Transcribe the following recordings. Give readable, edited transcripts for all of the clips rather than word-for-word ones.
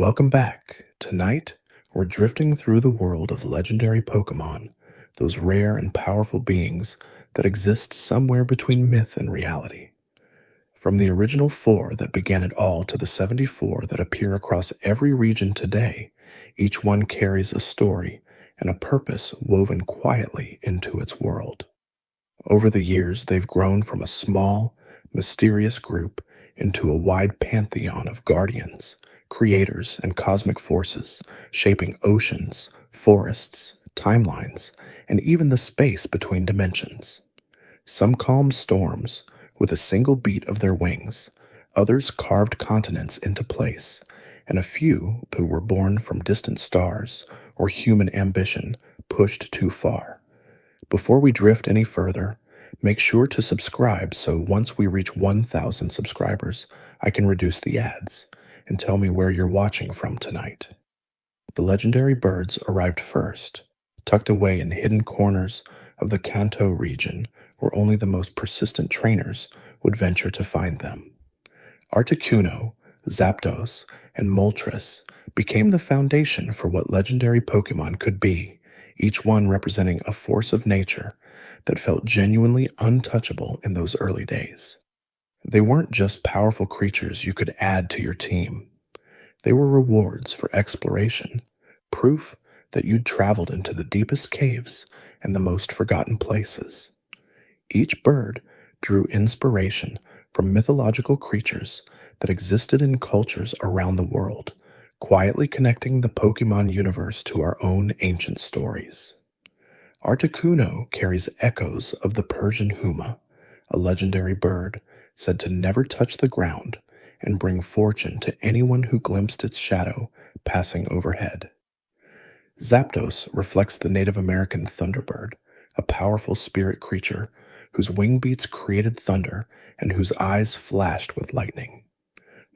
Welcome back. Tonight, we're drifting through the world of legendary Pokémon, those rare and powerful beings that exist somewhere between myth and reality. From the original 4 that began it all to the 74 that appear across every region today, each one carries a story and a purpose woven quietly into its world. Over the years, they've grown from a small, mysterious group into a wide pantheon of guardians, creators, and cosmic forces, shaping oceans, forests, timelines, and even the space between dimensions. Some calmed storms with a single beat of their wings, others carved continents into place, and a few who were born from distant stars or human ambition pushed too far. Before we drift any further, make sure to subscribe so once we reach 1,000 subscribers, I can reduce the ads, and tell me where you're watching from tonight. The legendary birds arrived first, tucked away in hidden corners of the Kanto region where only the most persistent trainers would venture to find them. Articuno, Zapdos, and Moltres became the foundation for what legendary Pokémon could be, each one representing a force of nature that felt genuinely untouchable in those early days. They weren't just powerful creatures you could add to your team. They were rewards for exploration, proof that you'd traveled into the deepest caves and the most forgotten places. Each bird drew inspiration from mythological creatures that existed in cultures around the world, quietly connecting the Pokémon universe to our own ancient stories. Articuno carries echoes of the Persian Huma, a legendary bird said to never touch the ground and bring fortune to anyone who glimpsed its shadow passing overhead. Zapdos reflects the Native American thunderbird, a powerful spirit creature whose wing beats created thunder and whose eyes flashed with lightning.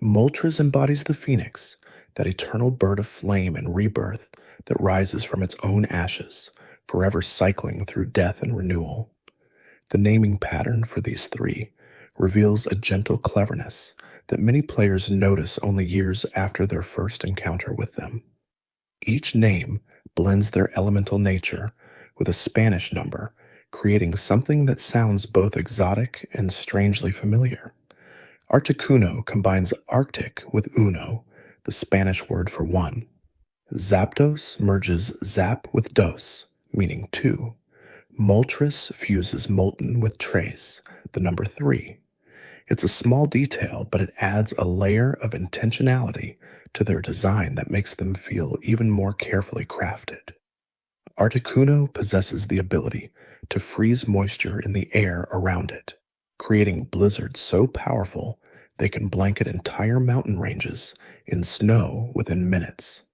Moltres embodies the phoenix, that eternal bird of flame and rebirth that rises from its own ashes, forever cycling through death and renewal. The naming pattern for these three reveals a gentle cleverness that many players notice only years after their first encounter with them. Each name blends their elemental nature with a Spanish number, creating something that sounds both exotic and strangely familiar. Articuno combines Arctic with uno, the Spanish word for one. Zapdos merges zap with dos, meaning two. Moltres fuses molten with trace, the number 3. It's a small detail, but it adds a layer of intentionality to their design that makes them feel even more carefully crafted. Articuno possesses the ability to freeze moisture in the air around it, creating blizzards so powerful they can blanket entire mountain ranges in snow within minutes.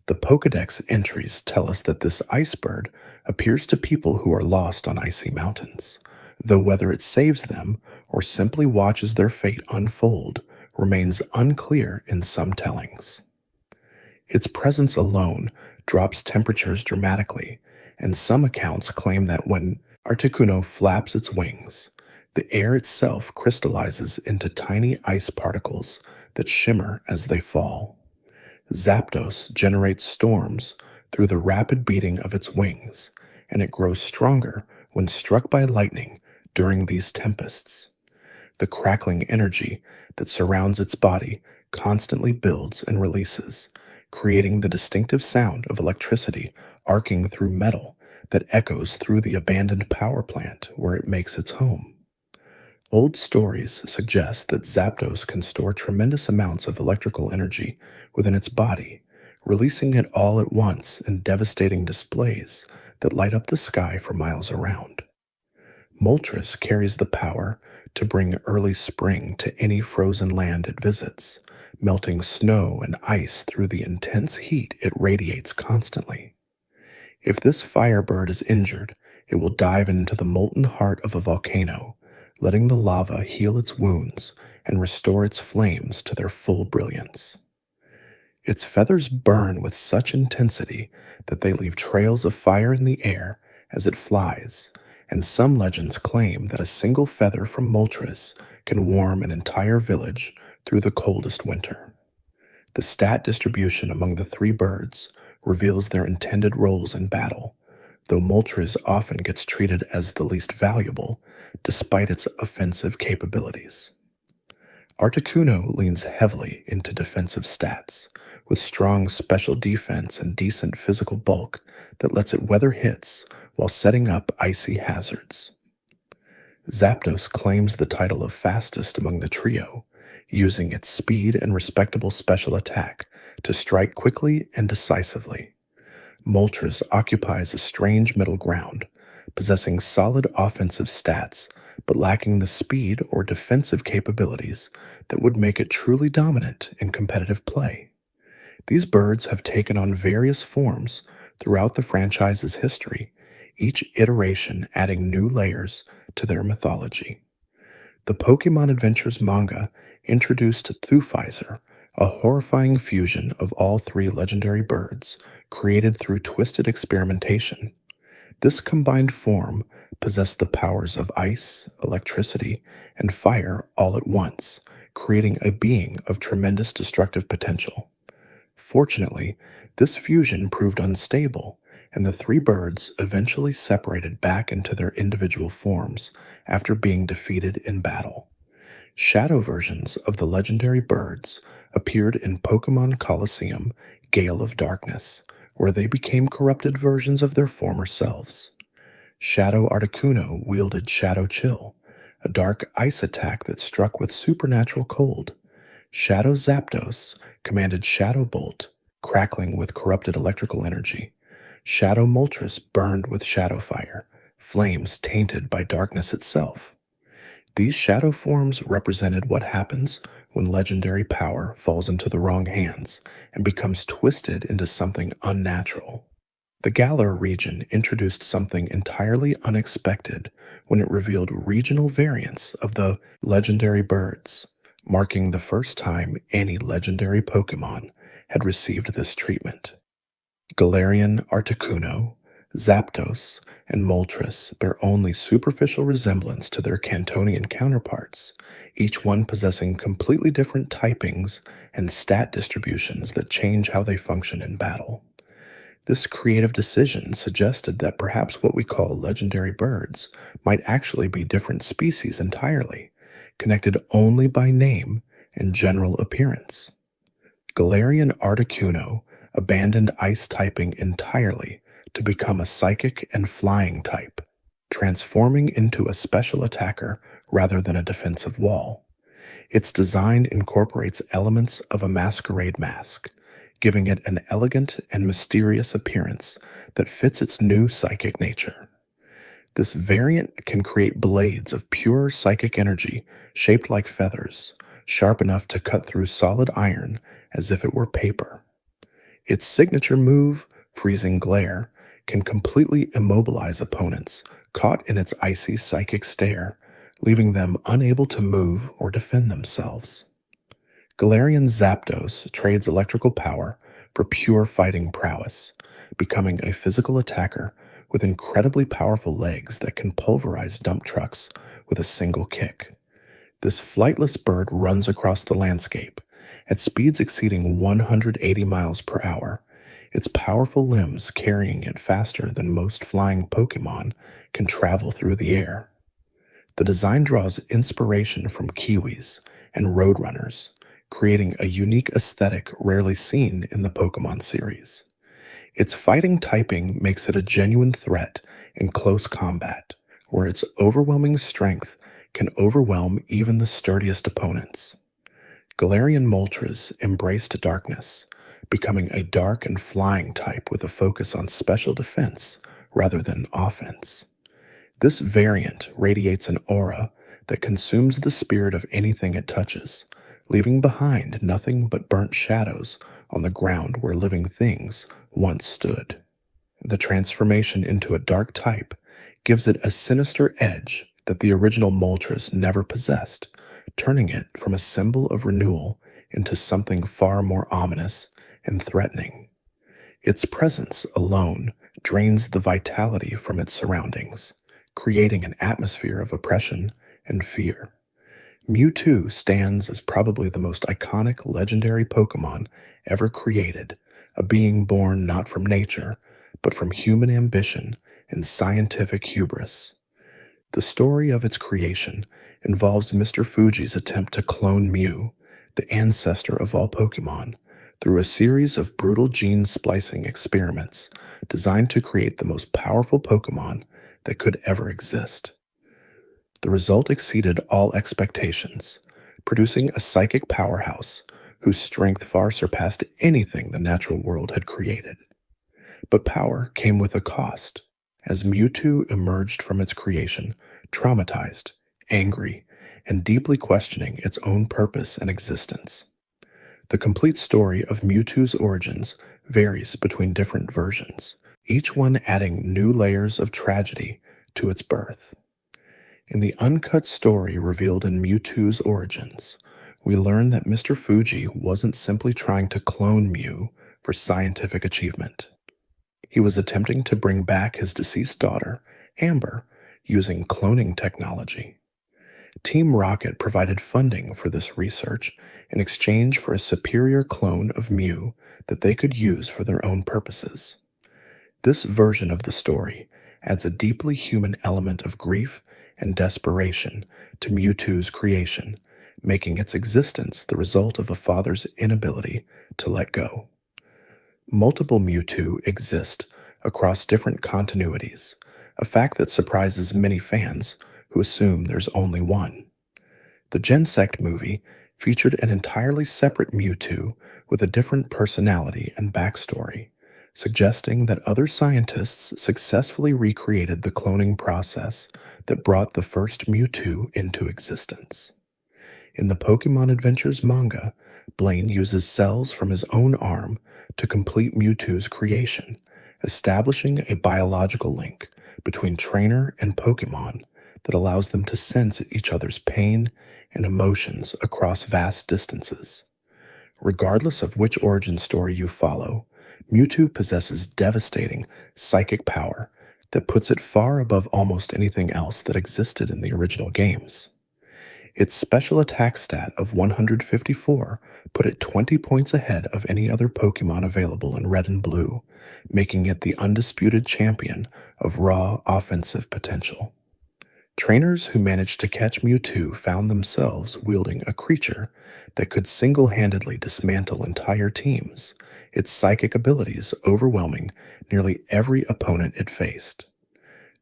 The Pokédex entries tell us that this ice bird appears to people who are lost on icy mountains, though whether it saves them or simply watches their fate unfold remains unclear in some tellings. Its presence alone drops temperatures dramatically, and some accounts claim that when Articuno flaps its wings, the air itself crystallizes into tiny ice particles that shimmer as they fall. Zapdos generates storms through the rapid beating of its wings, and it grows stronger when struck by lightning during these tempests. The crackling energy that surrounds its body constantly builds and releases, creating the distinctive sound of electricity arcing through metal that echoes through the abandoned power plant where it makes its home. Old stories suggest that Zapdos can store tremendous amounts of electrical energy within its body, releasing it all at once in devastating displays that light up the sky for miles around. Moltres carries the power to bring early spring to any frozen land it visits, melting snow and ice through the intense heat it radiates constantly. If this firebird is injured, it will dive into the molten heart of a volcano, letting the lava heal its wounds and restore its flames to their full brilliance. Its feathers burn with such intensity that they leave trails of fire in the air as it flies, and some legends claim that a single feather from Moltres can warm an entire village through the coldest winter. The stat distribution among the three birds reveals their intended roles in battle, though Moltres often gets treated as the least valuable despite its offensive capabilities. Articuno leans heavily into defensive stats, with strong special defense and decent physical bulk that lets it weather hits while setting up icy hazards. Zapdos claims the title of fastest among the trio, using its speed and respectable special attack to strike quickly and decisively. Moltres occupies a strange middle ground, possessing solid offensive stats but lacking the speed or defensive capabilities that would make it truly dominant in competitive play. These birds have taken on various forms throughout the franchise's history, each iteration adding new layers to their mythology. The Pokémon Adventures manga introduced Thuffizer, a horrifying fusion of all three legendary birds created through twisted experimentation. This combined form possessed the powers of ice, electricity, and fire all at once, creating a being of tremendous destructive potential. Fortunately, this fusion proved unstable, and the three birds eventually separated back into their individual forms after being defeated in battle. Shadow versions of the legendary birds appeared in Pokémon Colosseum Gale of Darkness, where they became corrupted versions of their former selves. Shadow Articuno wielded Shadow Chill, a dark ice attack that struck with supernatural cold. Shadow Zapdos commanded Shadow Bolt, crackling with corrupted electrical energy. Shadow Moltres burned with Shadow Fire, flames tainted by darkness itself. These shadow forms represented what happens when legendary power falls into the wrong hands and becomes twisted into something unnatural. The Galar region introduced something entirely unexpected when it revealed regional variants of the legendary birds, marking the first time any legendary Pokémon had received this treatment. Galarian Articuno, Zapdos, and Moltres bear only superficial resemblance to their Cantonian counterparts, each one possessing completely different typings and stat distributions that change how they function in battle. This creative decision suggested that perhaps what we call legendary birds might actually be different species entirely, connected only by name and general appearance. Galarian Articuno abandoned ice typing entirely to become a psychic and flying type, transforming into a special attacker rather than a defensive wall. Its design incorporates elements of a masquerade mask, giving it an elegant and mysterious appearance that fits its new psychic nature. This variant can create blades of pure psychic energy shaped like feathers, sharp enough to cut through solid iron as if it were paper. Its signature move, Freezing Glare, can completely immobilize opponents caught in its icy psychic stare, leaving them unable to move or defend themselves. Galarian Zapdos trades electrical power for pure fighting prowess, becoming a physical attacker with incredibly powerful legs that can pulverize dump trucks with a single kick. This flightless bird runs across the landscape at speeds exceeding 180 miles per hour, its powerful limbs carrying it faster than most flying Pokémon can travel through the air. The design draws inspiration from Kiwis and Roadrunners, creating a unique aesthetic rarely seen in the Pokémon series. Its fighting typing makes it a genuine threat in close combat, where its overwhelming strength can overwhelm even the sturdiest opponents. Galarian Moltres embraced darkness, becoming a dark and flying type with a focus on special defense rather than offense. This variant radiates an aura that consumes the spirit of anything it touches, leaving behind nothing but burnt shadows on the ground where living things once stood. The transformation into a dark type gives it a sinister edge that the original Moltres never possessed, turning it from a symbol of renewal into something far more ominous and threatening. Its presence alone drains the vitality from its surroundings, creating an atmosphere of oppression and fear. Mewtwo stands as probably the most iconic legendary Pokémon ever created, a being born not from nature, but from human ambition and scientific hubris. The story of its creation involves Mr. Fuji's attempt to clone Mew, the ancestor of all Pokémon, through a series of brutal gene splicing experiments designed to create the most powerful Pokémon that could ever exist. The result exceeded all expectations, producing a psychic powerhouse whose strength far surpassed anything the natural world had created. But power came with a cost, as Mewtwo emerged from its creation, traumatized, angry, and deeply questioning its own purpose and existence. The complete story of Mewtwo's origins varies between different versions, each one adding new layers of tragedy to its birth. In the uncut story revealed in Mewtwo's origins, we learn that Mr. Fuji wasn't simply trying to clone Mew for scientific achievement. He was attempting to bring back his deceased daughter, Amber, using cloning technology. Team Rocket provided funding for this research in exchange for a superior clone of Mew that they could use for their own purposes. This version of the story adds a deeply human element of grief and desperation to Mewtwo's creation, making its existence the result of a father's inability to let go. Multiple Mewtwo exist across different continuities, a fact that surprises many fans who assume there's only one. The Gensect movie featured an entirely separate Mewtwo with a different personality and backstory, suggesting that other scientists successfully recreated the cloning process that brought the first Mewtwo into existence. In the Pokemon Adventures manga, Blaine uses cells from his own arm to complete Mewtwo's creation, establishing a biological link between trainer and Pokemon that allows them to sense each other's pain and emotions across vast distances. Regardless of which origin story you follow, Mewtwo possesses devastating psychic power that puts it far above almost anything else that existed in the original games. Its special attack stat of 154 put it 20 points ahead of any other Pokemon available in Red and Blue, making it the undisputed champion of raw offensive potential. Trainers who managed to catch Mewtwo found themselves wielding a creature that could single-handedly dismantle entire teams, its psychic abilities overwhelming nearly every opponent it faced.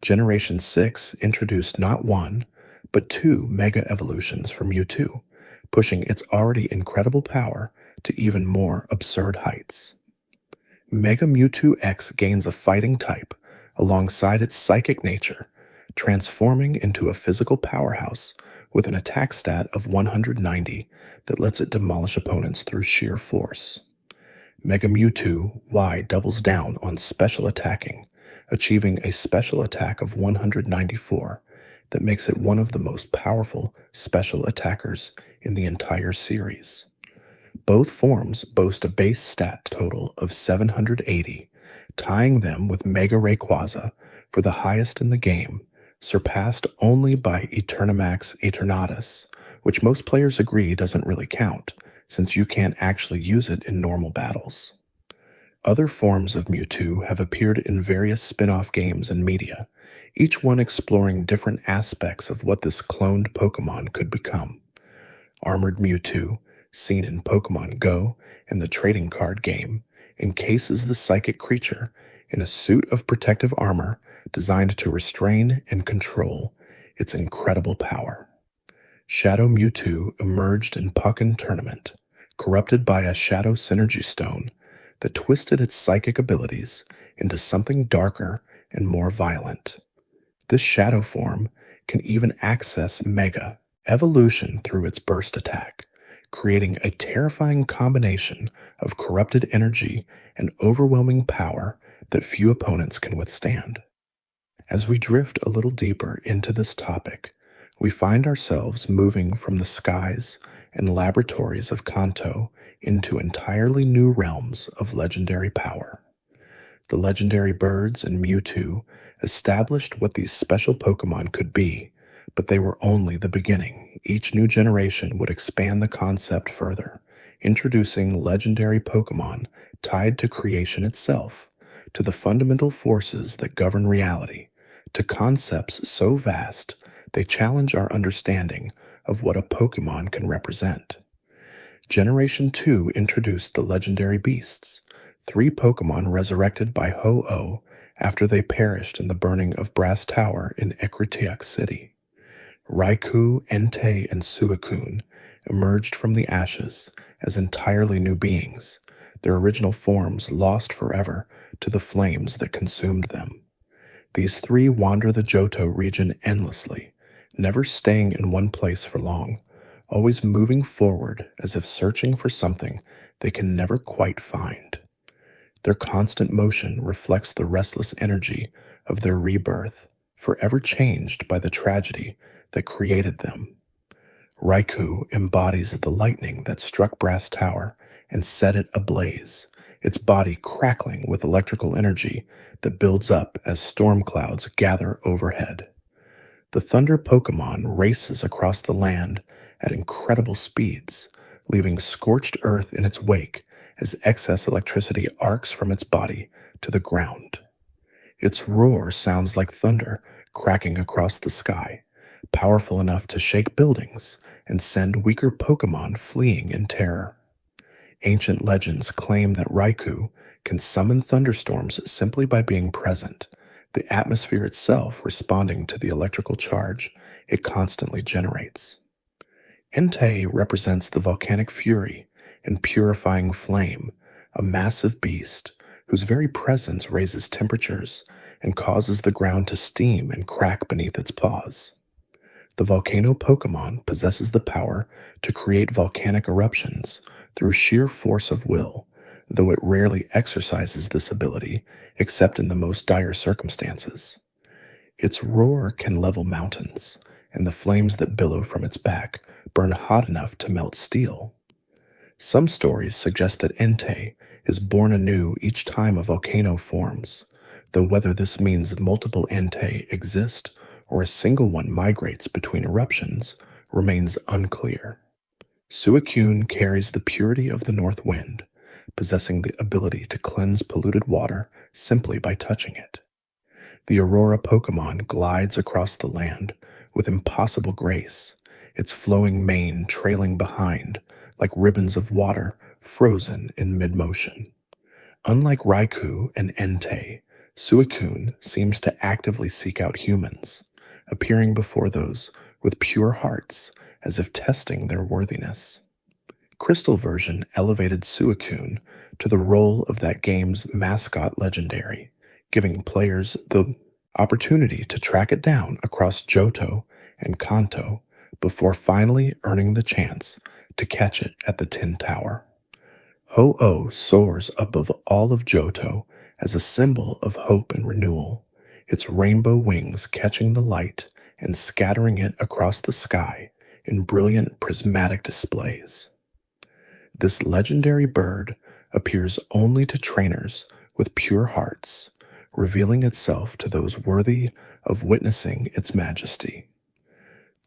Generation 6 introduced not one, but two Mega Evolutions for Mewtwo, pushing its already incredible power to even more absurd heights. Mega Mewtwo X gains a fighting type alongside its psychic nature, transforming into a physical powerhouse with an attack stat of 190 that lets it demolish opponents through sheer force. Mega Mewtwo Y doubles down on special attacking, achieving a special attack of 194 that makes it one of the most powerful special attackers in the entire series. Both forms boast a base stat total of 780, tying them with Mega Rayquaza for the highest in the game, surpassed only by Eternamax Eternatus, which most players agree doesn't really count, since you can't actually use it in normal battles. Other forms of Mewtwo have appeared in various spin-off games and media, each one exploring different aspects of what this cloned Pokemon could become. Armored Mewtwo, seen in Pokemon Go and the trading card game, encases the psychic creature in a suit of protective armor designed to restrain and control its incredible power. Shadow Mewtwo emerged in Pokken Tournament, corrupted by a Shadow Synergy Stone that twisted its psychic abilities into something darker and more violent. This shadow form can even access Mega Evolution through its burst attack, creating a terrifying combination of corrupted energy and overwhelming power that few opponents can withstand. As we drift a little deeper into this topic, we find ourselves moving from the skies and laboratories of Kanto into entirely new realms of legendary power. The legendary birds and Mewtwo established what these special Pokemon could be, But they were only the beginning. Each new generation would expand the concept further, introducing legendary Pokémon tied to creation itself, to the fundamental forces that govern reality, to concepts so vast they challenge our understanding of what a Pokémon can represent. Generation 2 introduced the legendary beasts, 3 Pokémon resurrected by Ho-Oh after they perished in the burning of Brass Tower in Ecruteak City. Raikou, Entei, and Suicune emerged from the ashes as entirely new beings, their original forms lost forever to the flames that consumed them. These 3 wander the Johto region endlessly, never staying in one place for long, always moving forward as if searching for something they can never quite find. Their constant motion reflects the restless energy of their rebirth, forever changed by the tragedy that created them. Raikou embodies the lightning that struck Brass Tower and set it ablaze, its body crackling with electrical energy that builds up as storm clouds gather overhead. The Thunder Pokémon races across the land at incredible speeds, leaving scorched earth in its wake as excess electricity arcs from its body to the ground. Its roar sounds like thunder cracking across the sky, powerful enough to shake buildings and send weaker Pokémon fleeing in terror. Ancient legends claim that Raikou can summon thunderstorms simply by being present, the atmosphere itself responding to the electrical charge it constantly generates. Entei represents the volcanic fury and purifying flame, a massive beast whose very presence raises temperatures and causes the ground to steam and crack beneath its paws. The volcano Pokémon possesses the power to create volcanic eruptions through sheer force of will, though it rarely exercises this ability except in the most dire circumstances. Its roar can level mountains, and the flames that billow from its back burn hot enough to melt steel. Some stories suggest that Entei is born anew each time a volcano forms, though whether this means multiple Entei exist or a single one migrates between eruptions remains unclear. Suicune carries the purity of the North Wind, possessing the ability to cleanse polluted water simply by touching it. The Aurora Pokémon glides across the land with impossible grace, its flowing mane trailing behind like ribbons of water frozen in mid-motion. Unlike Raikou and Entei, Suicune seems to actively seek out humans, appearing before those with pure hearts as if testing their worthiness. Crystal version elevated Suicune to the role of that game's mascot legendary, giving players the opportunity to track it down across Johto and Kanto before finally earning the chance to catch it at the Tin Tower. Ho-Oh soars above all of Johto as a symbol of hope and renewal, its rainbow wings catching the light and scattering it across the sky in brilliant prismatic displays. This legendary bird appears only to trainers with pure hearts, revealing itself to those worthy of witnessing its majesty.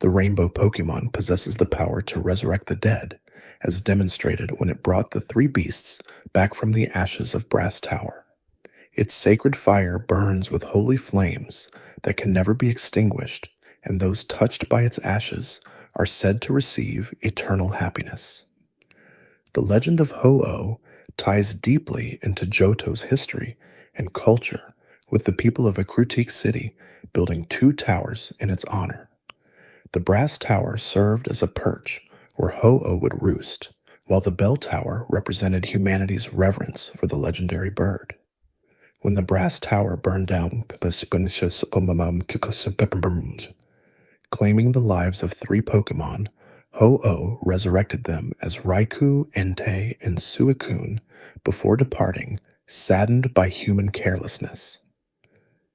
The Rainbow Pokémon possesses the power to resurrect the dead, as demonstrated when it brought the 3 beasts back from the ashes of Brass Tower. Its sacred fire burns with holy flames that can never be extinguished, and those touched by its ashes are said to receive eternal happiness. The legend of Ho-Oh ties deeply into Johto's history and culture, with the people of Ecruteak City building 2 towers in its honor. The Brass Tower served as a perch where Ho-Oh would roost, while the Bell Tower represented humanity's reverence for the legendary bird. When the Brass Tower burned down, claiming the lives of 3 Pokémon, Ho-Oh resurrected them as Raikou, Entei, and Suicune before departing, saddened by human carelessness.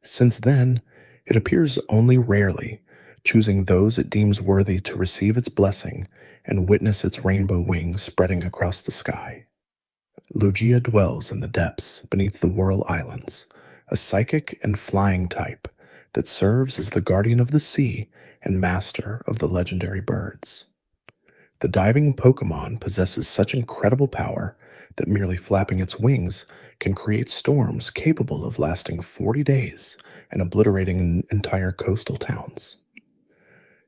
Since then, it appears only rarely, choosing those it deems worthy to receive its blessing and witness its rainbow wings spreading across the sky. Lugia dwells in the depths beneath the Whirl Islands, a psychic and flying type that serves as the guardian of the sea and master of the legendary birds. The diving Pokemon possesses such incredible power that merely flapping its wings can create storms capable of lasting 40 days and obliterating entire coastal towns.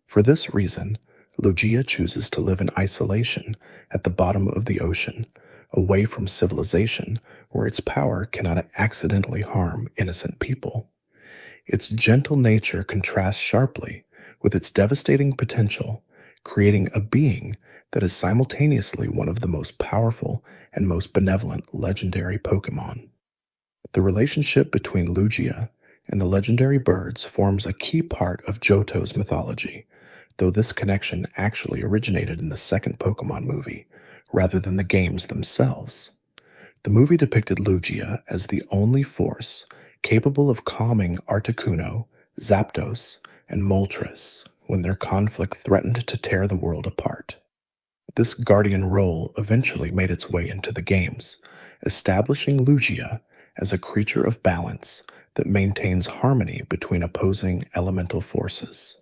For this reason, Lugia chooses to live in isolation at the bottom of the ocean, away from civilization where its power cannot accidentally harm innocent people. Its gentle nature contrasts sharply with its devastating potential, creating a being that is simultaneously one of the most powerful and most benevolent legendary Pokemon. The relationship between Lugia and the legendary birds forms a key part of Johto's mythology, though this connection actually originated in the second Pokemon movie, rather than the games themselves. The movie depicted Lugia as the only force capable of calming Articuno, Zapdos, and Moltres when their conflict threatened to tear the world apart. This guardian role eventually made its way into the games, establishing Lugia as a creature of balance that maintains harmony between opposing elemental forces.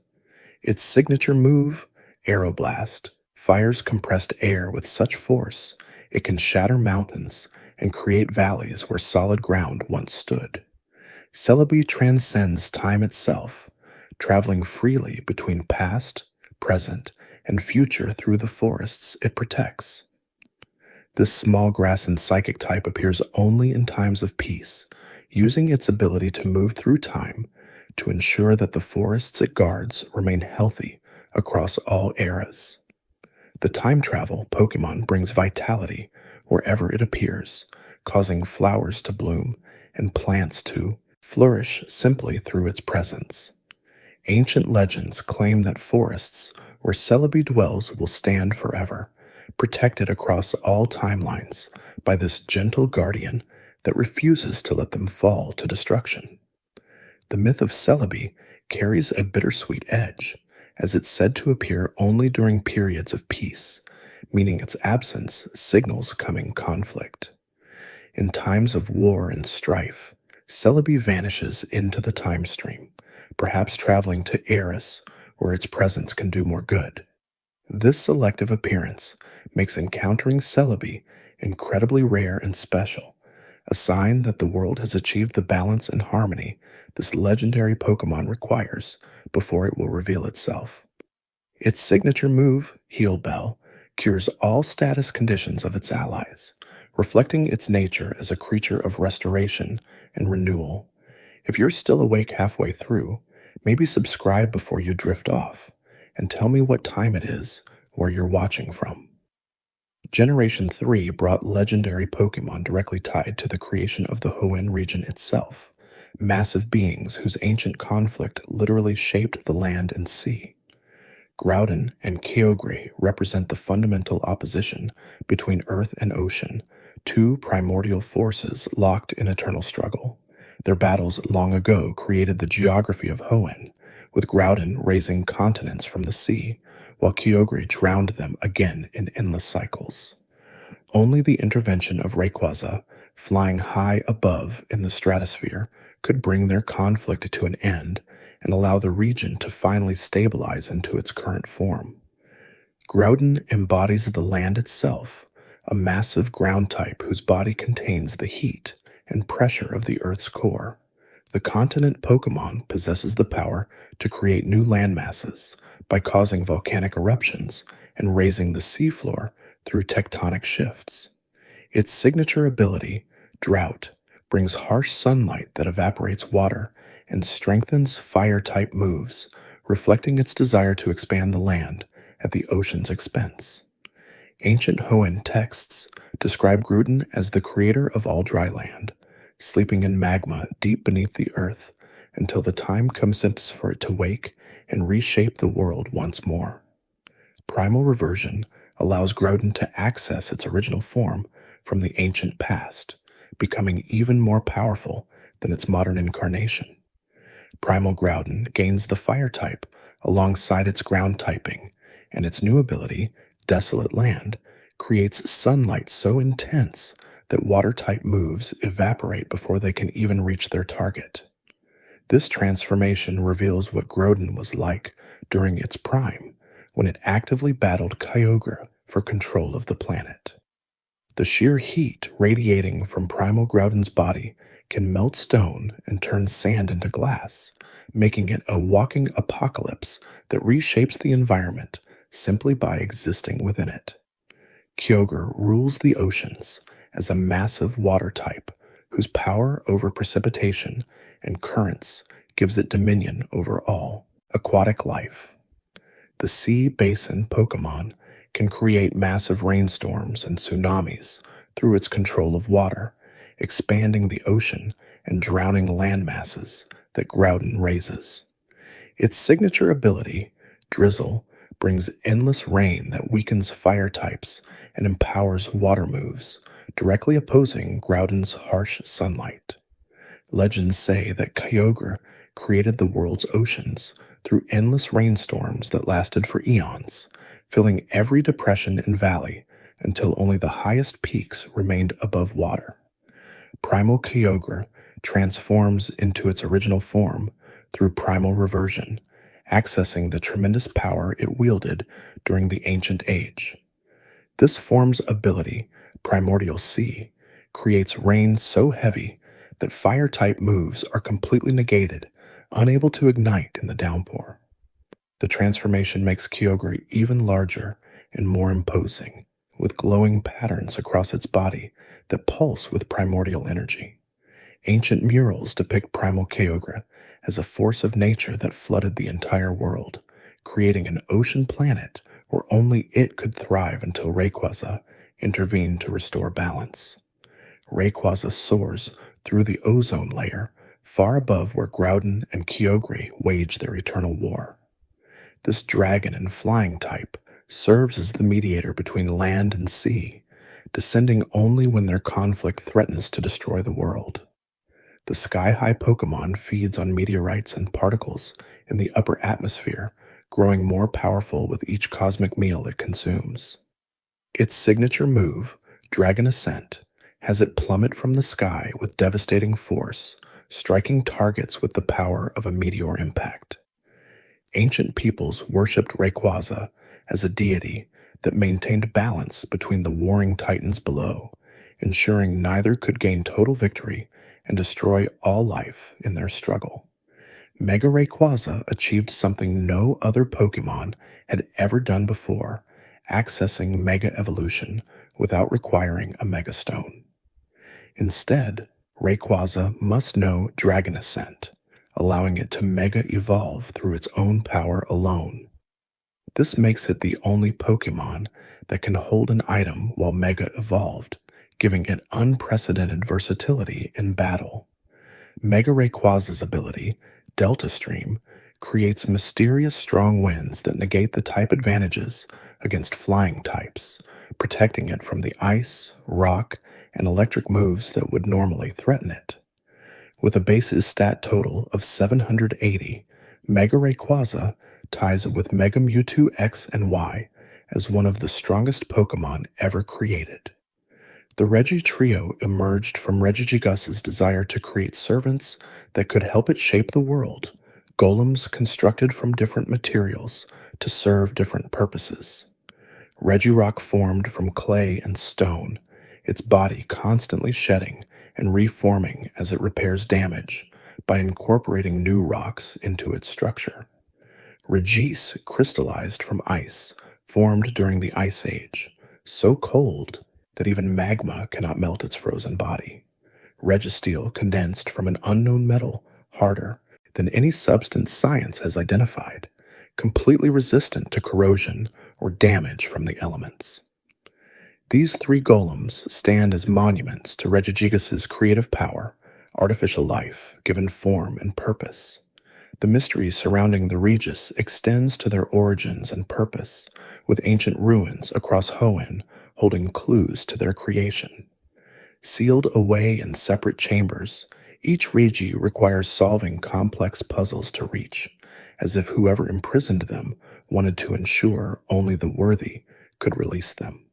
Its signature move, Aeroblast, fires compressed air with such force it can shatter mountains and create valleys where solid ground once stood. Celebi transcends time itself, traveling freely between past, present, and future through the forests it protects. This small grass and psychic type appears only in times of peace, using its ability to move through time to ensure that the forests it guards remain healthy across all eras. The time travel Pokemon brings vitality wherever it appears, causing flowers to bloom and plants to flourish simply through its presence. Ancient legends claim that forests where Celebi dwells will stand forever, protected across all timelines by this gentle guardian that refuses to let them fall to destruction. The myth of Celebi carries a bittersweet edge, as it's said to appear only during periods of peace, meaning its absence signals coming conflict. In times of war and strife, Celebi vanishes into the time stream, perhaps traveling to Eris, where its presence can do more good. This selective appearance makes encountering Celebi incredibly rare and special, a sign that the world has achieved the balance and harmony this legendary Pokemon requires before it will reveal itself. Its signature move, Heal Bell, cures all status conditions of its allies, reflecting its nature as a creature of restoration and renewal. If you're still awake halfway through, maybe subscribe before you drift off, and tell me what time it is where you're watching from. Generation 3 brought legendary Pokemon directly tied to the creation of the Hoenn region itself, massive beings whose ancient conflict literally shaped the land and sea. Groudon and Kyogre represent the fundamental opposition between earth and ocean, two primordial forces locked in eternal struggle. Their battles long ago created the geography of Hoenn, with Groudon raising continents from the sea, while Kyogre drowned them again in endless cycles. Only the intervention of Rayquaza, flying high above in the stratosphere, could bring their conflict to an end and allow the region to finally stabilize into its current form. Groudon embodies the land itself, a massive ground type whose body contains the heat and pressure of the Earth's core. The continent Pokemon possesses the power to create new landmasses by causing volcanic eruptions and raising the seafloor through tectonic shifts. Its signature ability, Drought, brings harsh sunlight that evaporates water and strengthens fire-type moves, reflecting its desire to expand the land at the ocean's expense. Ancient Hoenn texts describe Groudon as the creator of all dry land, sleeping in magma deep beneath the earth until the time comes for it to wake and reshape the world once more. Primal Reversion allows Groudon to access its original form from the ancient past, becoming even more powerful than its modern incarnation. Primal Groudon gains the fire type alongside its ground typing, and its new ability, Desolate Land, creates sunlight so intense that water-type moves evaporate before they can even reach their target. This transformation reveals what Groudon was like during its prime, when it actively battled Kyogre for control of the planet. The sheer heat radiating from primal Groudon's body can melt stone and turn sand into glass, making it a walking apocalypse that reshapes the environment simply by existing within it. Kyogre rules the oceans as a massive water type whose power over precipitation and currents gives it dominion over all aquatic life. The sea basin Pokémon can create massive rainstorms and tsunamis through its control of water, expanding the ocean and drowning land masses that Groudon raises. Its signature ability, Drizzle, brings endless rain that weakens fire types and empowers water moves, directly opposing Groudon's harsh sunlight. Legends say that Kyogre created the world's oceans through endless rainstorms that lasted for eons, filling every depression and valley until only the highest peaks remained above water. Primal Kyogre transforms into its original form through primal reversion, accessing the tremendous power it wielded during the Ancient Age. This form's ability, Primordial Sea, creates rain so heavy that fire-type moves are completely negated, unable to ignite in the downpour. The transformation makes Kyogre even larger and more imposing, with glowing patterns across its body that pulse with primordial energy. Ancient murals depict primal Kyogre as a force of nature that flooded the entire world, creating an ocean planet where only it could thrive until Rayquaza intervened to restore balance. Rayquaza soars through the ozone layer, far above where Groudon and Kyogre wage their eternal war. This dragon and flying type serves as the mediator between land and sea, descending only when their conflict threatens to destroy the world. The sky-high Pokémon feeds on meteorites and particles in the upper atmosphere, growing more powerful with each cosmic meal it consumes. Its signature move, Dragon Ascent, has it plummet from the sky with devastating force, striking targets with the power of a meteor impact. Ancient peoples worshipped Rayquaza as a deity that maintained balance between the warring titans below, ensuring neither could gain total victory and destroy all life in their struggle. Mega Rayquaza achieved something no other Pokémon had ever done before, accessing Mega Evolution without requiring a Mega Stone. Instead, Rayquaza must know Dragon Ascent, allowing it to Mega Evolve through its own power alone. This makes it the only Pokémon that can hold an item while Mega Evolved, giving it unprecedented versatility in battle. Mega Rayquaza's ability, Delta Stream, creates mysterious strong winds that negate the type advantages against flying types, protecting it from the ice, rock, and electric moves that would normally threaten it. With a base's stat total of 780, Mega Rayquaza ties it with Mega Mewtwo X and Y as one of the strongest Pokémon ever created. The Regi trio emerged from Regigigus's desire to create servants that could help it shape the world, golems constructed from different materials to serve different purposes. Regirock formed from clay and stone, its body constantly shedding and reforming as it repairs damage by incorporating new rocks into its structure. Regis crystallized from ice, formed during the Ice Age, so cold that even magma cannot melt its frozen body. Registeel condensed from an unknown metal, harder than any substance science has identified, completely resistant to corrosion or damage from the elements. These three golems stand as monuments to Regigigus's creative power, artificial life given form and purpose. The mystery surrounding the Regis extends to their origins and purpose, with ancient ruins across Hoenn holding clues to their creation. Sealed away in separate chambers, each Regi requires solving complex puzzles to reach, as if whoever imprisoned them wanted to ensure only the worthy could release them.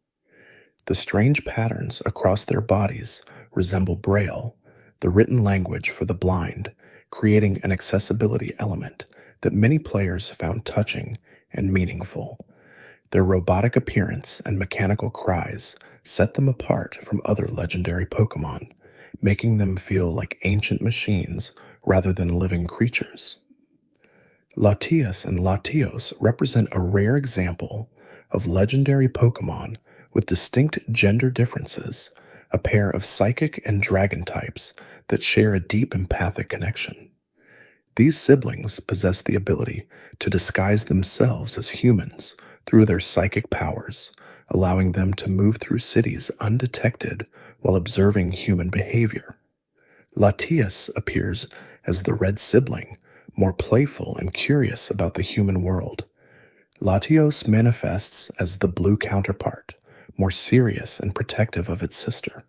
The strange patterns across their bodies resemble Braille, the written language for the blind, creating an accessibility element that many players found touching and meaningful. Their robotic appearance and mechanical cries set them apart from other legendary Pokémon, making them feel like ancient machines rather than living creatures. Latias and Latios represent a rare example of legendary Pokémon with distinct gender differences, a pair of psychic and dragon types that share a deep empathic connection. These siblings possess the ability to disguise themselves as humans through their psychic powers, allowing them to move through cities undetected while observing human behavior. Latias appears as the red sibling, more playful and curious about the human world. Latios manifests as the blue counterpart, more serious and protective of its sister.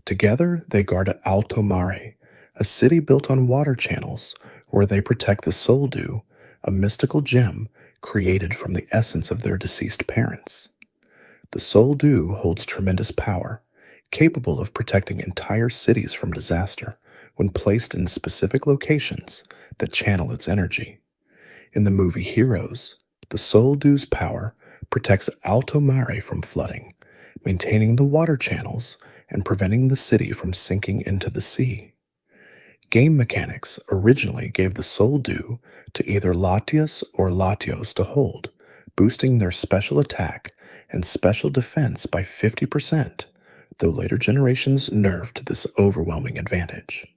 Together, they guard Alto Mare, a city built on water channels where they protect the Soul Dew, a mystical gem created from the essence of their deceased parents. The Soul Dew holds tremendous power, capable of protecting entire cities from disaster when placed in specific locations that channel its energy. In the movie Heroes, the Soul Dew's power protects Alto Mare from flooding, maintaining the water channels and preventing the city from sinking into the sea. Game mechanics originally gave the Soul Dew to either Latias or Latios to hold, boosting their special attack and special defense by 50%, though later generations nerfed this overwhelming advantage.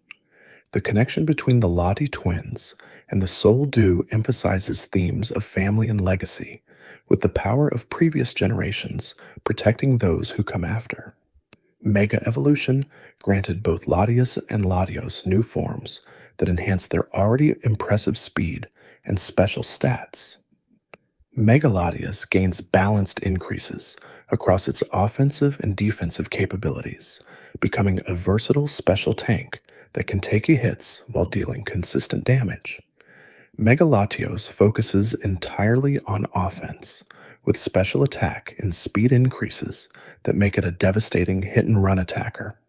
The connection between the Lati twins and the Soul Dew emphasizes themes of family and legacy, with the power of previous generations protecting those who come after. Mega Evolution granted both Latias and Latios new forms that enhanced their already impressive speed and special stats. Mega Latias gains balanced increases across its offensive and defensive capabilities, becoming a versatile special tank that can take hits while dealing consistent damage. Mega Latios focuses entirely on offense, with special attack and speed increases that make it a devastating hit-and-run attacker.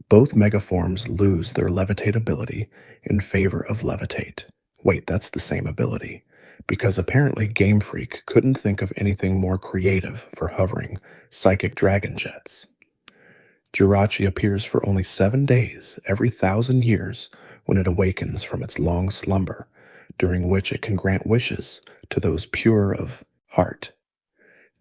Both Mega forms lose their Levitate ability in favor of Levitate. Wait, that's the same ability, because apparently Game Freak couldn't think of anything more creative for hovering psychic dragon jets. Jirachi appears for only 7 days every 1,000 years when it awakens from its long slumber, during which it can grant wishes to those pure of heart.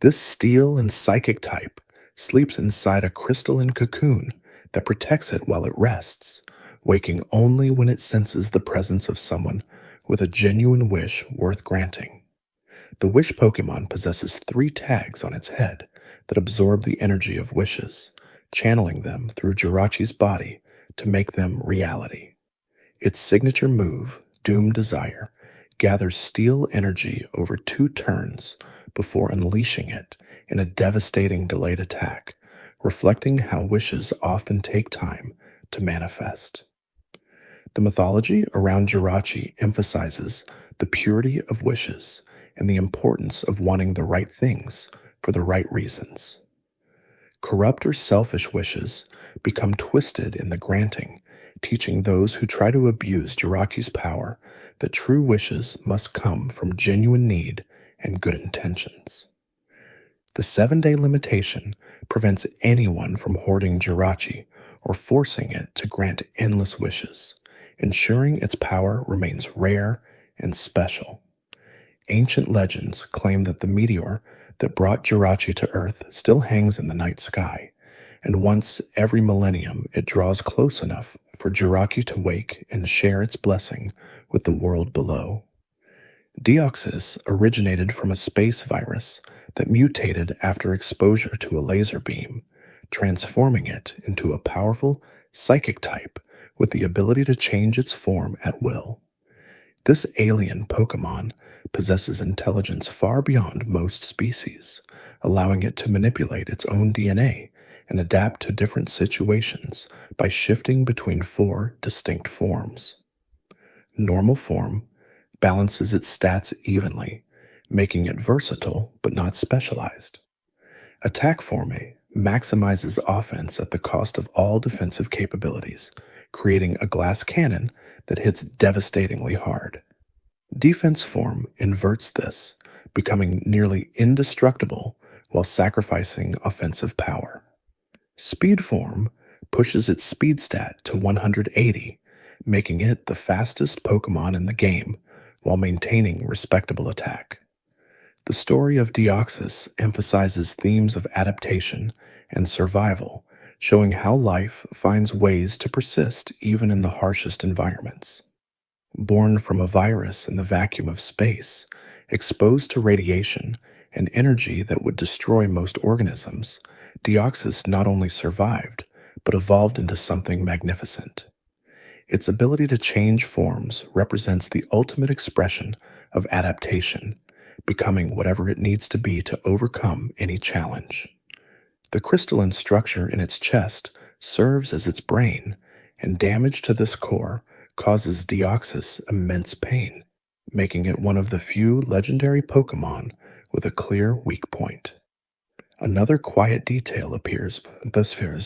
This steel and psychic type sleeps inside a crystalline cocoon that protects it while it rests, waking only when it senses the presence of someone with a genuine wish worth granting. The Wish Pokémon possesses 3 tags on its head that absorb the energy of wishes, channeling them through Jirachi's body to make them reality. Its signature move, Doom Desire, gathers steel energy over 2 turns before unleashing it in a devastating delayed attack, reflecting how wishes often take time to manifest. The mythology around Jirachi emphasizes the purity of wishes and the importance of wanting the right things for the right reasons. Corrupt or selfish wishes become twisted in the granting, teaching those who try to abuse Jirachi's power that true wishes must come from genuine need and good intentions. The 7-day limitation prevents anyone from hoarding Jirachi or forcing it to grant endless wishes, ensuring its power remains rare and special. Ancient legends claim that the meteor that brought Jirachi to Earth still hangs in the night sky, and once every millennium it draws close enough for Jirachi to wake and share its blessing with the world below. Deoxys originated from a space virus that mutated after exposure to a laser beam, transforming it into a powerful psychic type with the ability to change its form at will. This alien Pokémon possesses intelligence far beyond most species, allowing it to manipulate its own DNA and adapt to different situations by shifting between 4 distinct forms. Normal form balances its stats evenly, making it versatile but not specialized. Attack form maximizes offense at the cost of all defensive capabilities, creating a glass cannon that hits devastatingly hard. Defense form inverts this, becoming nearly indestructible while sacrificing offensive power. Speed form pushes its speed stat to 180, making it the fastest Pokemon in the game while maintaining respectable attack. The story of Deoxys emphasizes themes of adaptation and survival, showing how life finds ways to persist even in the harshest environments. Born from a virus in the vacuum of space, exposed to radiation and energy that would destroy most organisms, Deoxys not only survived, but evolved into something magnificent. Its ability to change forms represents the ultimate expression of adaptation, becoming whatever it needs to be to overcome any challenge. The crystalline structure in its chest serves as its brain, and damage to this core causes Deoxys immense pain, making it one of the few legendary Pokémon with a clear weak point. Another quiet detail appears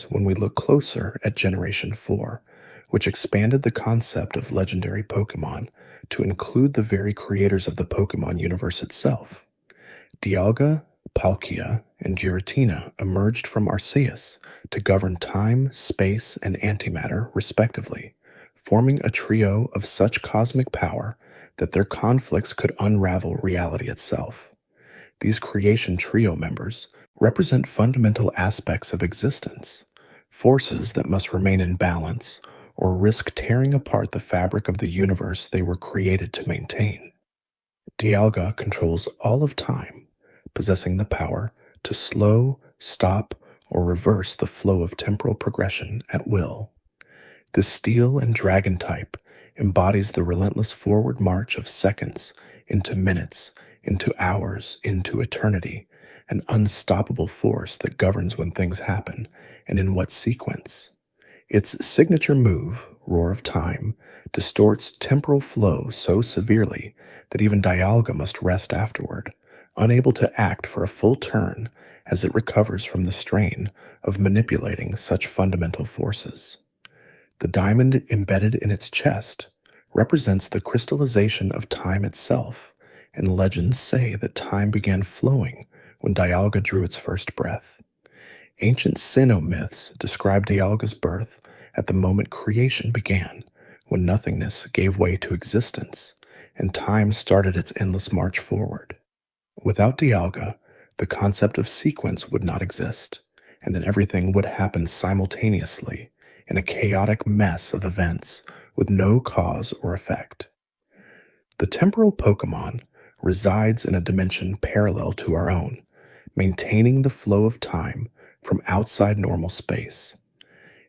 when we look closer at Generation 4, which expanded the concept of legendary Pokémon to include the very creators of the Pokémon universe itself. Dialga, Palkia, and Giratina emerged from Arceus to govern time, space, and antimatter, respectively, forming a trio of such cosmic power that their conflicts could unravel reality itself. These creation trio members represent fundamental aspects of existence, forces that must remain in balance or risk tearing apart the fabric of the universe they were created to maintain. Dialga controls all of time, possessing the power to slow, stop, or reverse the flow of temporal progression at will. The steel and dragon type embodies the relentless forward march of seconds into minutes, into hours, into eternity, an unstoppable force that governs when things happen and in what sequence. Its signature move, Roar of Time, distorts temporal flow so severely that even Dialga must rest afterward, unable to act for a full turn as it recovers from the strain of manipulating such fundamental forces. The diamond embedded in its chest represents the crystallization of time itself, and legends say that time began flowing when Dialga drew its first breath. Ancient Sinnoh myths describe Dialga's birth at the moment creation began, when nothingness gave way to existence, and time started its endless march forward. Without Dialga, the concept of sequence would not exist, and then everything would happen simultaneously in a chaotic mess of events with no cause or effect. The temporal Pokémon resides in a dimension parallel to our own, maintaining the flow of time from outside normal space.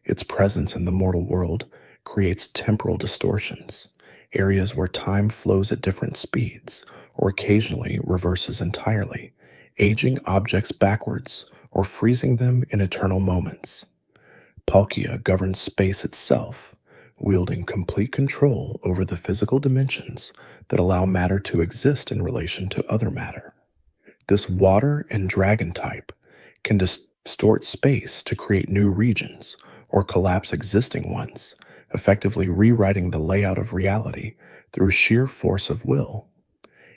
Its presence in the mortal world creates temporal distortions, areas where time flows at different speeds or occasionally reverses entirely, aging objects backwards or freezing them in eternal moments. Palkia governs space itself, wielding complete control over the physical dimensions that allow matter to exist in relation to other matter. This water and dragon type can distort space to create new regions or collapse existing ones, effectively rewriting the layout of reality through sheer force of will.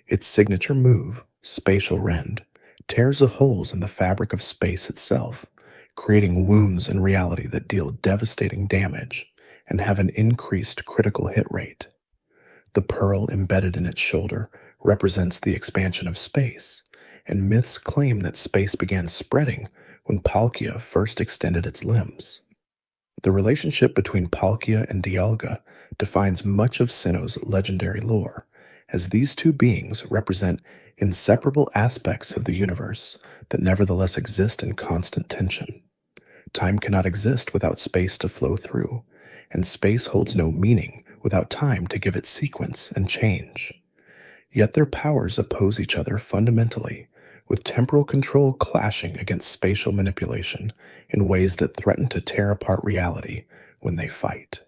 Its signature move, Spatial Rend, tears the holes in the fabric of space itself, creating wounds in reality that deal devastating damage and have an increased critical hit rate. The pearl embedded in its shoulder represents the expansion of space, and myths claim that space began spreading when Palkia first extended its limbs. The relationship between Palkia and Dialga defines much of Sinnoh's legendary lore, as these two beings represent inseparable aspects of the universe that nevertheless exist in constant tension. Time cannot exist without space to flow through, and space holds no meaning without time to give it sequence and change. Yet their powers oppose each other fundamentally, with temporal control clashing against spatial manipulation in ways that threaten to tear apart reality when they fight.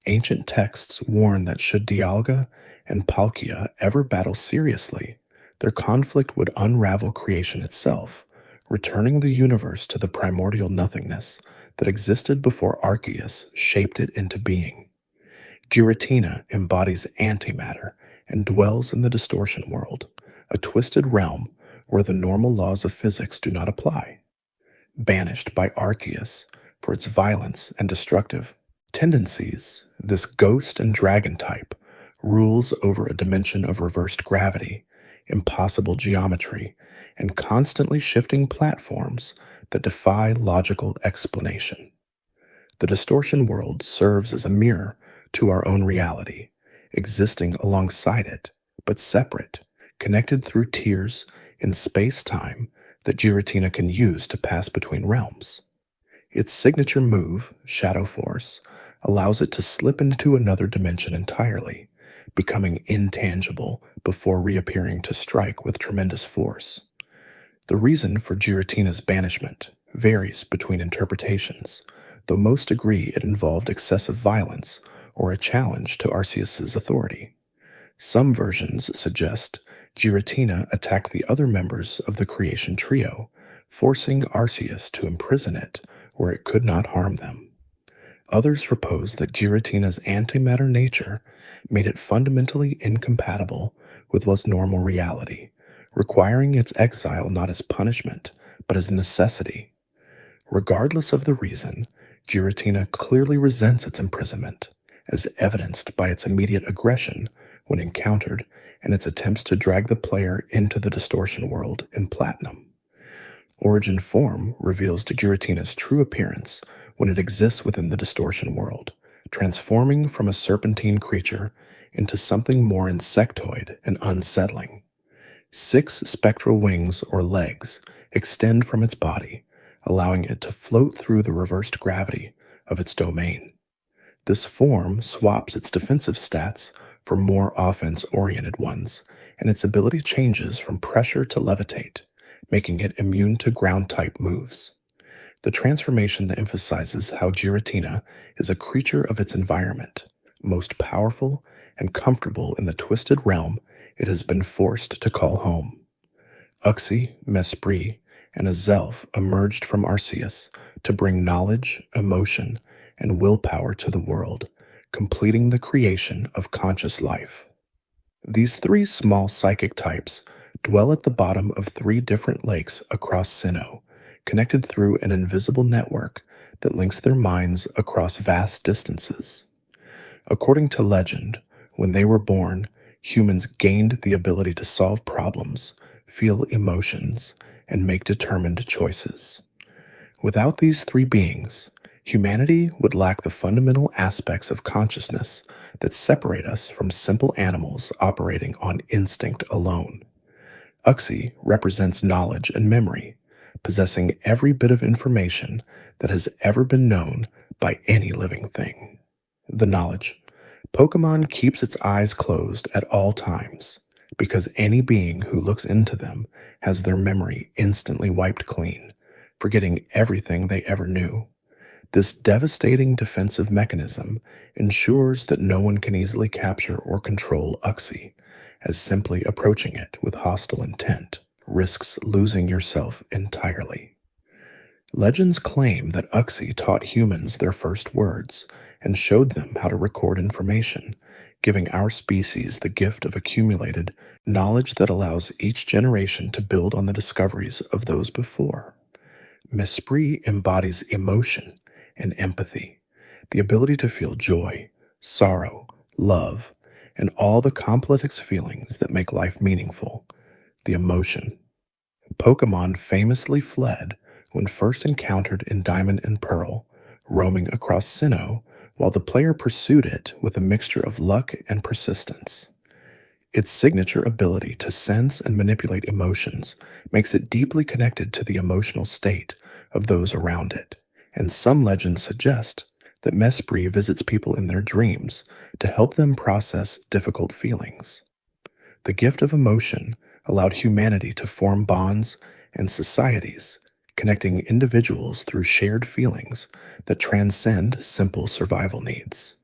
Ancient texts warn that should Dialga and Palkia ever battle seriously, their conflict would unravel creation itself, returning the universe to the primordial nothingness that existed before Arceus shaped it into being. Giratina embodies antimatter and dwells in the distortion world, a twisted realm where the normal laws of physics do not apply. Banished by Arceus for its violence and destructive tendencies, this ghost and dragon type rules over a dimension of reversed gravity, impossible geometry, and constantly shifting platforms that defy logical explanation. The distortion world serves as a mirror to our own reality, existing alongside it, but separate, connected through tiers in space-time that Giratina can use to pass between realms. Its signature move, Shadow Force, allows it to slip into another dimension entirely, becoming intangible before reappearing to strike with tremendous force. The reason for Giratina's banishment varies between interpretations, though most agree it involved excessive violence or a challenge to Arceus's authority. Some versions suggest Giratina attacked the other members of the creation trio, forcing Arceus to imprison it where it could not harm them. Others propose that Giratina's antimatter nature made it fundamentally incompatible with what's normal reality, requiring its exile not as punishment, but as necessity. Regardless of the reason, Giratina clearly resents its imprisonment, as evidenced by its immediate aggression when encountered and its attempts to drag the player into the distortion world in Platinum. Origin Form reveals Giratina's true appearance when it exists within the distortion world, transforming from a serpentine creature into something more insectoid and unsettling. 6 spectral wings or legs extend from its body, allowing it to float through the reversed gravity of its domain. This form swaps its defensive stats for more offense-oriented ones, and its ability changes from pressure to levitate, making it immune to ground-type moves. The transformation that emphasizes how Giratina is a creature of its environment, most powerful and comfortable in the twisted realm it has been forced to call home. Uxie, Mesprit, and Azelf emerged from Arceus to bring knowledge, emotion, and willpower to the world, completing the creation of conscious life. These 3 small psychic types dwell at the bottom of 3 different lakes across Sinnoh, connected through an invisible network that links their minds across vast distances. According to legend, when they were born, humans gained the ability to solve problems, feel emotions, and make determined choices. Without these 3 beings, humanity would lack the fundamental aspects of consciousness that separate us from simple animals operating on instinct alone. Uxie represents knowledge and memory, possessing every bit of information that has ever been known by any living thing. The knowledge. Pokémon keeps its eyes closed at all times, because any being who looks into them has their memory instantly wiped clean, forgetting everything they ever knew. This devastating defensive mechanism ensures that no one can easily capture or control Uxie, as simply approaching it with hostile intent risks losing yourself entirely. Legends claim that Uxie taught humans their first words and showed them how to record information, giving our species the gift of accumulated knowledge that allows each generation to build on the discoveries of those before. Mesprit embodies emotion and empathy, the ability to feel joy, sorrow, love, and all the complex feelings that make life meaningful, the emotion. Pokémon famously fled when first encountered in Diamond and Pearl, roaming across Sinnoh while the player pursued it with a mixture of luck and persistence. Its signature ability to sense and manipulate emotions makes it deeply connected to the emotional state of those around it, and some legends suggest that Mesprit visits people in their dreams to help them process difficult feelings. The gift of emotion allowed humanity to form bonds and societies, connecting individuals through shared feelings that transcend simple survival needs.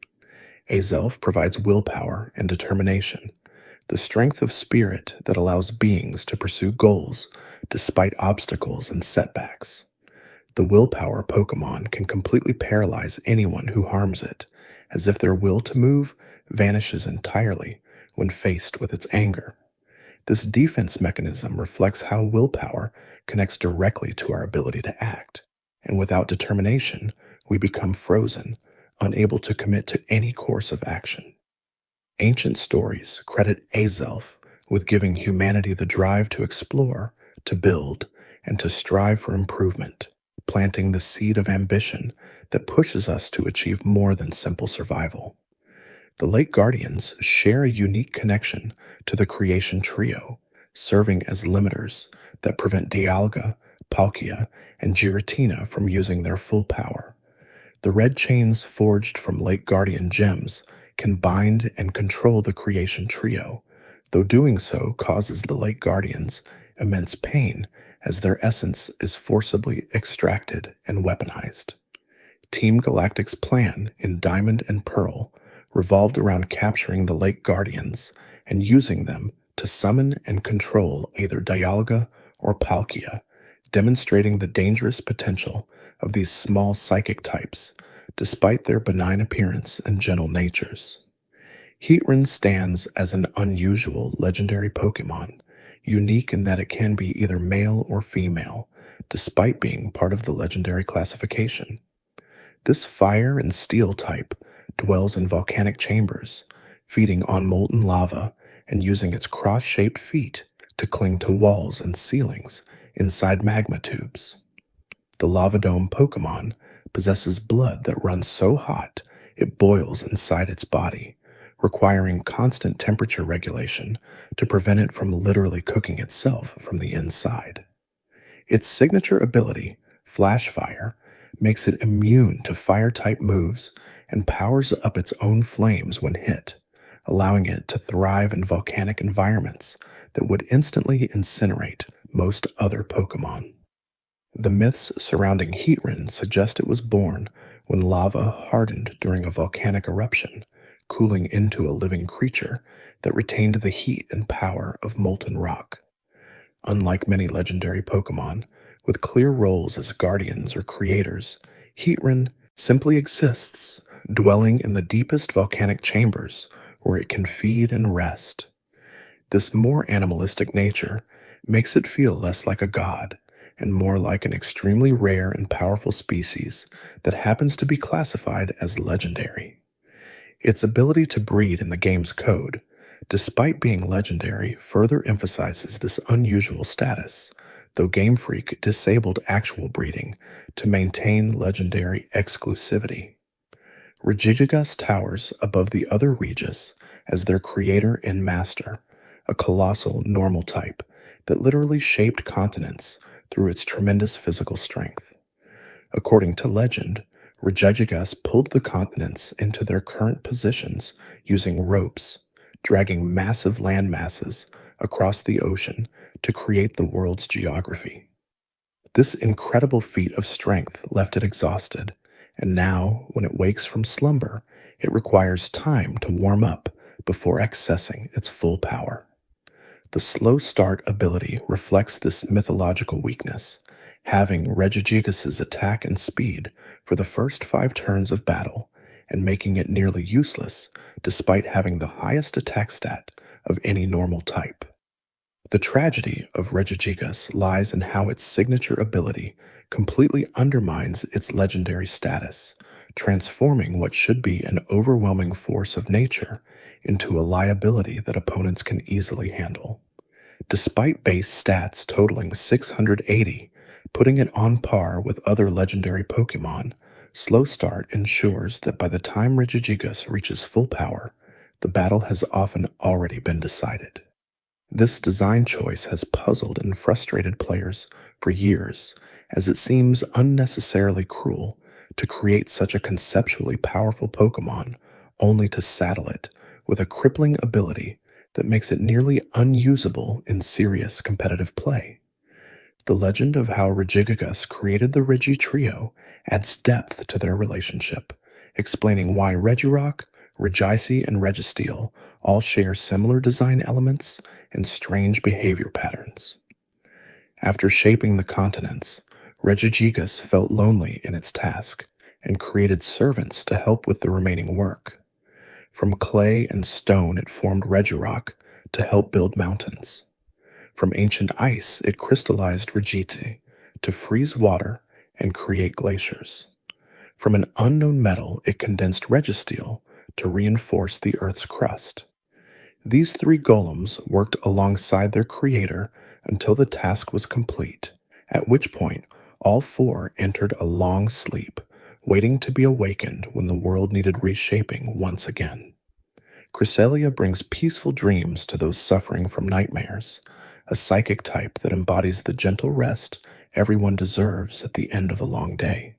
Azelf provides willpower and determination, the strength of spirit that allows beings to pursue goals despite obstacles and setbacks. The willpower Pokemon can completely paralyze anyone who harms it, as if their will to move vanishes entirely when faced with its anger. This defense mechanism reflects how willpower connects directly to our ability to act, and without determination, we become frozen, unable to commit to any course of action. Ancient stories credit Azelf with giving humanity the drive to explore, to build, and to strive for improvement, planting the seed of ambition that pushes us to achieve more than simple survival. The Lake Guardians share a unique connection to the creation trio, serving as limiters that prevent Dialga, Palkia, and Giratina from using their full power. The red chains forged from Lake Guardian gems can bind and control the creation trio, though doing so causes the Lake Guardians immense pain as their essence is forcibly extracted and weaponized. Team Galactic's plan in Diamond and Pearl revolved around capturing the Lake Guardians and using them to summon and control either Dialga or Palkia, demonstrating the dangerous potential of these small psychic types, despite their benign appearance and gentle natures. Heatran stands as an unusual legendary Pokemon, unique in that it can be either male or female, despite being part of the legendary classification. This fire and steel type dwells in volcanic chambers, feeding on molten lava and using its cross-shaped feet to cling to walls and ceilings inside magma tubes. The Lava Dome Pokemon possesses blood that runs so hot it boils inside its body, requiring constant temperature regulation to prevent it from literally cooking itself from the inside. Its signature ability, Flash Fire, makes it immune to fire-type moves and powers up its own flames when hit, allowing it to thrive in volcanic environments that would instantly incinerate most other Pokemon. The myths surrounding Heatran suggest it was born when lava hardened during a volcanic eruption, cooling into a living creature that retained the heat and power of molten rock. Unlike many legendary Pokemon, with clear roles as guardians or creators, Heatran simply exists, dwelling in the deepest volcanic chambers where it can feed and rest. This more animalistic nature makes it feel less like a god and more like an extremely rare and powerful species that happens to be classified as legendary. Its ability to breed in the game's code, despite being legendary, further emphasizes this unusual status, though Game Freak disabled actual breeding to maintain legendary exclusivity. Regigigas towers above the other Regis as their creator and master, a colossal normal type that literally shaped continents through its tremendous physical strength. According to legend, Regigigas pulled the continents into their current positions using ropes, dragging massive land masses across the ocean to create the world's geography. This incredible feat of strength left it exhausted, and now, when it wakes from slumber, it requires time to warm up before accessing its full power. The slow start ability reflects this mythological weakness, having Regigigas' attack and speed for the first 5 turns of battle, and making it nearly useless despite having the highest attack stat of any normal type. The tragedy of Regigigas lies in how its signature ability completely undermines its legendary status, transforming what should be an overwhelming force of nature into a liability that opponents can easily handle. Despite base stats totaling 680, putting it on par with other legendary Pokemon, Slow Start ensures that by the time Regigigas reaches full power, the battle has often already been decided. This design choice has puzzled and frustrated players for years, as it seems unnecessarily cruel to create such a conceptually powerful Pokemon only to saddle it with a crippling ability that makes it nearly unusable in serious competitive play. The legend of how Regigigas created the Regi trio adds depth to their relationship, explaining why Regirock, Regice, and Registeel all share similar design elements and strange behavior patterns. After shaping the continents, Regigigas felt lonely in its task and created servants to help with the remaining work. From clay and stone it formed Regirock to help build mountains. From ancient ice it crystallized Regiti to freeze water and create glaciers. From an unknown metal it condensed Registeel to reinforce the Earth's crust. These three golems worked alongside their creator until the task was complete, at which point all four entered a long sleep, waiting to be awakened when the world needed reshaping once again. Cresselia brings peaceful dreams to those suffering from nightmares, a psychic type that embodies the gentle rest everyone deserves at the end of a long day.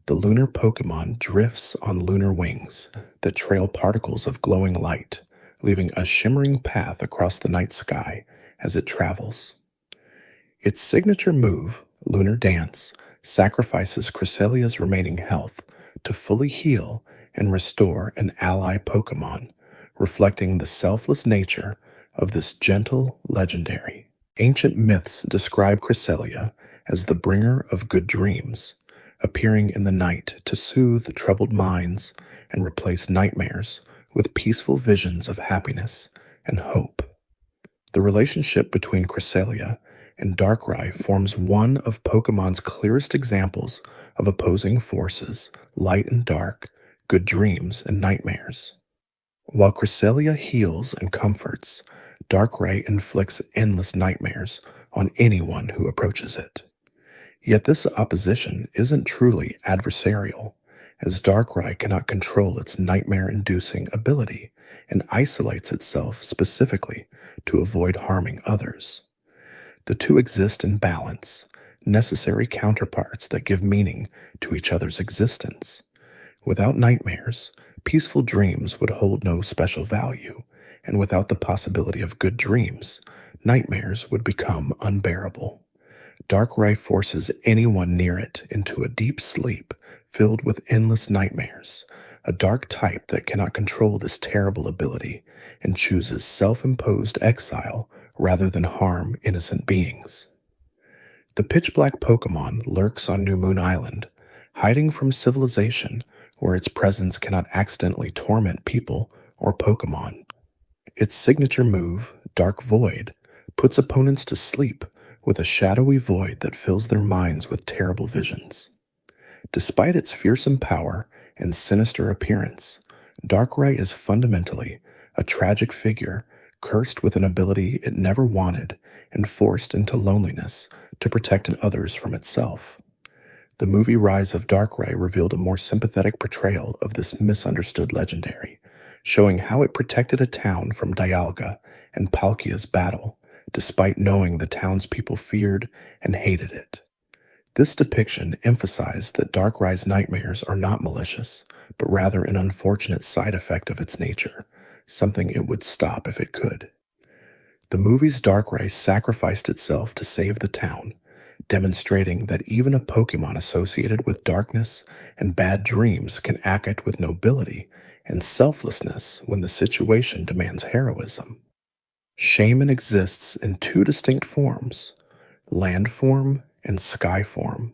The lunar Pokémon drifts on lunar wings that trail particles of glowing light, leaving a shimmering path across the night sky as it travels. Its signature move, Lunar Dance, sacrifices Cresselia's remaining health to fully heal and restore an ally Pokémon, reflecting the selfless nature of this gentle legendary. Ancient myths describe Cresselia as the bringer of good dreams, appearing in the night to soothe troubled minds and replace nightmares with peaceful visions of happiness and hope. The relationship between Cresselia and Darkrai forms one of Pokemon's clearest examples of opposing forces, light and dark, good dreams and nightmares. While Cresselia heals and comforts, Darkrai inflicts endless nightmares on anyone who approaches it. Yet this opposition isn't truly adversarial, as Darkrai cannot control its nightmare-inducing ability and isolates itself specifically to avoid harming others. The two exist in balance, necessary counterparts that give meaning to each other's existence. Without nightmares, peaceful dreams would hold no special value, and without the possibility of good dreams, nightmares would become unbearable. Darkrai forces anyone near it into a deep sleep filled with endless nightmares, a dark type that cannot control this terrible ability and chooses self-imposed exile rather than harm innocent beings. The pitch-black Pokémon lurks on New Moon Island, hiding from civilization where its presence cannot accidentally torment people or Pokémon. Its signature move, Dark Void, puts opponents to sleep with a shadowy void that fills their minds with terrible visions. Despite its fearsome power and sinister appearance, Darkrai is fundamentally a tragic figure cursed with an ability it never wanted and forced into loneliness to protect others from itself. The movie Rise of Darkrai revealed a more sympathetic portrayal of this misunderstood legendary, showing how it protected a town from Dialga and Palkia's battle, despite knowing the townspeople feared and hated it. This depiction emphasized that Darkrai's nightmares are not malicious, but rather an unfortunate side effect of its nature, something it would stop if it could. The movie's Darkrai sacrificed itself to save the town, demonstrating that even a Pokémon associated with darkness and bad dreams can act with nobility and selflessness when the situation demands heroism. Shaman exists in two distinct forms, land form and sky form,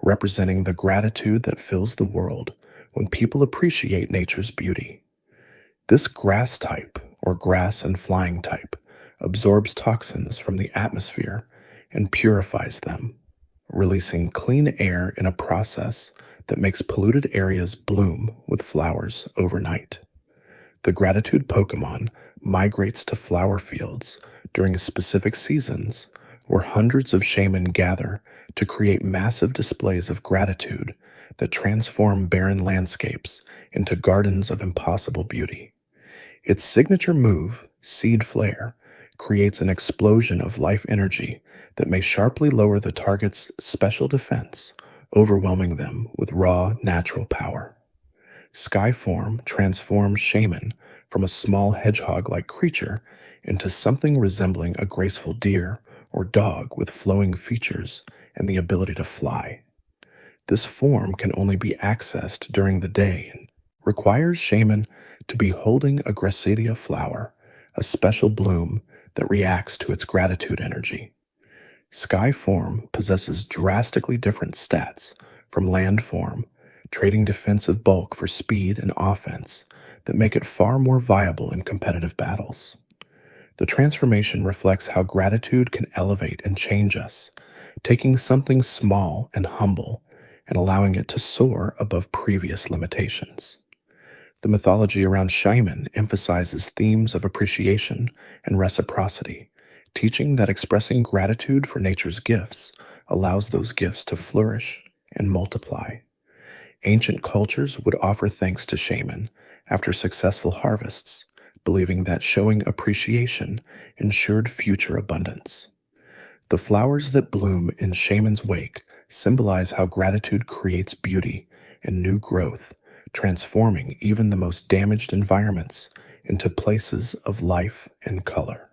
representing the gratitude that fills the world when people appreciate nature's beauty. This grass type, or grass and flying type, absorbs toxins from the atmosphere and purifies them, releasing clean air in a process that makes polluted areas bloom with flowers overnight. The Gratitude Pokémon migrates to flower fields during specific seasons where hundreds of shaman gather to create massive displays of gratitude that transform barren landscapes into gardens of impossible beauty. Its signature move, Seed Flare, creates an explosion of life energy that may sharply lower the target's special defense, overwhelming them with raw, natural power. Skyform transforms Shaman from a small hedgehog-like creature into something resembling a graceful deer or dog with flowing features and the ability to fly. This form can only be accessed during the day and requires Shaman to be holding a Gracidia flower, a special bloom that reacts to its gratitude energy. Sky form possesses drastically different stats from land form, trading defensive bulk for speed and offense that make it far more viable in competitive battles. The transformation reflects how gratitude can elevate and change us, taking something small and humble and allowing it to soar above previous limitations. The mythology around Shaimen emphasizes themes of appreciation and reciprocity, teaching that expressing gratitude for nature's gifts allows those gifts to flourish and multiply. Ancient cultures would offer thanks to Shaimen after successful harvests, believing that showing appreciation ensured future abundance. The flowers that bloom in Shaimen's wake symbolize how gratitude creates beauty and new growth, transforming even the most damaged environments into places of life and color.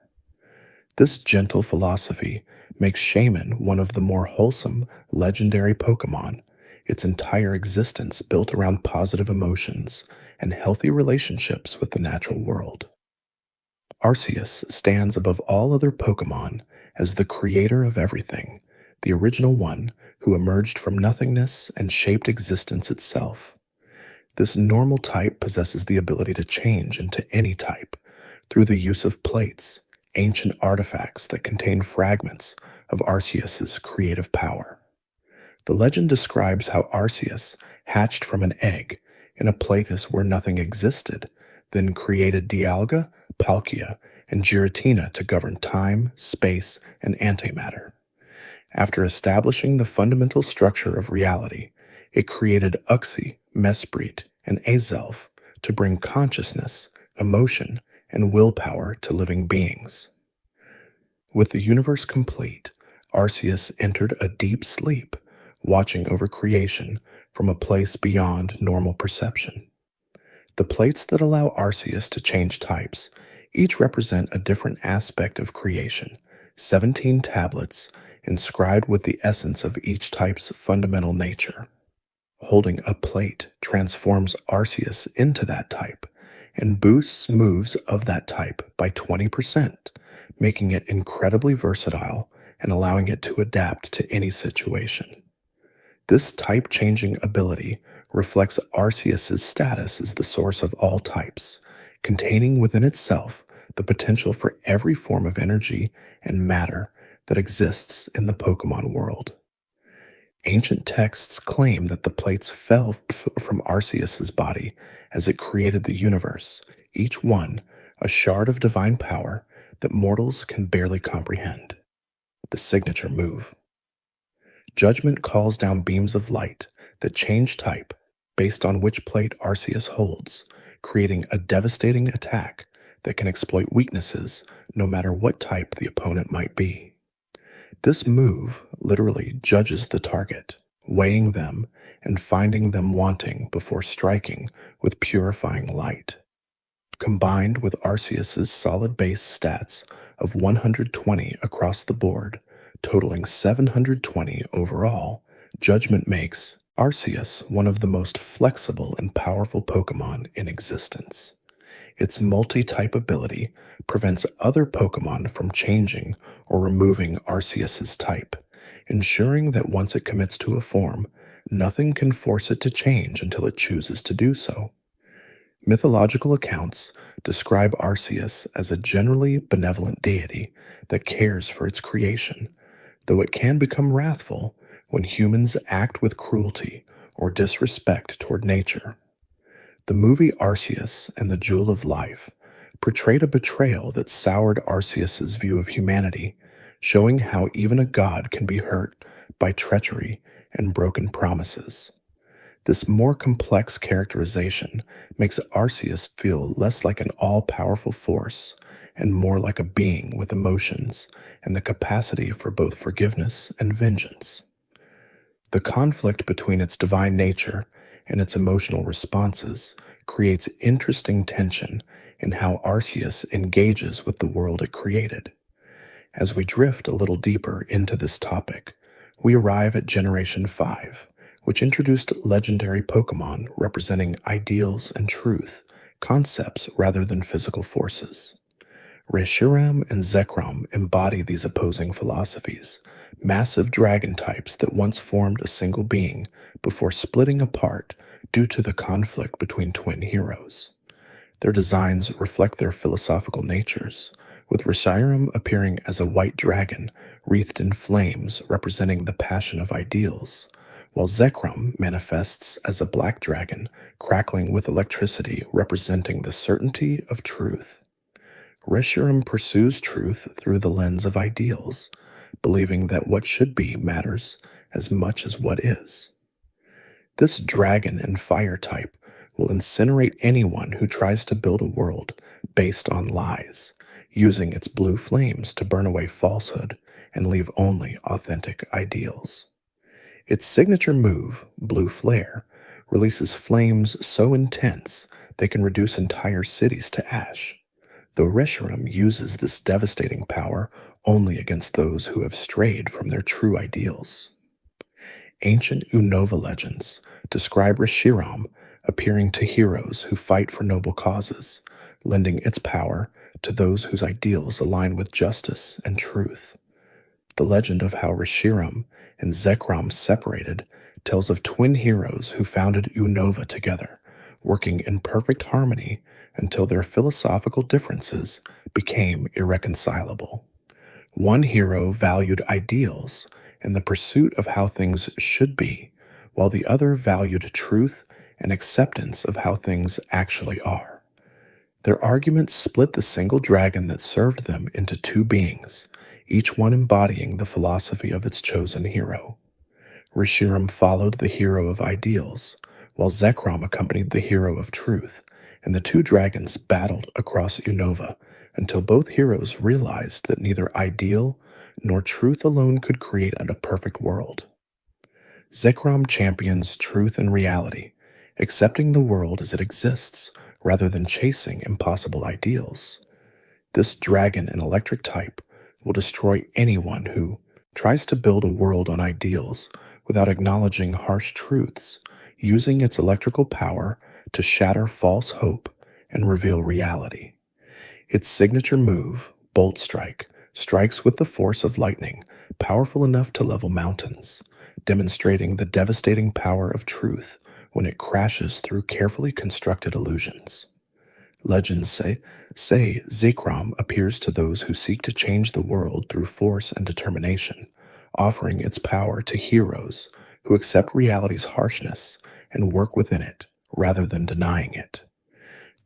This gentle philosophy makes Shaimen one of the more wholesome legendary Pokémon, its entire existence built around positive emotions and healthy relationships with the natural world. Arceus stands above all other Pokémon as the creator of everything, the original one who emerged from nothingness and shaped existence itself. This normal type possesses the ability to change into any type through the use of plates, ancient artifacts that contain fragments of Arceus's creative power. The legend describes how Arceus hatched from an egg in a place where nothing existed, then created Dialga, Palkia, and Giratina to govern time, space, and antimatter. After establishing the fundamental structure of reality, it created Uxie, Mesprit, and Azelf to bring consciousness, emotion, and willpower to living beings. With the universe complete, Arceus entered a deep sleep, watching over creation from a place beyond normal perception. The plates that allow Arceus to change types each represent a different aspect of creation, 17 tablets inscribed with the essence of each type's fundamental nature. Holding a plate transforms Arceus into that type and boosts moves of that type by 20%, making it incredibly versatile and allowing it to adapt to any situation. This type-changing ability reflects Arceus's status as the source of all types, containing within itself the potential for every form of energy and matter that exists in the Pokémon world. Ancient texts claim that the plates fell from Arceus's body as it created the universe, each one a shard of divine power that mortals can barely comprehend. The signature move. Judgment calls down beams of light that change type based on which plate Arceus holds, creating a devastating attack that can exploit weaknesses no matter what type the opponent might be. This move literally judges the target, weighing them and finding them wanting before striking with purifying light. Combined with Arceus's solid base stats of 120 across the board, totaling 720 overall, Judgment makes Arceus one of the most flexible and powerful Pokémon in existence. Its multi-type ability prevents other Pokémon from changing or removing Arceus's type, ensuring that once it commits to a form, nothing can force it to change until it chooses to do so. Mythological accounts describe Arceus as a generally benevolent deity that cares for its creation, though it can become wrathful when humans act with cruelty or disrespect toward nature. The movie Arceus and the Jewel of Life portrayed a betrayal that soured Arceus's view of humanity, showing how even a god can be hurt by treachery and broken promises. This more complex characterization makes Arceus feel less like an all-powerful force and more like a being with emotions and the capacity for both forgiveness and vengeance. The conflict between its divine nature and its emotional responses creates interesting tension in how Arceus engages with the world it created. As we drift a little deeper into this topic, we arrive at Generation 5, which introduced legendary Pokémon representing ideals and truth, concepts rather than physical forces. Reshiram and Zekrom embody these opposing philosophies, massive dragon types that once formed a single being before splitting apart due to the conflict between twin heroes. Their designs reflect their philosophical natures, with Reshiram appearing as a white dragon wreathed in flames representing the passion of ideals, while Zekrom manifests as a black dragon crackling with electricity representing the certainty of truth. Reshiram pursues truth through the lens of ideals, believing that what should be matters as much as what is. This dragon and fire type will incinerate anyone who tries to build a world based on lies, using its blue flames to burn away falsehood and leave only authentic ideals. Its signature move, Blue Flare, releases flames so intense they can reduce entire cities to ash, though Reshiram uses this devastating power only against those who have strayed from their true ideals. Ancient Unova legends describe Reshiram appearing to heroes who fight for noble causes, lending its power to those whose ideals align with justice and truth. The legend of how Reshiram and Zekrom separated tells of twin heroes who founded Unova together, working in perfect harmony until their philosophical differences became irreconcilable. One hero valued ideals and the pursuit of how things should be, while the other valued truth and acceptance of how things actually are. Their arguments split the single dragon that served them into two beings, each one embodying the philosophy of its chosen hero. Reshiram followed the hero of ideals, while Zekrom accompanied the hero of truth, and the two dragons battled across Unova until both heroes realized that neither ideal nor truth alone could create a perfect world. Zekrom champions truth and reality, accepting the world as it exists rather than chasing impossible ideals. This dragon and electric type will destroy anyone who tries to build a world on ideals without acknowledging harsh truths, using its electrical power to shatter false hope and reveal reality. Its signature move, Bolt Strike, strikes with the force of lightning, powerful enough to level mountains, demonstrating the devastating power of truth when it crashes through carefully constructed illusions. Legends say Zekrom appears to those who seek to change the world through force and determination, offering its power to heroes who accept reality's harshness and work within it rather than denying it.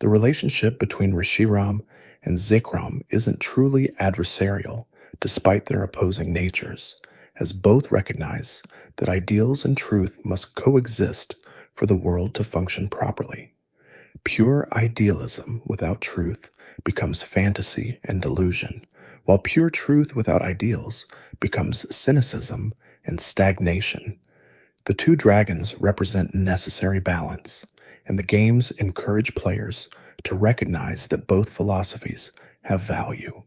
The relationship between Reshiram and Zekrom isn't truly adversarial, despite their opposing natures, as both recognize that ideals and truth must coexist for the world to function properly. Pure idealism without truth becomes fantasy and delusion, while pure truth without ideals becomes cynicism and stagnation. The two dragons represent necessary balance, and the games encourage players to recognize that both philosophies have value.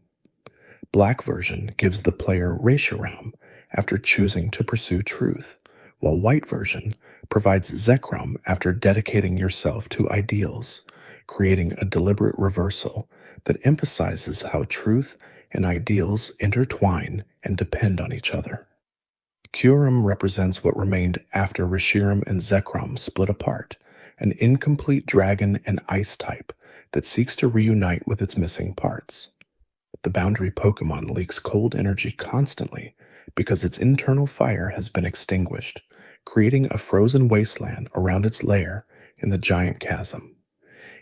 Black version gives the player Reshiram after choosing to pursue truth, while white version provides Zekrom after dedicating yourself to ideals, creating a deliberate reversal that emphasizes how truth and ideals intertwine and depend on each other. Kyurem represents what remained after Reshiram and Zekrom split apart, an incomplete dragon and ice type that seeks to reunite with its missing parts. The boundary Pokémon leaks cold energy constantly because its internal fire has been extinguished, creating a frozen wasteland around its lair in the giant chasm.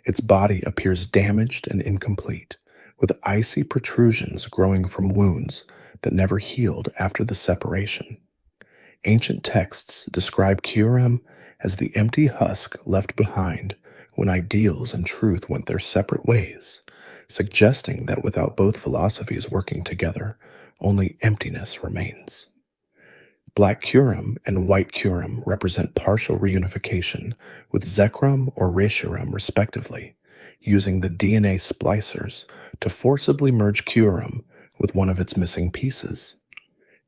Its body appears damaged and incomplete, with icy protrusions growing from wounds that never healed after the separation. Ancient texts describe Kyurem as the empty husk left behind when ideals and truth went their separate ways, suggesting that without both philosophies working together, only emptiness remains. Black Kyurem and White Kyurem represent partial reunification with Zekrom or Reshiram respectively, using the DNA splicers to forcibly merge Kyurem with one of its missing pieces.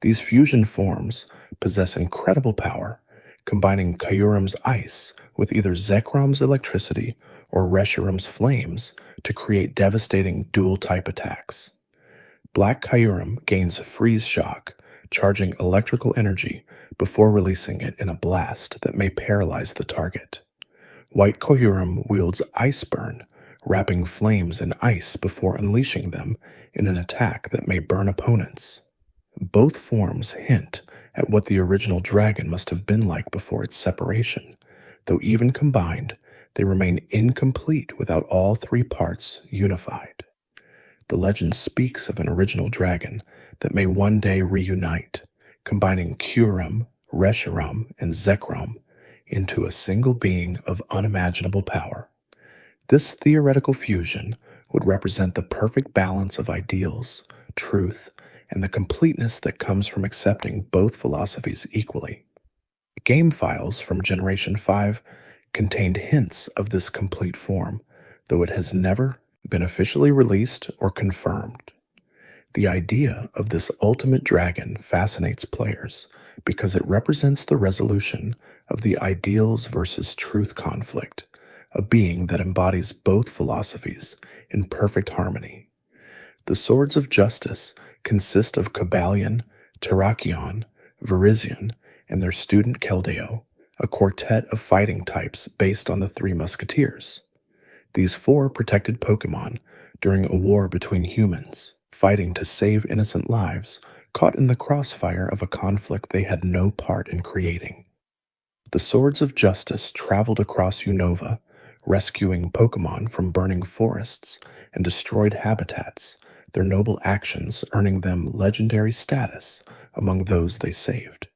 These fusion forms possess incredible power, combining Kyurem's ice with either Zekrom's electricity or Reshiram's flames to create devastating dual-type attacks. Black Kyurem gains Freeze Shock, charging electrical energy before releasing it in a blast that may paralyze the target. White Kohurum wields Ice Burn, wrapping flames in ice before unleashing them in an attack that may burn opponents. Both forms hint at what the original dragon must have been like before its separation, though even combined, they remain incomplete without all three parts unified. The legend speaks of an original dragon that may one day reunite, combining Kyurem, Reshiram, and Zekrom into a single being of unimaginable power. This theoretical fusion would represent the perfect balance of ideals, truth, and the completeness that comes from accepting both philosophies equally. Game files from Generation 5 contained hints of this complete form, though it has never been officially released or confirmed. The idea of this ultimate dragon fascinates players because it represents the resolution of the ideals versus truth conflict, a being that embodies both philosophies in perfect harmony. The Swords of Justice consist of Cobalion, Terrakion, Virizion, and their student Keldeo, a quartet of fighting types based on the Three Musketeers. These four protected Pokémon during a war between humans, fighting to save innocent lives caught in the crossfire of a conflict they had no part in creating. The Swords of Justice traveled across Unova, rescuing Pokémon from burning forests and destroyed habitats, their noble actions earning them legendary status among those they saved.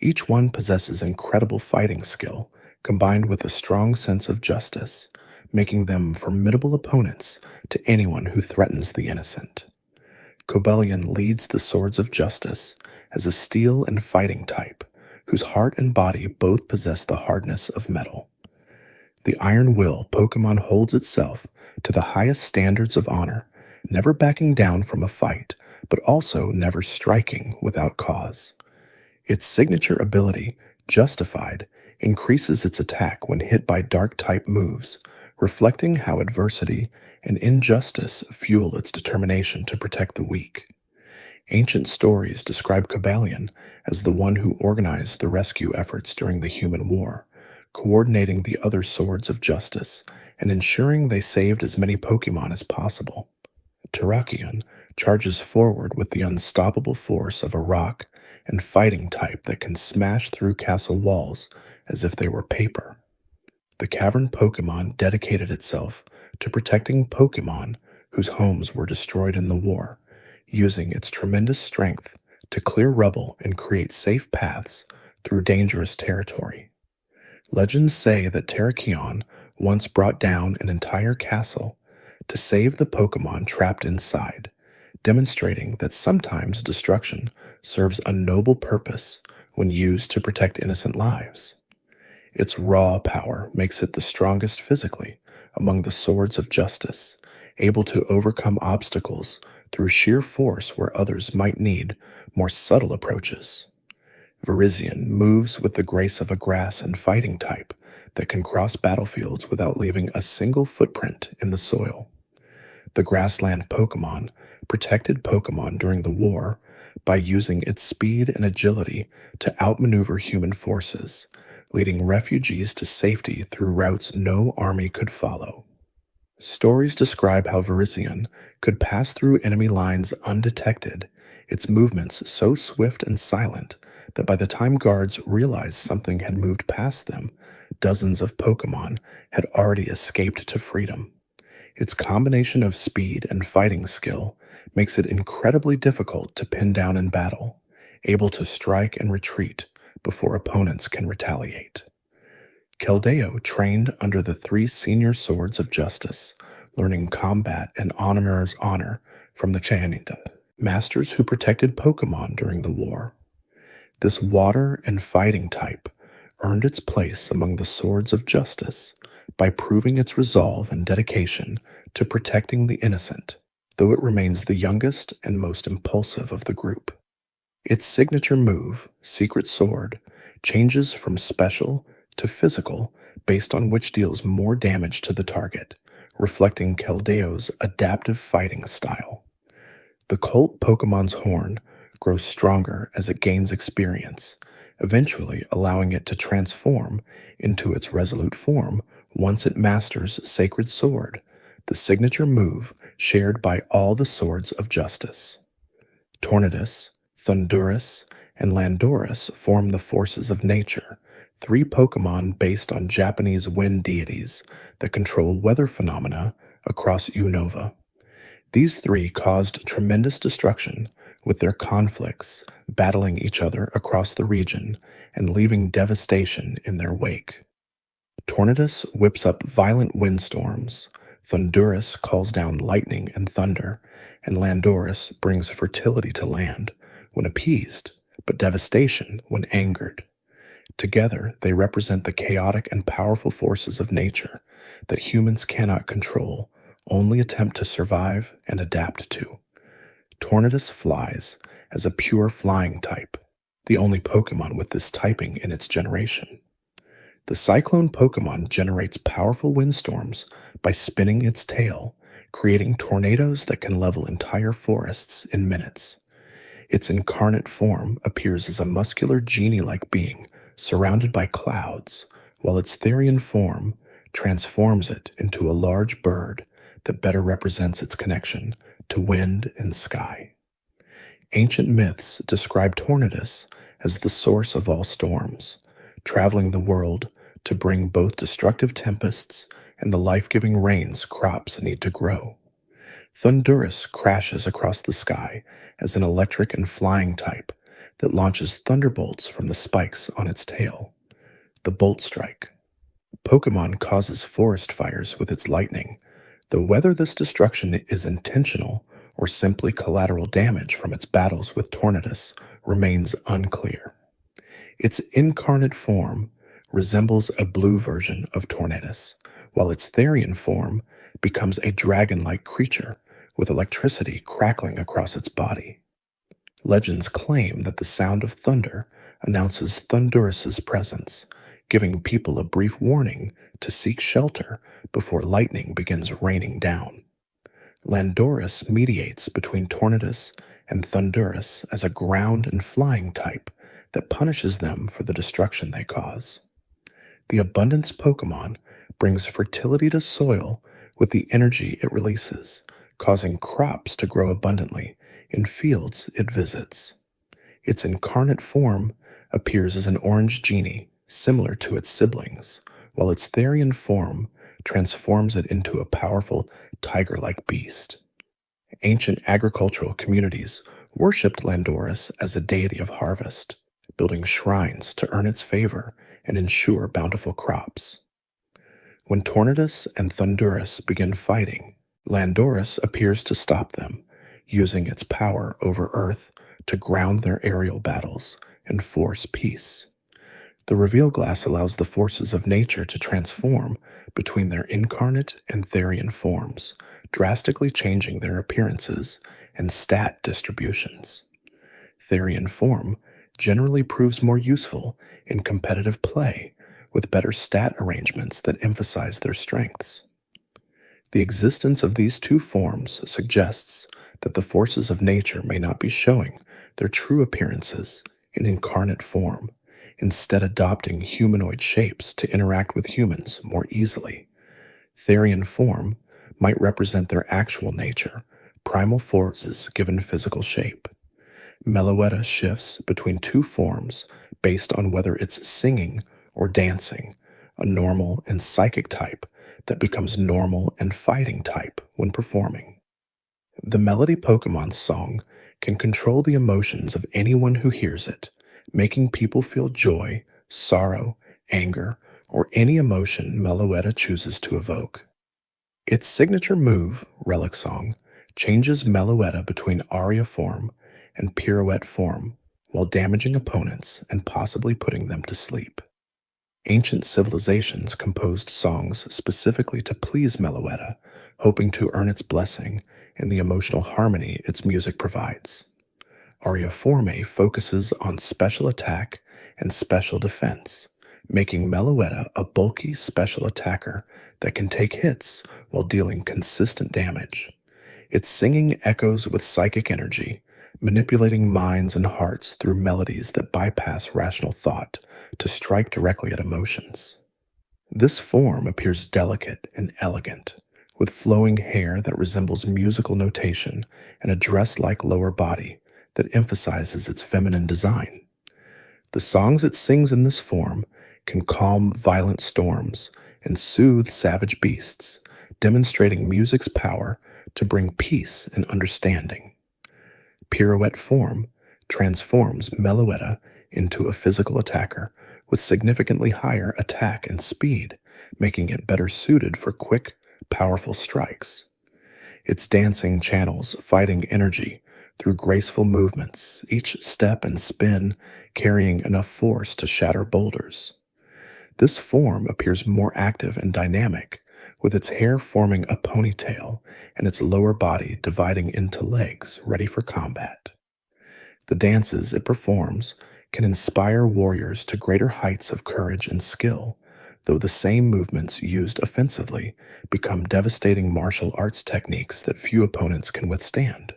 Each one possesses incredible fighting skill, combined with a strong sense of justice, making them formidable opponents to anyone who threatens the innocent. Cobalion leads the Swords of Justice as a steel and fighting type, whose heart and body both possess the hardness of metal. The Iron Will Pokémon holds itself to the highest standards of honor, never backing down from a fight, but also never striking without cause. Its signature ability, Justified, increases its attack when hit by Dark-type moves, reflecting how adversity and injustice fuel its determination to protect the weak. Ancient stories describe Cobalion as the one who organized the rescue efforts during the Human War, coordinating the other Swords of Justice and ensuring they saved as many Pokémon as possible. Terrakion charges forward with the unstoppable force of a rock and fighting type that can smash through castle walls as if they were paper. The Cavern Pokémon dedicated itself to protecting Pokémon whose homes were destroyed in the war, using its tremendous strength to clear rubble and create safe paths through dangerous territory. Legends say that Terrakion once brought down an entire castle to save the Pokémon trapped inside, demonstrating that sometimes destruction serves a noble purpose when used to protect innocent lives. Its raw power makes it the strongest physically among the Swords of Justice, able to overcome obstacles through sheer force where others might need more subtle approaches. Virizion moves with the grace of a grass and fighting type that can cross battlefields without leaving a single footprint in the soil. The Grassland Pokémon protected Pokémon during the war by using its speed and agility to outmaneuver human forces, leading refugees to safety through routes no army could follow. Stories describe how Virizion could pass through enemy lines undetected, its movements so swift and silent that by the time guards realized something had moved past them, dozens of Pokémon had already escaped to freedom. Its combination of speed and fighting skill makes it incredibly difficult to pin down in battle, able to strike and retreat before opponents can retaliate. Keldeo trained under the three senior Swords of Justice, learning combat and honor's honor from the Chayanita, masters who protected Pokémon during the war. This water and fighting type earned its place among the Swords of Justice by proving its resolve and dedication to protecting the innocent, though it remains the youngest and most impulsive of the group. Its signature move, Secret Sword, changes from special to physical based on which deals more damage to the target, reflecting Keldeo's adaptive fighting style. The cult Pokemon's Hoenn grows stronger as it gains experience, eventually allowing it to transform into its resolute form once it masters Sacred Sword, the signature move shared by all the Swords of Justice. Tornadus, Thundurus, and Landorus form the forces of nature, three Pokemon based on Japanese wind deities that control weather phenomena across Unova. These three caused tremendous destruction, with their conflicts battling each other across the region and leaving devastation in their wake. Tornadus whips up violent windstorms, Thundurus calls down lightning and thunder, and Landorus brings fertility to land when appeased, but devastation when angered. Together, they represent the chaotic and powerful forces of nature that humans cannot control, only attempt to survive and adapt to. Tornadus flies as a pure flying type, the only Pokemon with this typing in its generation. The Cyclone Pokemon generates powerful windstorms by spinning its tail, creating tornadoes that can level entire forests in minutes. Its incarnate form appears as a muscular genie-like being surrounded by clouds, while its Therian form transforms it into a large bird that better represents its connection to wind and sky. Ancient myths describe Tornadus as the source of all storms, traveling the world to bring both destructive tempests and the life-giving rains crops need to grow. Thundurus crashes across the sky as an electric and flying type that launches thunderbolts from the spikes on its tail. The Bolt Strike. Pokemon causes forest fires with its lightning, though whether this destruction is intentional or simply collateral damage from its battles with Tornadus remains unclear. Its incarnate form resembles a blue version of Tornadus, while its Therian form becomes a dragon-like creature with electricity crackling across its body. Legends claim that the sound of thunder announces Thundurus's presence, giving people a brief warning to seek shelter before lightning begins raining down. Landorus mediates between Tornadus and Thundurus as a ground and flying type that punishes them for the destruction they cause. The Abundance Pokemon brings fertility to soil with the energy it releases, causing crops to grow abundantly in fields it visits. Its incarnate form appears as an orange genie, similar to its siblings, while its Therian form transforms it into a powerful tiger-like beast. Ancient agricultural communities worshipped Landorus as a deity of harvest, building shrines to earn its favor and ensure bountiful crops. When Tornadus and Thundurus begin fighting, Landorus appears to stop them, using its power over Earth to ground their aerial battles and force peace. The reveal glass allows the forces of nature to transform between their incarnate and Therian forms, drastically changing their appearances and stat distributions. Therian form generally proves more useful in competitive play, with better stat arrangements that emphasize their strengths. The existence of these two forms suggests that the forces of nature may not be showing their true appearances in incarnate form, instead adopting humanoid shapes to interact with humans more easily. Therian form might represent their actual nature, primal forces given physical shape. Meloetta shifts between two forms based on whether it's singing or dancing, a normal and psychic type that becomes normal and fighting type when performing. The Melody Pokemon's song can control the emotions of anyone who hears it, making people feel joy, sorrow, anger, or any emotion Meloetta chooses to evoke. Its signature move, Relic Song, changes Meloetta between aria form and pirouette form while damaging opponents and possibly putting them to sleep. Ancient civilizations composed songs specifically to please Meloetta, hoping to earn its blessing and the emotional harmony its music provides. Ariaforme focuses on special attack and special defense, making Meloetta a bulky special attacker that can take hits while dealing consistent damage. Its singing echoes with psychic energy, manipulating minds and hearts through melodies that bypass rational thought to strike directly at emotions. This form appears delicate and elegant, with flowing hair that resembles musical notation and a dress-like lower body that emphasizes its feminine design. The songs it sings in this form can calm violent storms and soothe savage beasts, demonstrating music's power to bring peace and understanding. Pirouette form transforms Meloetta into a physical attacker with significantly higher attack and speed, making it better suited for quick, powerful strikes. Its dancing channels fighting energy through graceful movements, each step and spin carrying enough force to shatter boulders. This form appears more active and dynamic, with its hair forming a ponytail and its lower body dividing into legs ready for combat. The dances it performs can inspire warriors to greater heights of courage and skill, though the same movements used offensively become devastating martial arts techniques that few opponents can withstand.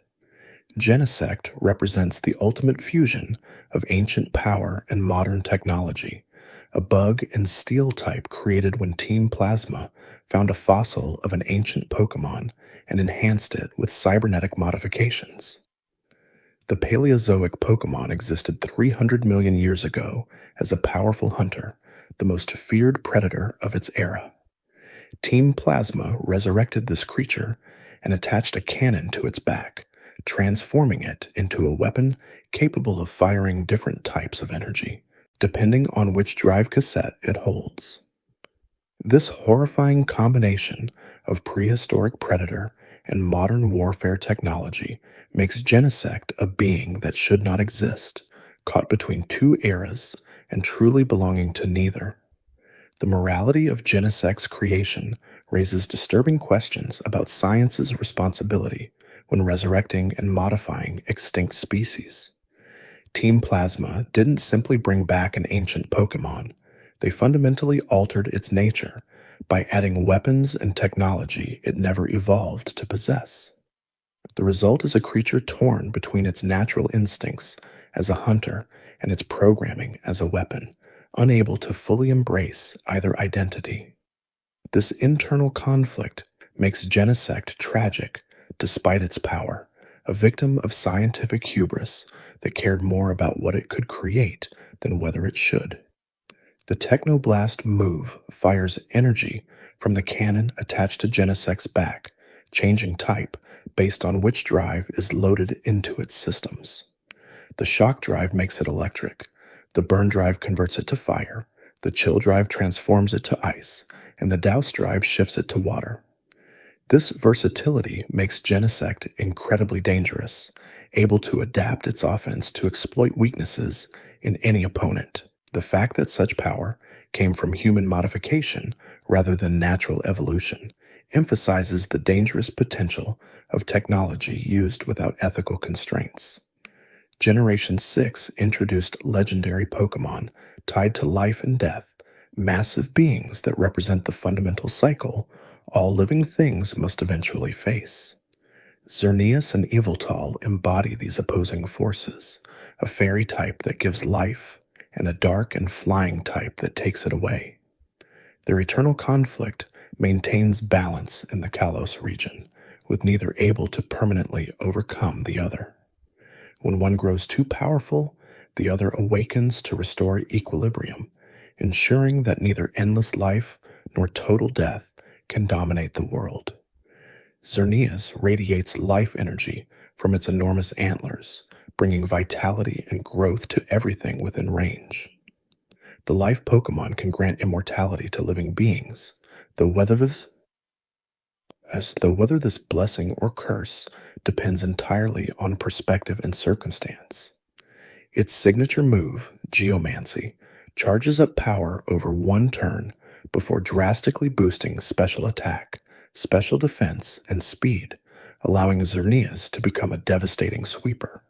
Genesect represents the ultimate fusion of ancient power and modern technology, a bug and steel type created when Team Plasma found a fossil of an ancient Pokémon and enhanced it with cybernetic modifications. The Paleozoic Pokémon existed 300 million years ago as a powerful hunter, the most feared predator of its era. Team Plasma resurrected this creature and attached a cannon to its back, transforming it into a weapon capable of firing different types of energy, depending on which drive cassette it holds. This horrifying combination of prehistoric predator and modern warfare technology makes Genesect a being that should not exist, caught between two eras and truly belonging to neither. The morality of Genesect's creation raises disturbing questions about science's responsibility when resurrecting and modifying extinct species. Team Plasma didn't simply bring back an ancient Pokémon, they fundamentally altered its nature by adding weapons and technology it never evolved to possess. The result is a creature torn between its natural instincts as a hunter and its programming as a weapon, unable to fully embrace either identity. This internal conflict makes Genesect tragic despite its power, a victim of scientific hubris that cared more about what it could create than whether it should. The Technoblast move fires energy from the cannon attached to Genesect's back, changing type based on which drive is loaded into its systems. The shock drive makes it electric, the burn drive converts it to fire, the chill drive transforms it to ice, and the douse drive shifts it to water. This versatility makes Genesect incredibly dangerous, able to adapt its offense to exploit weaknesses in any opponent. The fact that such power came from human modification rather than natural evolution emphasizes the dangerous potential of technology used without ethical constraints. Generation 6 introduced legendary Pokémon tied to life and death, massive beings that represent the fundamental cycle all living things must eventually face. Xerneas and Yveltal embody these opposing forces, a fairy type that gives life and a dark and flying type that takes it away. Their eternal conflict maintains balance in the Kalos region, with neither able to permanently overcome the other. When one grows too powerful, the other awakens to restore equilibrium, ensuring that neither endless life nor total death can dominate the world. Xerneas radiates life energy from its enormous antlers, bringing vitality and growth to everything within range. The life Pokémon can grant immortality to living beings, though whether this blessing or curse depends entirely on perspective and circumstance. Its signature move, Geomancy, charges up power over one turn before drastically boosting special attack, special defense, and speed, allowing Xerneas to become a devastating sweeper.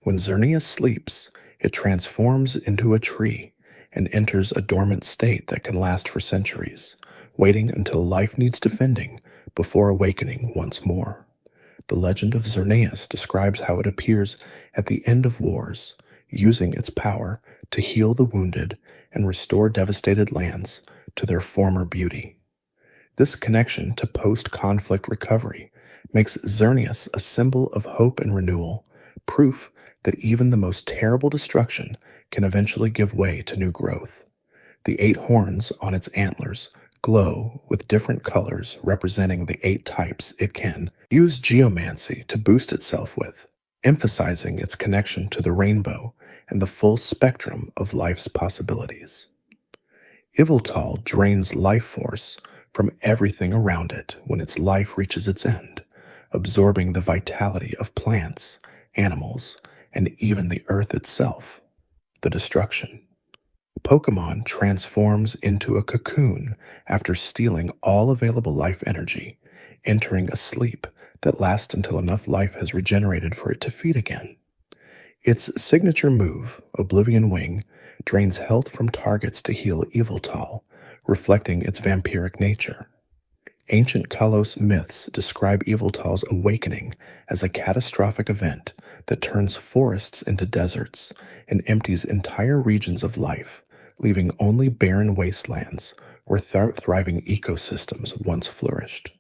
When Xerneas sleeps, it transforms into a tree and enters a dormant state that can last for centuries, waiting until life needs defending before awakening once more. The legend of Xerneas describes how it appears at the end of wars, using its power to heal the wounded and restore devastated lands to their former beauty. This connection to post-conflict recovery makes Xerneas a symbol of hope and renewal, proof that even the most terrible destruction can eventually give way to new growth. The 8 horns on its antlers glow with different colors representing the 8 types it can use geomancy to boost itself with, emphasizing its connection to the rainbow and the full spectrum of life's possibilities. Yveltal drains life force from everything around it when its life reaches its end, absorbing the vitality of plants, animals, and even the earth itself. The destruction. Pokémon transforms into a cocoon after stealing all available life energy, entering a sleep that lasts until enough life has regenerated for it to feed again. Its signature move, Oblivion Wing, drains health from targets to heal Yveltal, reflecting its vampiric nature. Ancient Kalos myths describe Yveltal's awakening as a catastrophic event that turns forests into deserts and empties entire regions of life, leaving only barren wastelands where thriving ecosystems once flourished.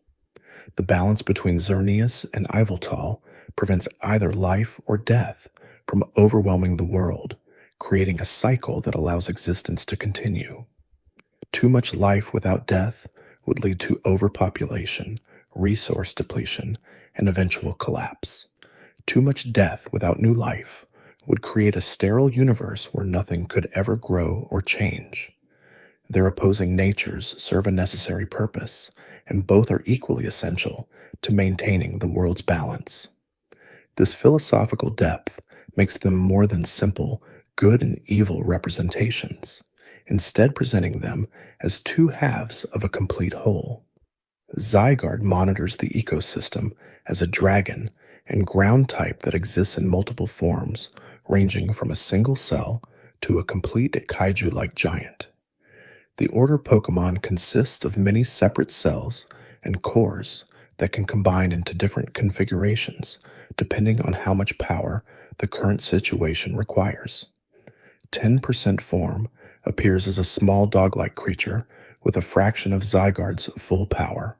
The balance between Xerneas and Yveltal prevents either life or death from overwhelming the world, creating a cycle that allows existence to continue. Too much life without death would lead to overpopulation, resource depletion, and eventual collapse. Too much death without new life would create a sterile universe where nothing could ever grow or change. Their opposing natures serve a necessary purpose, and both are equally essential to maintaining the world's balance. This philosophical depth makes them more than simple good and evil representations, instead presenting them as 2 halves of a complete whole. Zygarde monitors the ecosystem as a dragon and ground type that exists in multiple forms, ranging from a single cell to a complete kaiju-like giant. The Order Pokémon consists of many separate cells and cores that can combine into different configurations depending on how much power the current situation requires. 10% form appears as a small dog-like creature with a fraction of Zygarde's full power.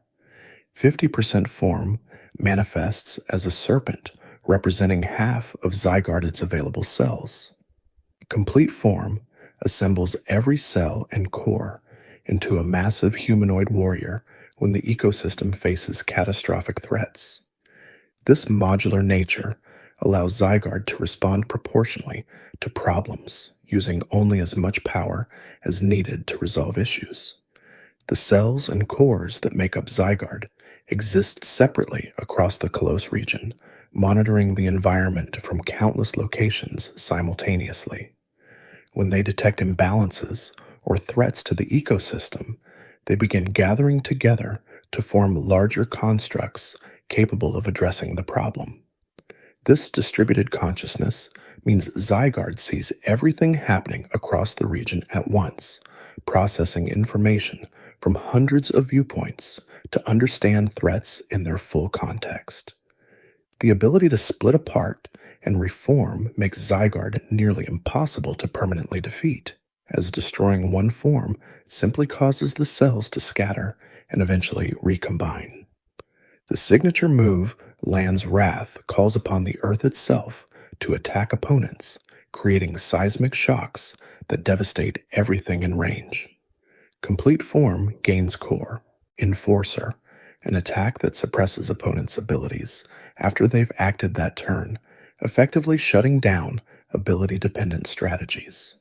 50% form manifests as a serpent representing half of Zygarde's available cells. Complete form assembles every cell and core into a massive humanoid warrior when the ecosystem faces catastrophic threats. This modular nature allows Zygarde to respond proportionally to problems, using only as much power as needed to resolve issues. The cells and cores that make up Zygarde exist separately across the Kalos region, monitoring the environment from countless locations simultaneously. When they detect imbalances or threats to the ecosystem, they begin gathering together to form larger constructs capable of addressing the problem. This distributed consciousness means Zygarde sees everything happening across the region at once, processing information from hundreds of viewpoints to understand threats in their full context. The ability to split apart and reform makes Zygarde nearly impossible to permanently defeat, as destroying one form simply causes the cells to scatter and eventually recombine. The signature move, Land's Wrath, calls upon the Earth itself to attack opponents, creating seismic shocks that devastate everything in range. Complete form gains core, Enforcer, an attack that suppresses opponents' abilities after they've acted that turn, effectively shutting down ability-dependent strategies.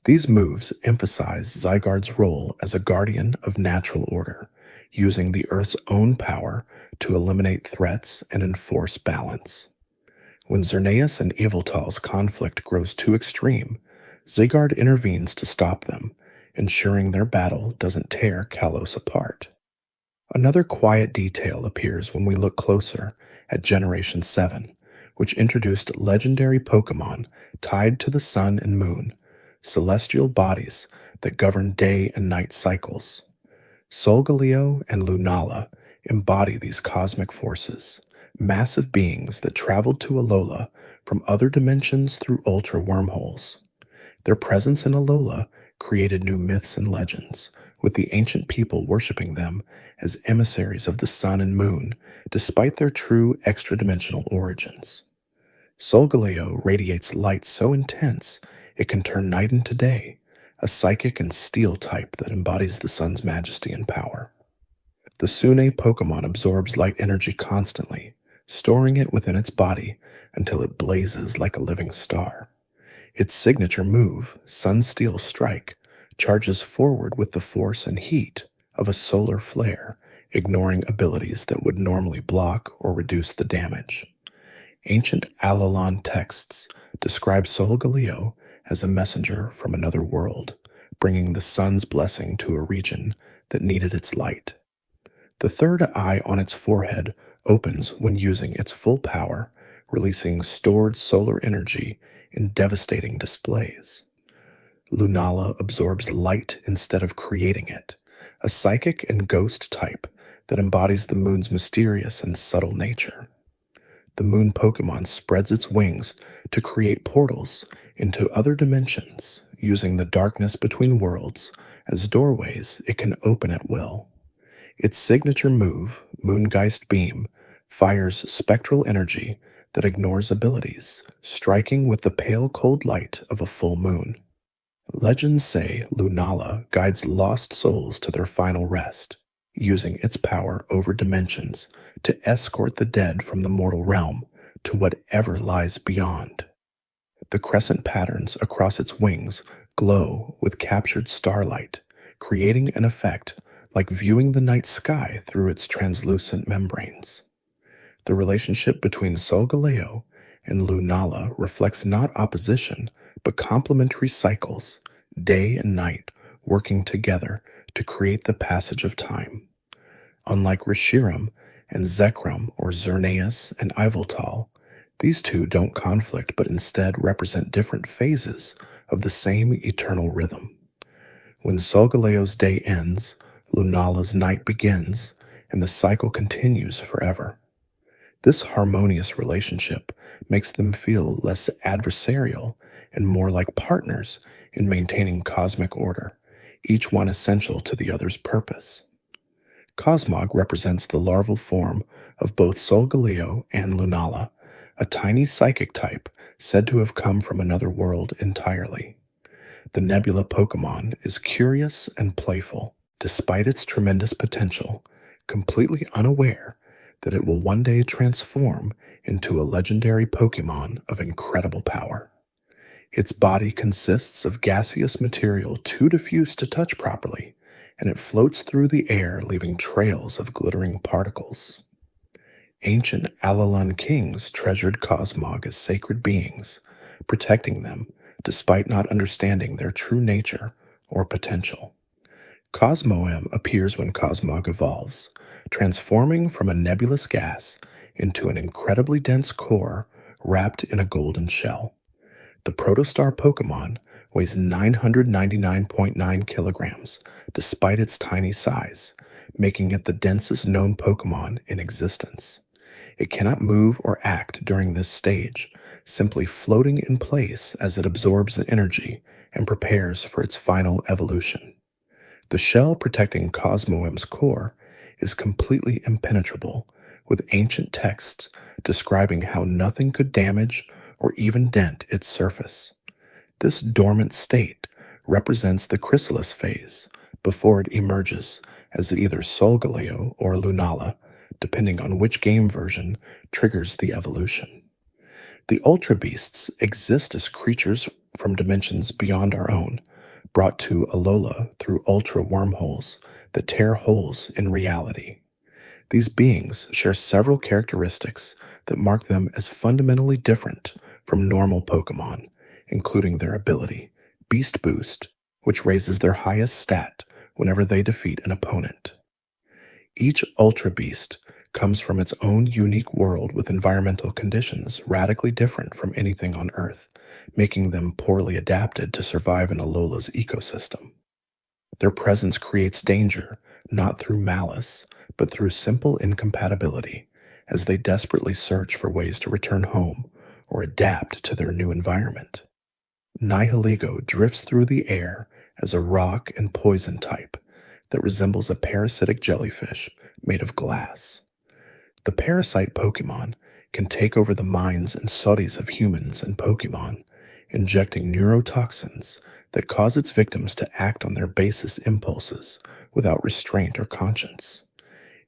These moves emphasize Zygarde's role as a guardian of natural order, using the Earth's own power to eliminate threats and enforce balance. When Xerneas and Yveltal's conflict grows too extreme, Zygarde intervenes to stop them, ensuring their battle doesn't tear Kalos apart. Another quiet detail appears when we look closer at Generation 7, which introduced legendary Pokémon tied to the sun and moon, celestial bodies that govern day and night cycles. Solgaleo and Lunala embody these cosmic forces, massive beings that traveled to Alola from other dimensions through ultra wormholes. Their presence in Alola created new myths and legends, with the ancient people worshipping them as emissaries of the sun and moon, despite their true extra-dimensional origins. Solgaleo radiates light so intense it can turn night into day, a psychic and steel type that embodies the sun's majesty and power. The Sinnoh Pokémon absorbs light energy constantly, storing it within its body until it blazes like a living star. Its signature move, Sunsteel Strike, charges forward with the force and heat of a solar flare, ignoring abilities that would normally block or reduce the damage. Ancient Alolan texts describe Solgaleo as a messenger from another world, bringing the sun's blessing to a region that needed its light. The third eye on its forehead opens when using its full power, releasing stored solar energy in devastating displays. Lunala absorbs light instead of creating it, a psychic and ghost type that embodies the moon's mysterious and subtle nature. The moon Pokémon spreads its wings to create portals into other dimensions, using the darkness between worlds as doorways it can open at will. Its signature move, Moongeist Beam, fires spectral energy that ignores abilities, striking with the pale cold light of a full moon. Legends say Lunala guides lost souls to their final rest, using its power over dimensions to escort the dead from the mortal realm to whatever lies beyond. The crescent patterns across its wings glow with captured starlight, creating an effect like viewing the night sky through its translucent membranes. The relationship between Solgaleo and Lunala reflects not opposition, but complementary cycles, day and night working together to create the passage of time. Unlike Reshiram and Zekrom or Xerneas and Yveltal, these two don't conflict but instead represent different phases of the same eternal rhythm. When Solgaleo's day ends, Lunala's night begins, and the cycle continues forever. This harmonious relationship makes them feel less adversarial and more like partners in maintaining cosmic order, each one essential to the other's purpose. Cosmog represents the larval form of both Solgaleo and Lunala, a tiny psychic type said to have come from another world entirely. The Nebula Pokémon is curious and playful, despite its tremendous potential, completely unaware that it will one day transform into a legendary Pokémon of incredible power. Its body consists of gaseous material too diffuse to touch properly, and it floats through the air leaving trails of glittering particles. Ancient Alolan kings treasured Cosmog as sacred beings, protecting them despite not understanding their true nature or potential. Cosmoem appears when Cosmog evolves, transforming from a nebulous gas into an incredibly dense core wrapped in a golden shell. The Protostar Pokémon weighs 999.9 kilograms, despite its tiny size, making it the densest known Pokémon in existence. It cannot move or act during this stage, simply floating in place as it absorbs the energy and prepares for its final evolution. The shell protecting Cosmoem's core is completely impenetrable, with ancient texts describing how nothing could damage or even dent its surface. This dormant state represents the chrysalis phase before it emerges as either Solgaleo or Lunala, depending on which game version triggers the evolution. The Ultra Beasts exist as creatures from dimensions beyond our own, brought to Alola through ultra wormholes that tear holes in reality. These beings share several characteristics that mark them as fundamentally different from normal Pokémon, including their ability, Beast Boost, which raises their highest stat whenever they defeat an opponent. Each Ultra Beast comes from its own unique world with environmental conditions radically different from anything on Earth, making them poorly adapted to survive in Alola's ecosystem. Their presence creates danger, not through malice, but through simple incompatibility, as they desperately search for ways to return home or adapt to their new environment. Nihiligo drifts through the air as a rock and poison type that resembles a parasitic jellyfish made of glass. The parasite Pokemon can take over the minds and bodies of humans and Pokemon, injecting neurotoxins that cause its victims to act on their basest impulses without restraint or conscience.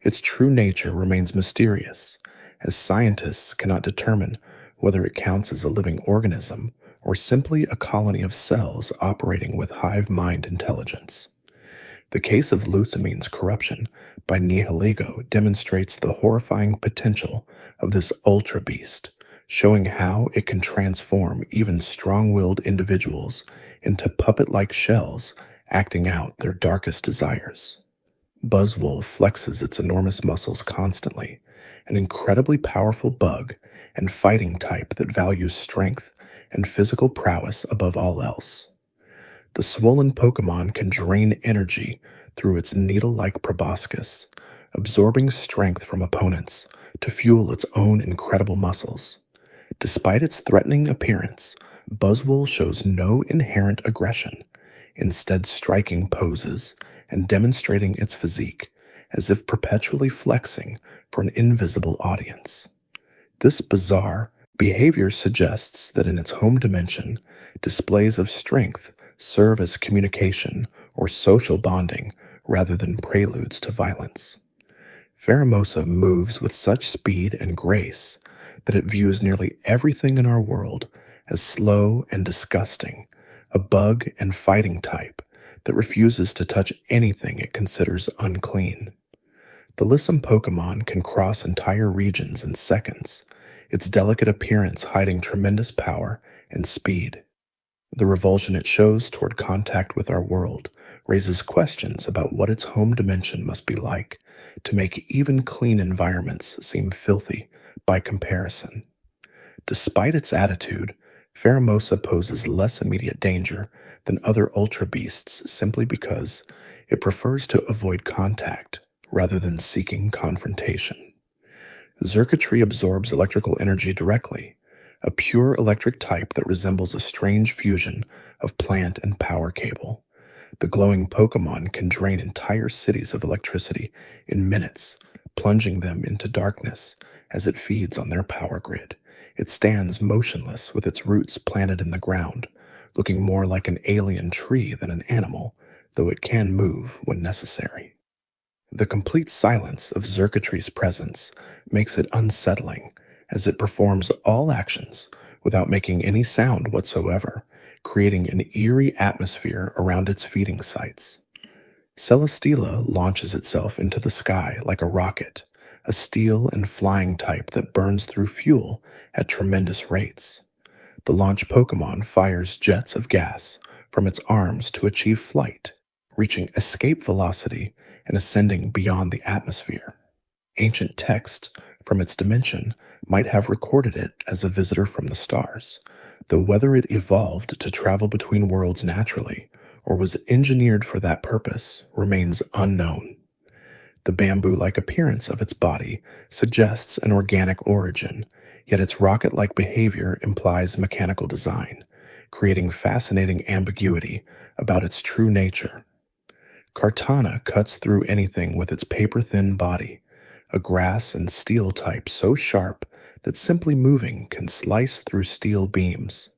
Its true nature remains mysterious, as scientists cannot determine whether it counts as a living organism or simply a colony of cells operating with hive mind intelligence. The case of Luthamine's corruption by Nihiligo demonstrates the horrifying potential of this ultra beast, showing how it can transform even strong-willed individuals into puppet-like shells acting out their darkest desires. Buzzwole flexes its enormous muscles constantly, an incredibly powerful bug and fighting type that values strength and physical prowess above all else. The swollen Pokemon can drain energy through its needle-like proboscis, absorbing strength from opponents to fuel its own incredible muscles. Despite its threatening appearance, Buzzwole shows no inherent aggression, instead striking poses and demonstrating its physique as if perpetually flexing for an invisible audience. This bizarre behavior suggests that in its home dimension, displays of strength serve as communication or social bonding rather than preludes to violence. Pheromosa moves with such speed and grace that it views nearly everything in our world as slow and disgusting, a bug and fighting type that refuses to touch anything it considers unclean. The Lissum Pokemon can cross entire regions in seconds, its delicate appearance hiding tremendous power and speed. The revulsion it shows toward contact with our world raises questions about what its home dimension must be like to make even clean environments seem filthy by comparison. Despite its attitude, Pheromosa poses less immediate danger than other ultra beasts simply because it prefers to avoid contact rather than seeking confrontation. Xurkitree absorbs electrical energy directly, a pure electric type that resembles a strange fusion of plant and power cable. The glowing Pokemon can drain entire cities of electricity in minutes, plunging them into darkness as it feeds on their power grid. It stands motionless with its roots planted in the ground, looking more like an alien tree than an animal, though it can move when necessary. The complete silence of Xurkitree's presence makes it unsettling, as it performs all actions without making any sound whatsoever, creating an eerie atmosphere around its feeding sites. Celesteela launches itself into the sky like a rocket, a steel and flying type that burns through fuel at tremendous rates. The launch Pokemon fires jets of gas from its arms to achieve flight, reaching escape velocity and ascending beyond the atmosphere. Ancient text from its dimension might have recorded it as a visitor from the stars, though whether it evolved to travel between worlds naturally or was engineered for that purpose remains unknown. The bamboo-like appearance of its body suggests an organic origin, yet its rocket-like behavior implies mechanical design, creating fascinating ambiguity about its true nature. Kartana cuts through anything with its paper-thin body, a grass and steel type so sharp that simply moving can slice through steel beams.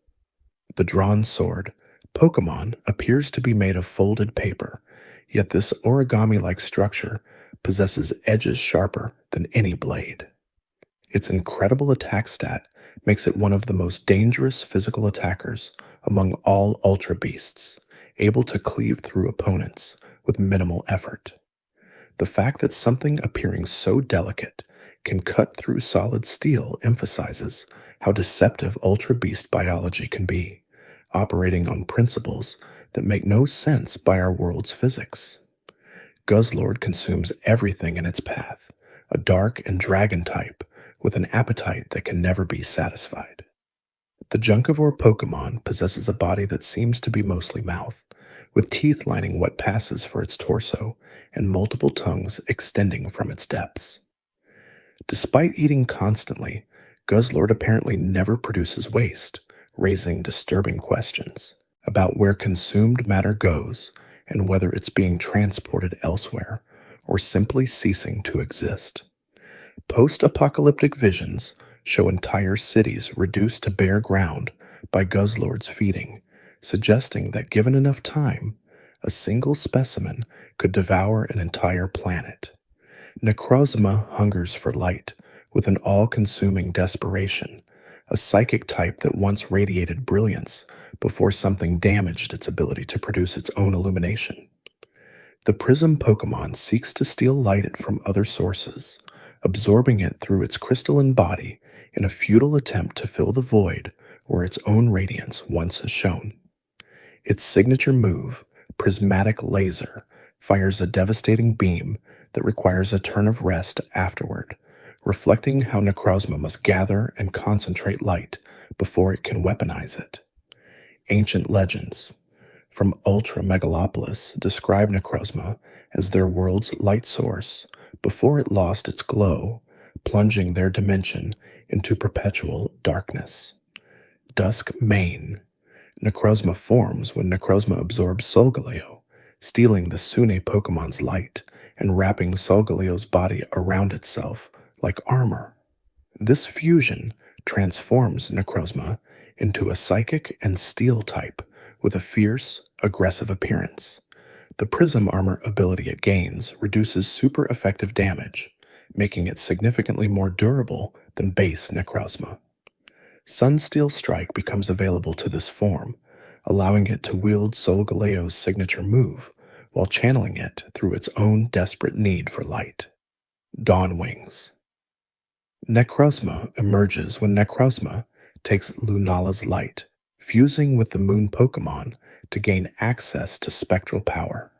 The drawn sword, Pokemon, appears to be made of folded paper, yet this origami-like structure possesses edges sharper than any blade. Its incredible attack stat makes it one of the most dangerous physical attackers among all Ultra Beasts, able to cleave through opponents with minimal effort. The fact that something appearing so delicate can cut through solid steel emphasizes how deceptive Ultra Beast biology can be, operating on principles that make no sense by our world's physics. Guzzlord consumes everything in its path, a dark and dragon type with an appetite that can never be satisfied. The Junkivore Pokemon possesses a body that seems to be mostly mouth, with teeth lining what passes for its torso and multiple tongues extending from its depths. Despite eating constantly, Guzzlord apparently never produces waste, raising disturbing questions about where consumed matter goes and whether it's being transported elsewhere or simply ceasing to exist. Post-apocalyptic visions show entire cities reduced to bare ground by Guzzlord's feeding, suggesting that given enough time, a single specimen could devour an entire planet. Necrozma hungers for light with an all-consuming desperation, a psychic type that once radiated brilliance before something damaged its ability to produce its own illumination. The Prism Pokémon seeks to steal light from other sources, absorbing it through its crystalline body in a futile attempt to fill the void where its own radiance once shone. Its signature move, Prismatic Laser, fires a devastating beam that requires a turn of rest afterward, reflecting how Necrozma must gather and concentrate light before it can weaponize it. Ancient legends from Ultra Megalopolis describe Necrozma as their world's light source before it lost its glow, plunging their dimension into perpetual darkness. Dusk Mane. Necrozma forms when Necrozma absorbs Solgaleo, stealing the Sinnoh Pokemon's light and wrapping Solgaleo's body around itself like armor. This fusion transforms Necrozma into a psychic and steel type with a fierce, aggressive appearance. The Prism Armor ability it gains reduces super effective damage, making it significantly more durable than base Necrozma. Sunsteel Strike becomes available to this form, allowing it to wield Solgaleo's signature move while channeling it through its own desperate need for light. Dawn Wings. Necrozma emerges when Necrozma takes Lunala's light, fusing with the Moon Pokémon to gain access to spectral power.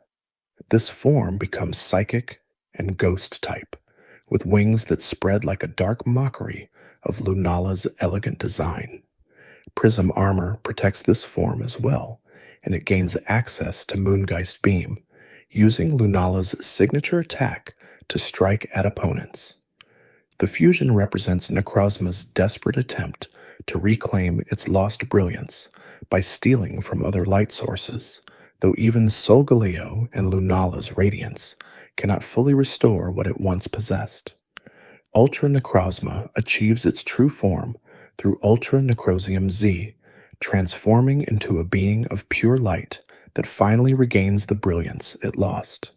This form becomes psychic and ghost type, with wings that spread like a dark mockery of Lunala's elegant design. Prism Armor protects this form as well, and it gains access to Moongeist Beam, using Lunala's signature attack to strike at opponents. The fusion represents Necrozma's desperate attempt to reclaim its lost brilliance by stealing from other light sources, though even Solgaleo and Lunala's radiance cannot fully restore what it once possessed. Ultra Necrozma achieves its true form through Ultra Necrosium Z, transforming into a being of pure light that finally regains the brilliance it lost.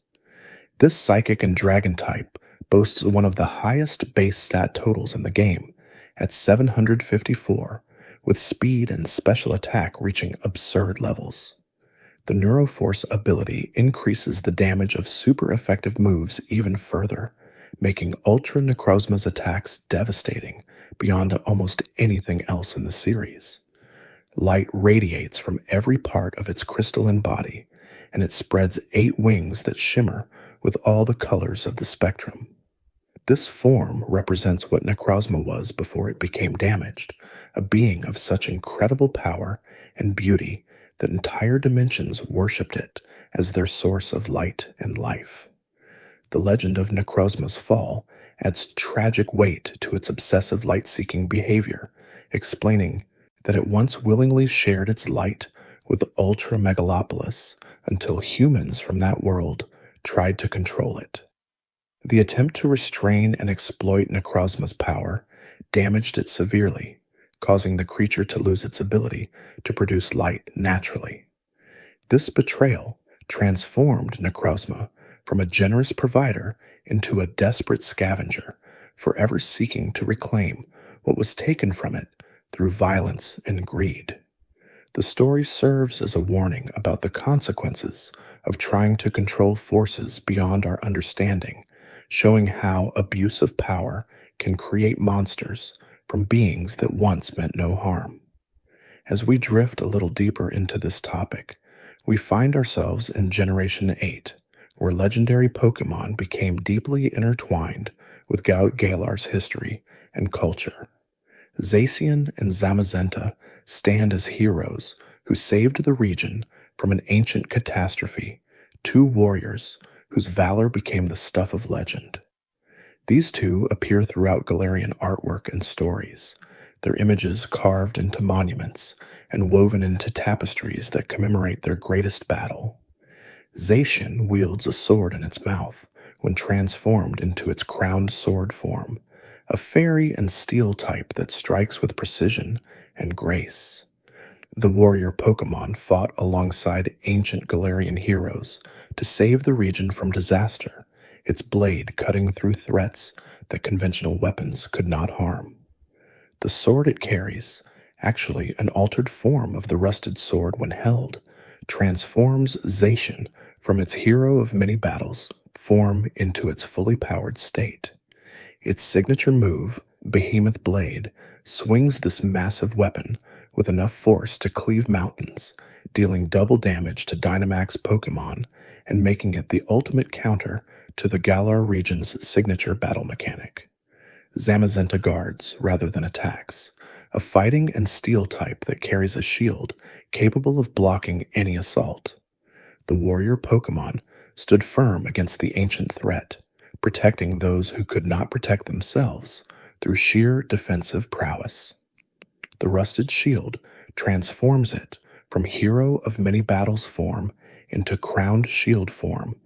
This psychic and dragon type boasts one of the highest base stat totals in the game, at 754, with speed and special attack reaching absurd levels. The Neuroforce ability increases the damage of super effective moves even further, making Ultra Necrozma's attacks devastating beyond almost anything else in the series. Light radiates from every part of its crystalline body, and it spreads 8 wings that shimmer with all the colors of the spectrum. This form represents what Necrozma was before it became damaged, a being of such incredible power and beauty that entire dimensions worshipped it as their source of light and life. The legend of Necrozma's fall adds tragic weight to its obsessive light-seeking behavior, explaining that it once willingly shared its light with Ultra Megalopolis until humans from that world tried to control it. The attempt to restrain and exploit Necrozma's power damaged it severely, causing the creature to lose its ability to produce light naturally. This betrayal transformed Necrozma from a generous provider into a desperate scavenger, forever seeking to reclaim what was taken from it through violence and greed. The story serves as a warning about the consequences of trying to control forces beyond our understanding, showing how abuse of power can create monsters from beings that once meant no harm. As we drift a little deeper into this topic, we find ourselves in Generation 8, where legendary Pokémon became deeply intertwined with Galar's history and culture. Zacian and Zamazenta stand as heroes who saved the region from an ancient catastrophe, 2 warriors whose valor became the stuff of legend. These two appear throughout Galarian artwork and stories, their images carved into monuments and woven into tapestries that commemorate their greatest battle. Zacian wields a sword in its mouth when transformed into its crowned sword form, a fairy and steel type that strikes with precision and grace. The warrior Pokémon fought alongside ancient Galarian heroes to save the region from disaster, its blade cutting through threats that conventional weapons could not harm. The sword it carries, actually an altered form of the rusted sword when held, transforms Zacian from its hero of many battles form into its fully powered state. Its signature move, Behemoth Blade, swings this massive weapon with enough force to cleave mountains, dealing double damage to Dynamax Pokémon and making it the ultimate counter to the Galar region's signature battle mechanic. Zamazenta guards rather than attacks, a fighting and steel type that carries a shield capable of blocking any assault. The warrior Pokémon stood firm against the ancient threat, protecting those who could not protect themselves through sheer defensive prowess. The rusted shield transforms it from hero of many battles form into crowned shield form,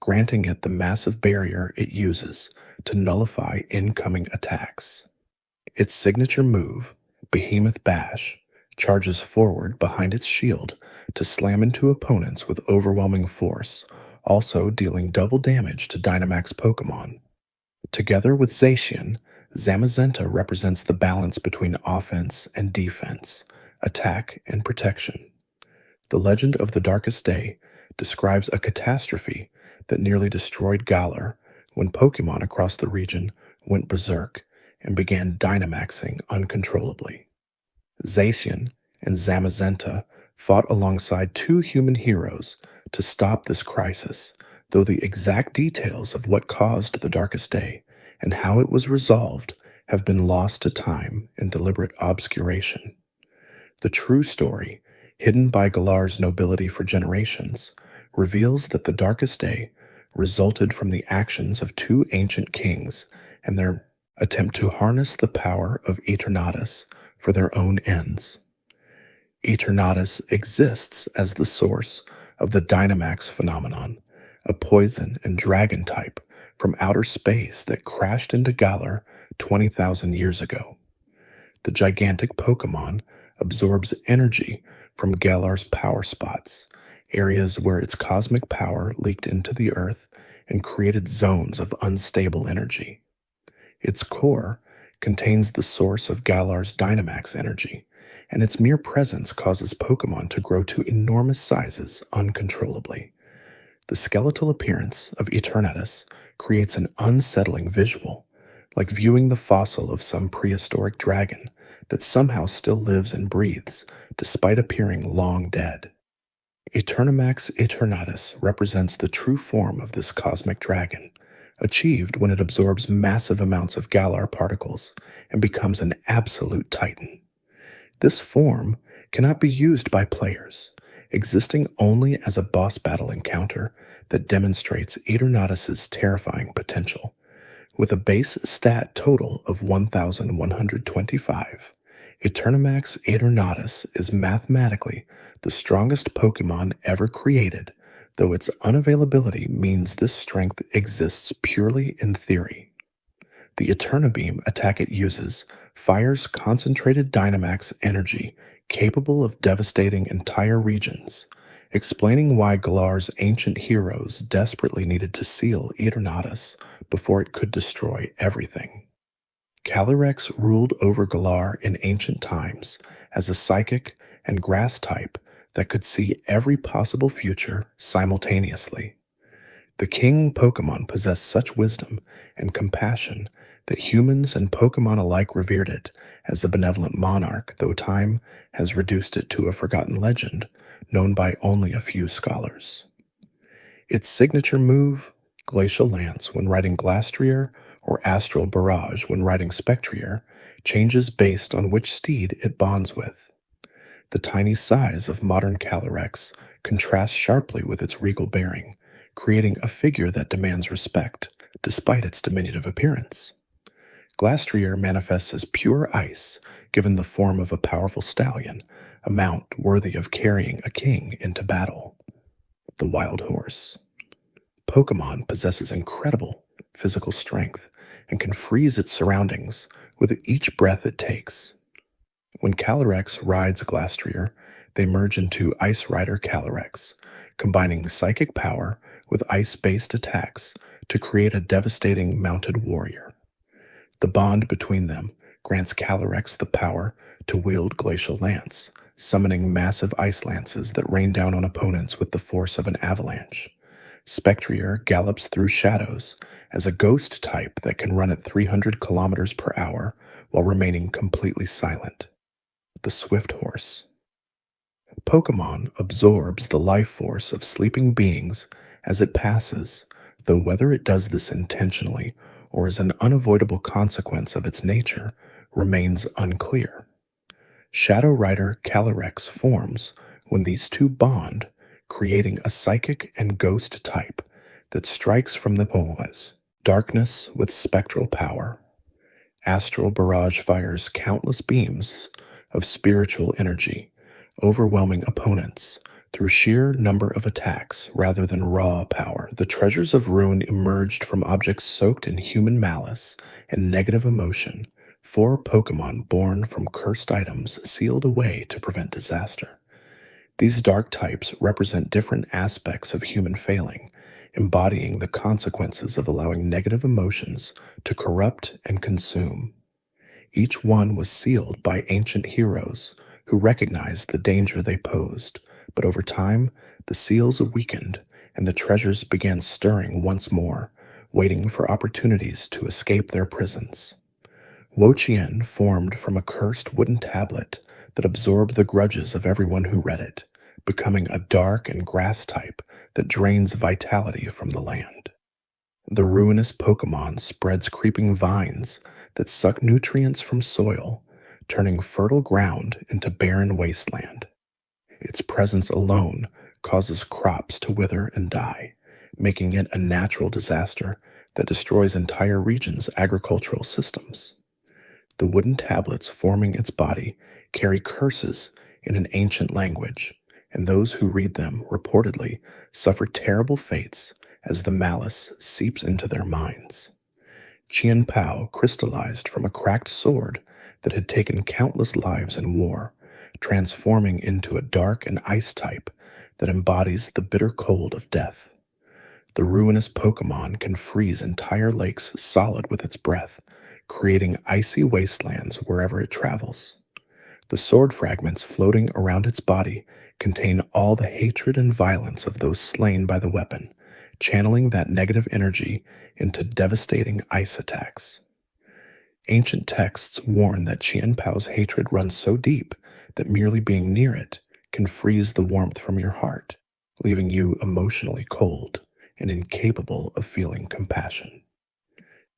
granting it the massive barrier it uses to nullify incoming attacks. Its signature move, Behemoth Bash, charges forward behind its shield to slam into opponents with overwhelming force, also dealing double damage to Dynamax Pokémon. Together with Zacian, Zamazenta represents the balance between offense and defense, attack and protection. The Legend of the Darkest Day describes a catastrophe that nearly destroyed Galar when Pokémon across the region went berserk and began Dynamaxing uncontrollably. Zacian and Zamazenta fought alongside two human heroes to stop this crisis, though the exact details of what caused the Darkest Day and how it was resolved have been lost to time and deliberate obscuration. The true story, hidden by Galar's nobility for generations, reveals that the Darkest Day resulted from the actions of two ancient kings and their attempt to harness the power of Eternatus for their own ends. Eternatus exists as the source of the Dynamax phenomenon, a poison and dragon type from outer space that crashed into Galar 20,000 years ago. The gigantic Pokémon absorbs energy from Galar's power spots, areas where its cosmic power leaked into the earth and created zones of unstable energy. Its core contains the source of Galar's Dynamax energy, and its mere presence causes Pokémon to grow to enormous sizes uncontrollably. The skeletal appearance of Eternatus creates an unsettling visual, like viewing the fossil of some prehistoric dragon that somehow still lives and breathes despite appearing long dead. Eternamax Eternatus represents the true form of this cosmic dragon, achieved when it absorbs massive amounts of Galar particles and becomes an absolute titan. This form cannot be used by players, existing only as a boss battle encounter that demonstrates Eternatus' terrifying potential. With a base stat total of 1,125, Eternamax Eternatus is mathematically the strongest Pokémon ever created, though its unavailability means this strength exists purely in theory. The Eternabeam attack it uses fires concentrated Dynamax energy capable of devastating entire regions, explaining why Galar's ancient heroes desperately needed to seal Eternatus before it could destroy everything. Calyrex ruled over Galar in ancient times as a psychic and grass type that could see every possible future simultaneously. The king Pokémon possessed such wisdom and compassion that humans and Pokémon alike revered it as a benevolent monarch, though time has reduced it to a forgotten legend known by only a few scholars. Its signature move, Glacial Lance when riding Glastrier or Astral Barrage when riding Spectrier, changes based on which steed it bonds with. The tiny size of modern Calyrex contrasts sharply with its regal bearing, creating a figure that demands respect despite its diminutive appearance. Glastrier manifests as pure ice, given the form of a powerful stallion, a mount worthy of carrying a king into battle. The Wild Horse. Pokemon possesses incredible physical strength and can freeze its surroundings with each breath it takes. When Calyrex rides Glastrier, they merge into Ice Rider Calyrex, combining psychic power with ice-based attacks to create a devastating mounted warrior. The bond between them grants Calyrex the power to wield Glacial Lance, summoning massive ice lances that rain down on opponents with the force of an avalanche. Spectrier gallops through shadows as a ghost type that can run at 300 kilometers per hour while remaining completely silent. The Swift Horse. Pokemon absorbs the life force of sleeping beings as it passes, though whether it does this intentionally or as an unavoidable consequence of its nature remains unclear. Shadow Rider Calyrex forms when these two bond, creating a psychic and ghost type that strikes from the poles. Darkness with spectral power. Astral Barrage fires countless beams of spiritual energy, overwhelming opponents through sheer number of attacks rather than raw power. The treasures of ruin emerged from objects soaked in human malice and negative emotion, 4 Pokemon born from cursed items sealed away to prevent disaster. These dark types represent different aspects of human failing, embodying the consequences of allowing negative emotions to corrupt and consume. Each one was sealed by ancient heroes who recognized the danger they posed, but over time, the seals weakened and the treasures began stirring once more, waiting for opportunities to escape their prisons. Wo-Chien formed from a cursed wooden tablet that absorbed the grudges of everyone who read it, becoming a dark and grass type that drains vitality from the land. The ruinous Pokemon spreads creeping vines that suck nutrients from soil, turning fertile ground into barren wasteland. Its presence alone causes crops to wither and die, making it a natural disaster that destroys entire regions' agricultural systems. The wooden tablets forming its body carry curses in an ancient language, and those who read them reportedly suffer terrible fates as the malice seeps into their minds. Qian Pao crystallized from a cracked sword that had taken countless lives in war, transforming into a dark and ice type that embodies the bitter cold of death. The ruinous Pokemon can freeze entire lakes solid with its breath, creating icy wastelands wherever it travels. The sword fragments floating around its body contain all the hatred and violence of those slain by the weapon, channeling that negative energy into devastating ice attacks. Ancient texts warn that Qian Pao's hatred runs so deep that merely being near it can freeze the warmth from your heart, leaving you emotionally cold and incapable of feeling compassion.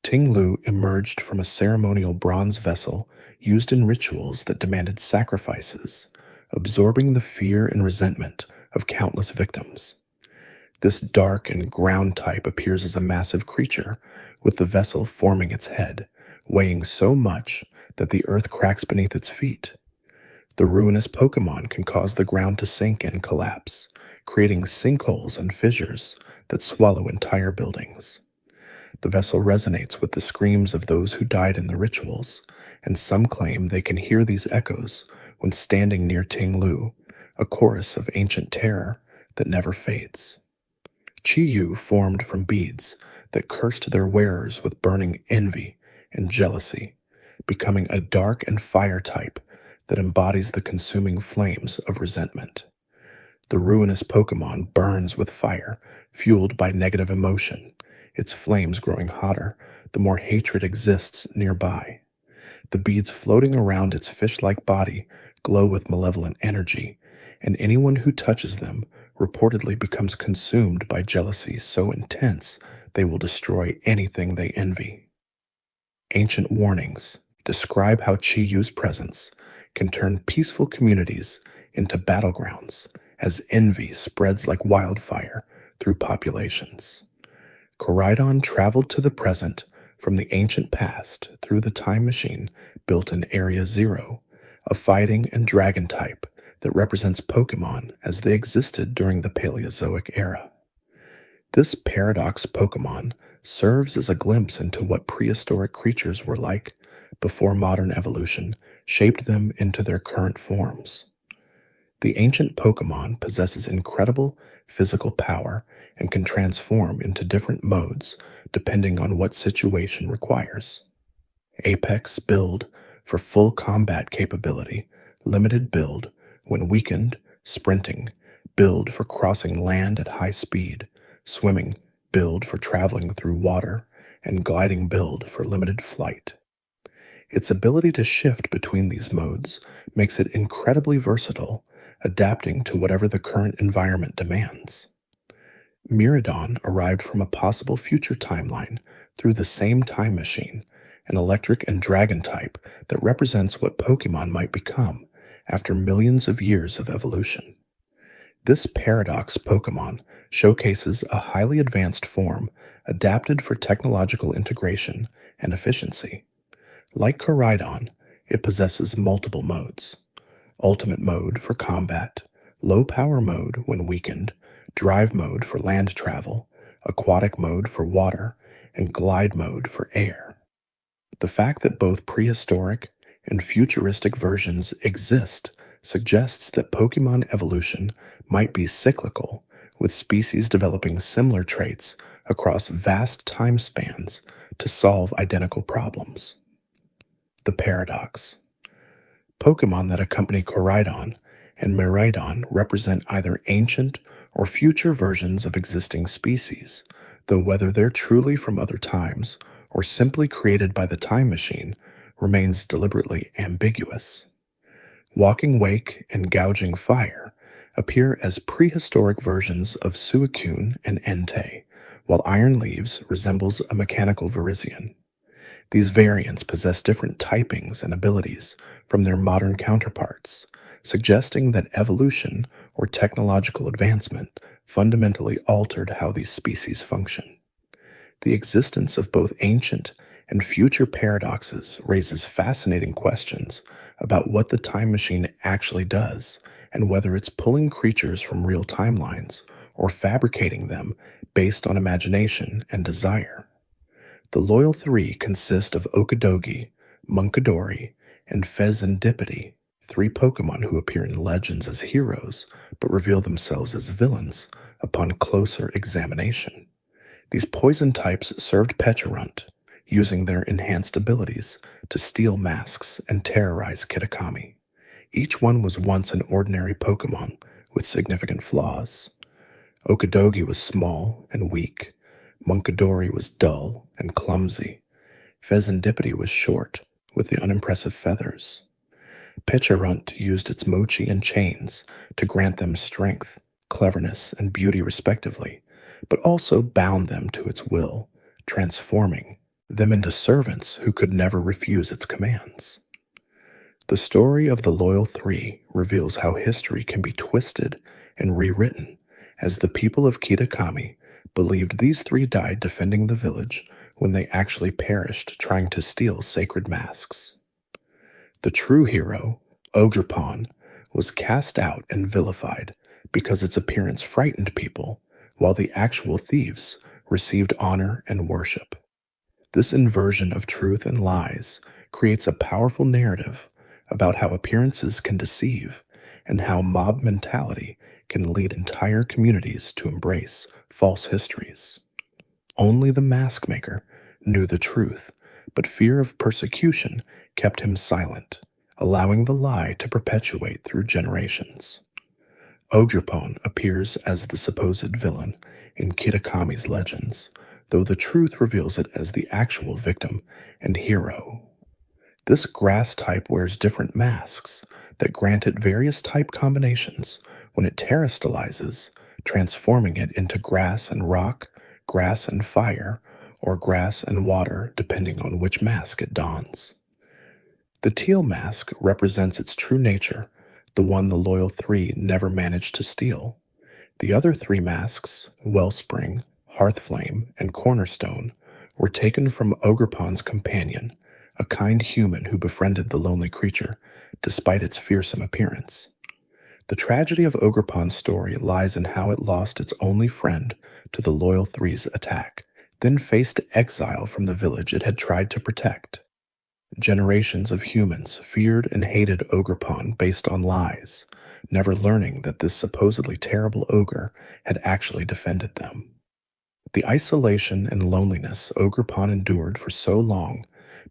Ting Lu emerged from a ceremonial bronze vessel used in rituals that demanded sacrifices, absorbing the fear and resentment of countless victims. This dark and ground type appears as a massive creature, with the vessel forming its head, weighing so much that the earth cracks beneath its feet. The ruinous Pokemon can cause the ground to sink and collapse, creating sinkholes and fissures that swallow entire buildings. The vessel resonates with the screams of those who died in the rituals, and some claim they can hear these echoes when standing near Ting Lu, a chorus of ancient terror that never fades. Chi-Yu formed from beads that cursed their wearers with burning envy and jealousy, becoming a dark and fire type that embodies the consuming flames of resentment. The ruinous Pokemon burns with fire, fueled by negative emotion, its flames growing hotter the more hatred exists nearby. The beads floating around its fish-like body glow with malevolent energy, and anyone who touches them reportedly becomes consumed by jealousy so intense they will destroy anything they envy. Ancient warnings describe how Chi-Yu's presence can turn peaceful communities into battlegrounds as envy spreads like wildfire through populations. Koraidon traveled to the present from the ancient past through the time machine built in Area Zero, a fighting and dragon type that represents Pokemon as they existed during the Paleozoic era. This paradox Pokemon serves as a glimpse into what prehistoric creatures were like before modern evolution shaped them into their current forms. The ancient Pokemon possesses incredible physical power and can transform into different modes depending on what situation requires. Apex build for full combat capability, limited build when weakened, sprinting, build for crossing land at high speed, swimming build for traveling through water, and gliding build for limited flight. Its ability to shift between these modes makes it incredibly versatile, adapting to whatever the current environment demands. Miraidon arrived from a possible future timeline through the same time machine, an electric and dragon type that represents what Pokemon might become after millions of years of evolution. This paradox Pokemon showcases a highly advanced form adapted for technological integration and efficiency. Like Koraidon, it possesses multiple modes. Ultimate mode for combat, low power mode when weakened, drive mode for land travel, aquatic mode for water, and glide mode for air. The fact that both prehistoric and futuristic versions exist suggests that Pokemon evolution might be cyclical, with species developing similar traits across vast time spans to solve identical problems. The paradox. Pokemon that accompany Koraidon and Miraidon represent either ancient or future versions of existing species, though whether they're truly from other times or simply created by the time machine remains deliberately ambiguous. Walking Wake and Gouging Fire appear as prehistoric versions of Suicune and Entei, while Iron Leaves resembles a mechanical Virizion. These variants possess different typings and abilities from their modern counterparts, suggesting that evolution or technological advancement fundamentally altered how these species function. The existence of both ancient and future paradoxes raises fascinating questions about what the time machine actually does and whether it's pulling creatures from real timelines or fabricating them based on imagination and desire. The Loyal Three consist of Okidogi, Munkidori, and Fezandipiti, three Pokemon who appear in legends as heroes but reveal themselves as villains upon closer examination. These poison types served Pecharunt, using their enhanced abilities to steal masks and terrorize Kitakami. Each one was once an ordinary Pokemon with significant flaws. Okidogi was small and weak. Munkidori was dull and clumsy. Fezandipiti was short, with the unimpressive feathers. Pecharunt used its mochi and chains to grant them strength, cleverness, and beauty respectively, but also bound them to its will, transforming them into servants who could never refuse its commands. The story of the Loyal Three reveals how history can be twisted and rewritten, as the people of Kitakami believed these three died defending the village when they actually perished trying to steal sacred masks. The true hero, Ogerpon, was cast out and vilified because its appearance frightened people, while the actual thieves received honor and worship. This inversion of truth and lies creates a powerful narrative about how appearances can deceive and how mob mentality can lead entire communities to embrace false histories. Only the mask maker knew the truth, but fear of persecution kept him silent, allowing the lie to perpetuate through generations. Ogerpon appears as the supposed villain in Kitakami's legends, though the truth reveals it as the actual victim and hero. This grass type wears different masks that grant it various type combinations when it terastallizes, transforming it into grass and rock, grass and fire, or grass and water depending on which mask it dons. The teal mask represents its true nature, the one the Loyal Three never managed to steal. The other three masks, Wellspring, Hearthflame, and Cornerstone were taken from Ogerpon's companion, a kind human who befriended the lonely creature despite its fearsome appearance. The tragedy of Ogerpon's story lies in how it lost its only friend to the Loyal Three's attack, then faced exile from the village it had tried to protect. Generations of humans feared and hated Ogerpon based on lies, never learning that this supposedly terrible ogre had actually defended them. The isolation and loneliness Ogerpon endured for so long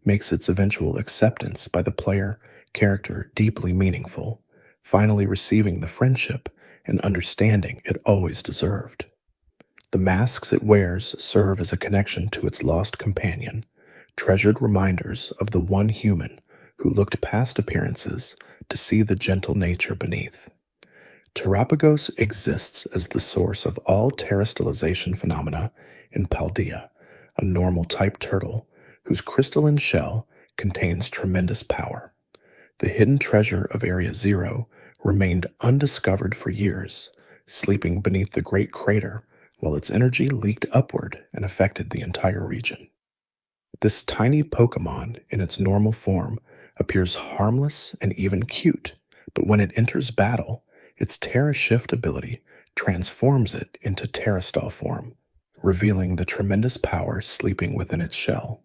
makes its eventual acceptance by the player character deeply meaningful, finally receiving the friendship and understanding it always deserved. The masks it wears serve as a connection to its lost companion, treasured reminders of the one human who looked past appearances to see the gentle nature beneath. Terapagos exists as the source of all terrestrialization phenomena in Paldea, a normal-type turtle whose crystalline shell contains tremendous power. The hidden treasure of Area Zero remained undiscovered for years, sleeping beneath the Great Crater while its energy leaked upward and affected the entire region. This tiny Pokémon, in its normal form, appears harmless and even cute, but when it enters battle, its Terra Shift ability transforms it into Terrastall form, revealing the tremendous power sleeping within its shell.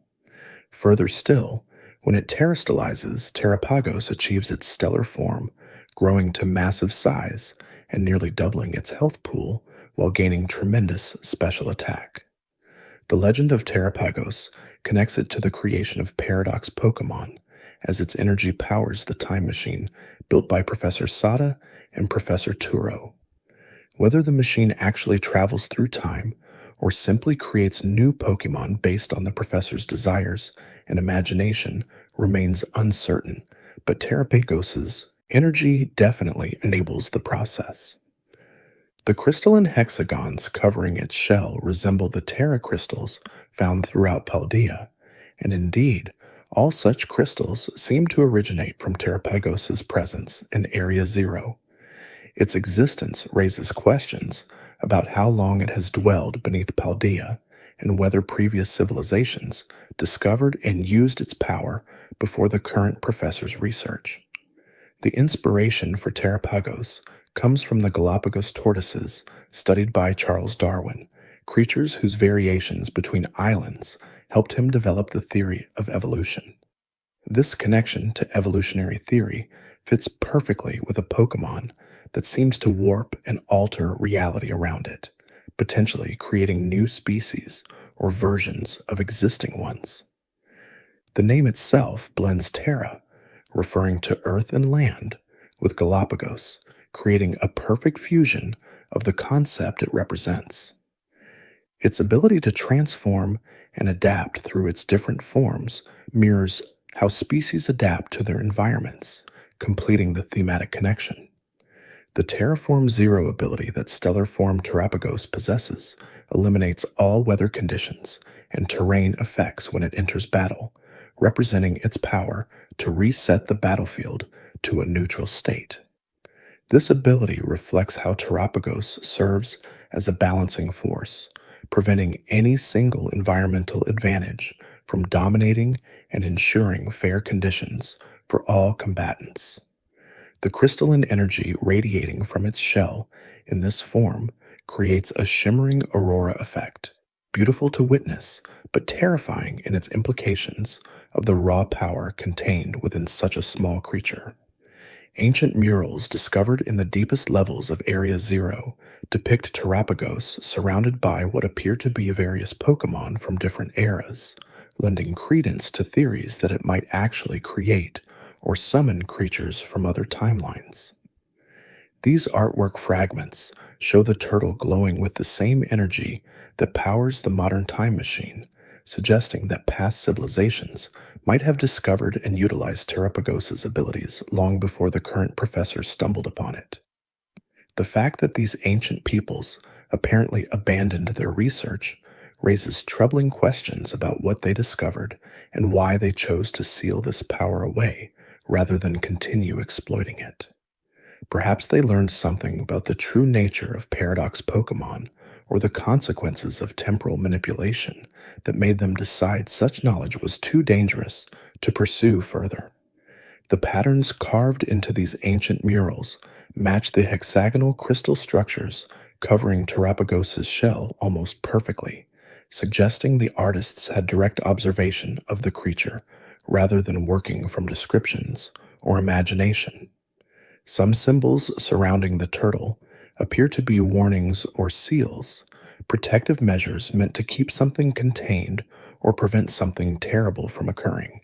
Further still, when it terrestalizes, Terapagos achieves its stellar form, growing to massive size and nearly doubling its health pool while gaining tremendous special attack. The legend of Terapagos connects it to the creation of Paradox Pokémon, as its energy powers the time machine built by Professor Sada and Professor Turo. Whether the machine actually travels through time or simply creates new Pokémon based on the professor's desires and imagination remains uncertain, but Terapagos' energy definitely enables the process. The crystalline hexagons covering its shell resemble the Terra crystals found throughout Paldea, and indeed, all such crystals seem to originate from Terapagos' presence in Area Zero. Its existence raises questions about how long it has dwelled beneath Paldea and whether previous civilizations discovered and used its power before the current professor's research. The inspiration for Terapagos comes from the Galapagos tortoises studied by Charles Darwin, creatures whose variations between islands helped him develop the theory of evolution. This connection to evolutionary theory fits perfectly with a Pokémon that seems to warp and alter reality around it, potentially creating new species or versions of existing ones. The name itself blends Terra, referring to earth and land, with Galapagos, creating a perfect fusion of the concept it represents. Its ability to transform and adapt through its different forms mirrors how species adapt to their environments, completing the thematic connection. The Terraform Zero ability that Stellar Form Terapagos possesses eliminates all weather conditions and terrain effects when it enters battle, representing its power to reset the battlefield to a neutral state. This ability reflects how Terapagos serves as a balancing force, preventing any single environmental advantage from dominating and ensuring fair conditions for all combatants. The crystalline energy radiating from its shell in this form creates a shimmering aurora effect, beautiful to witness, but terrifying in its implications of the raw power contained within such a small creature. Ancient murals discovered in the deepest levels of Area Zero depict Terapagos surrounded by what appear to be various Pokémon from different eras, lending credence to theories that it might actually create or summon creatures from other timelines. These artwork fragments show the turtle glowing with the same energy that powers the modern time machine, suggesting that past civilizations might have discovered and utilized Terapagos' abilities long before the current professor stumbled upon it. The fact that these ancient peoples apparently abandoned their research raises troubling questions about what they discovered and why they chose to seal this power away rather than continue exploiting it. Perhaps they learned something about the true nature of Paradox Pokémon, or the consequences of temporal manipulation that made them decide such knowledge was too dangerous to pursue further. The patterns carved into these ancient murals match the hexagonal crystal structures covering Terrapagos's shell almost perfectly, suggesting the artists had direct observation of the creature rather than working from descriptions or imagination. Some symbols surrounding the turtle appear to be warnings or seals, protective measures meant to keep something contained or prevent something terrible from occurring.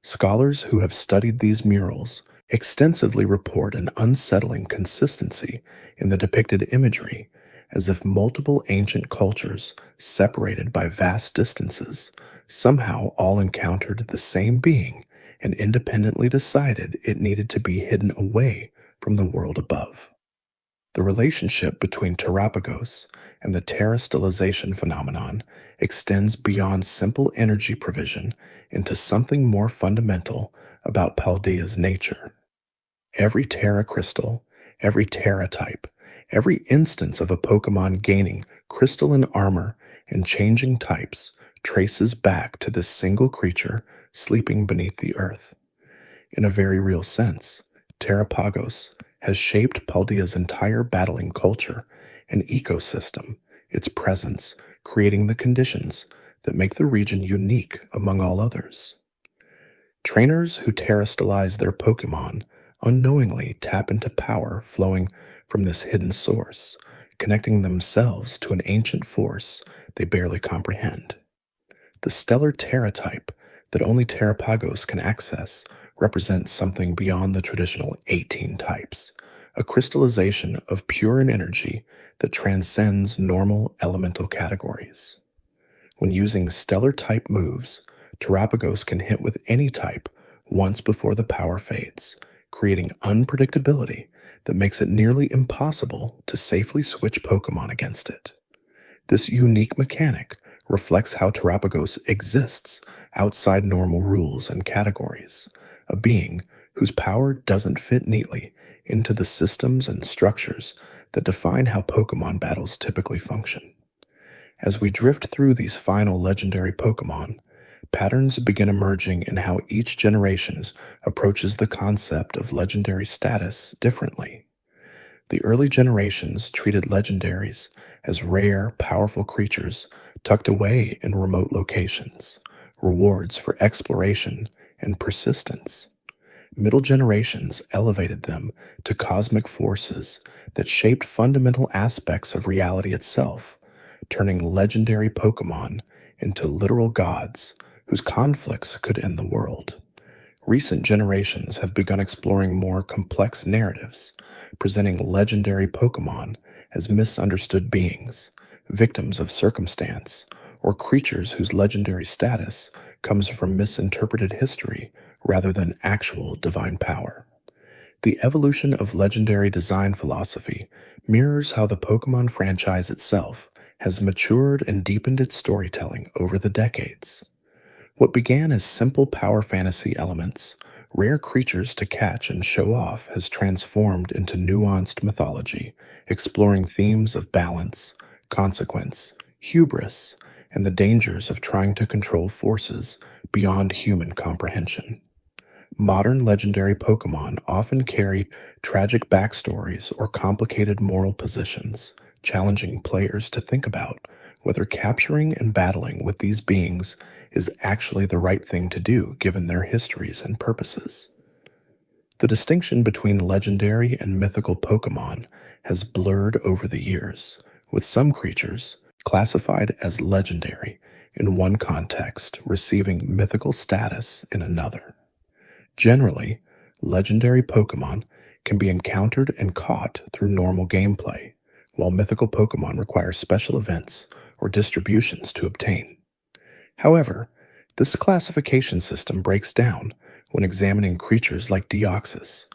Scholars who have studied these murals extensively report an unsettling consistency in the depicted imagery, as if multiple ancient cultures, separated by vast distances, somehow all encountered the same being and independently decided it needed to be hidden away from the world above. The relationship between Terrapagos and the terrestrialization phenomenon extends beyond simple energy provision into something more fundamental about Paldea's nature. Every Terra crystal, every Terra type, every instance of a Pokemon gaining crystalline armor and changing types traces back to this single creature sleeping beneath the earth. In a very real sense, Terrapagos has shaped Paldea's entire battling culture and ecosystem, its presence creating the conditions that make the region unique among all others. Trainers who terrestrialize their Pokemon unknowingly tap into power flowing from this hidden source, connecting themselves to an ancient force they barely comprehend. The stellar Terra type that only Terrapagos can access represents something beyond the traditional 18 types, a crystallization of pure energy that transcends normal elemental categories. When using stellar type moves, Terrapagos can hit with any type once before the power fades, creating unpredictability that makes it nearly impossible to safely switch Pokemon against it. This unique mechanic reflects how Terrapagos exists outside normal rules and categories, a being whose power doesn't fit neatly into the systems and structures that define how Pokemon battles typically function. As we drift through these final legendary Pokemon, patterns begin emerging in how each generation approaches the concept of legendary status differently. The early generations treated legendaries as rare, powerful creatures tucked away in remote locations, rewards for exploration and persistence. Middle generations elevated them to cosmic forces that shaped fundamental aspects of reality itself, turning legendary Pokemon into literal gods whose conflicts could end the world. Recent generations have begun exploring more complex narratives, presenting legendary Pokemon as misunderstood beings, victims of circumstance, or creatures whose legendary status comes from misinterpreted history rather than actual divine power. The evolution of legendary design philosophy mirrors how the Pokemon franchise itself has matured and deepened its storytelling over the decades. What began as simple power fantasy elements, rare creatures to catch and show off, has transformed into nuanced mythology, exploring themes of balance, consequence, hubris, and the dangers of trying to control forces beyond human comprehension. Modern legendary Pokemon often carry tragic backstories or complicated moral positions, challenging players to think about whether capturing and battling with these beings is actually the right thing to do given their histories and purposes. The distinction between legendary and mythical Pokemon has blurred over the years, with some creatures classified as legendary in one context receiving mythical status in another. Generally, legendary Pokemon can be encountered and caught through normal gameplay, while mythical Pokemon require special events or distributions to obtain. However, this classification system breaks down when examining creatures like Deoxys,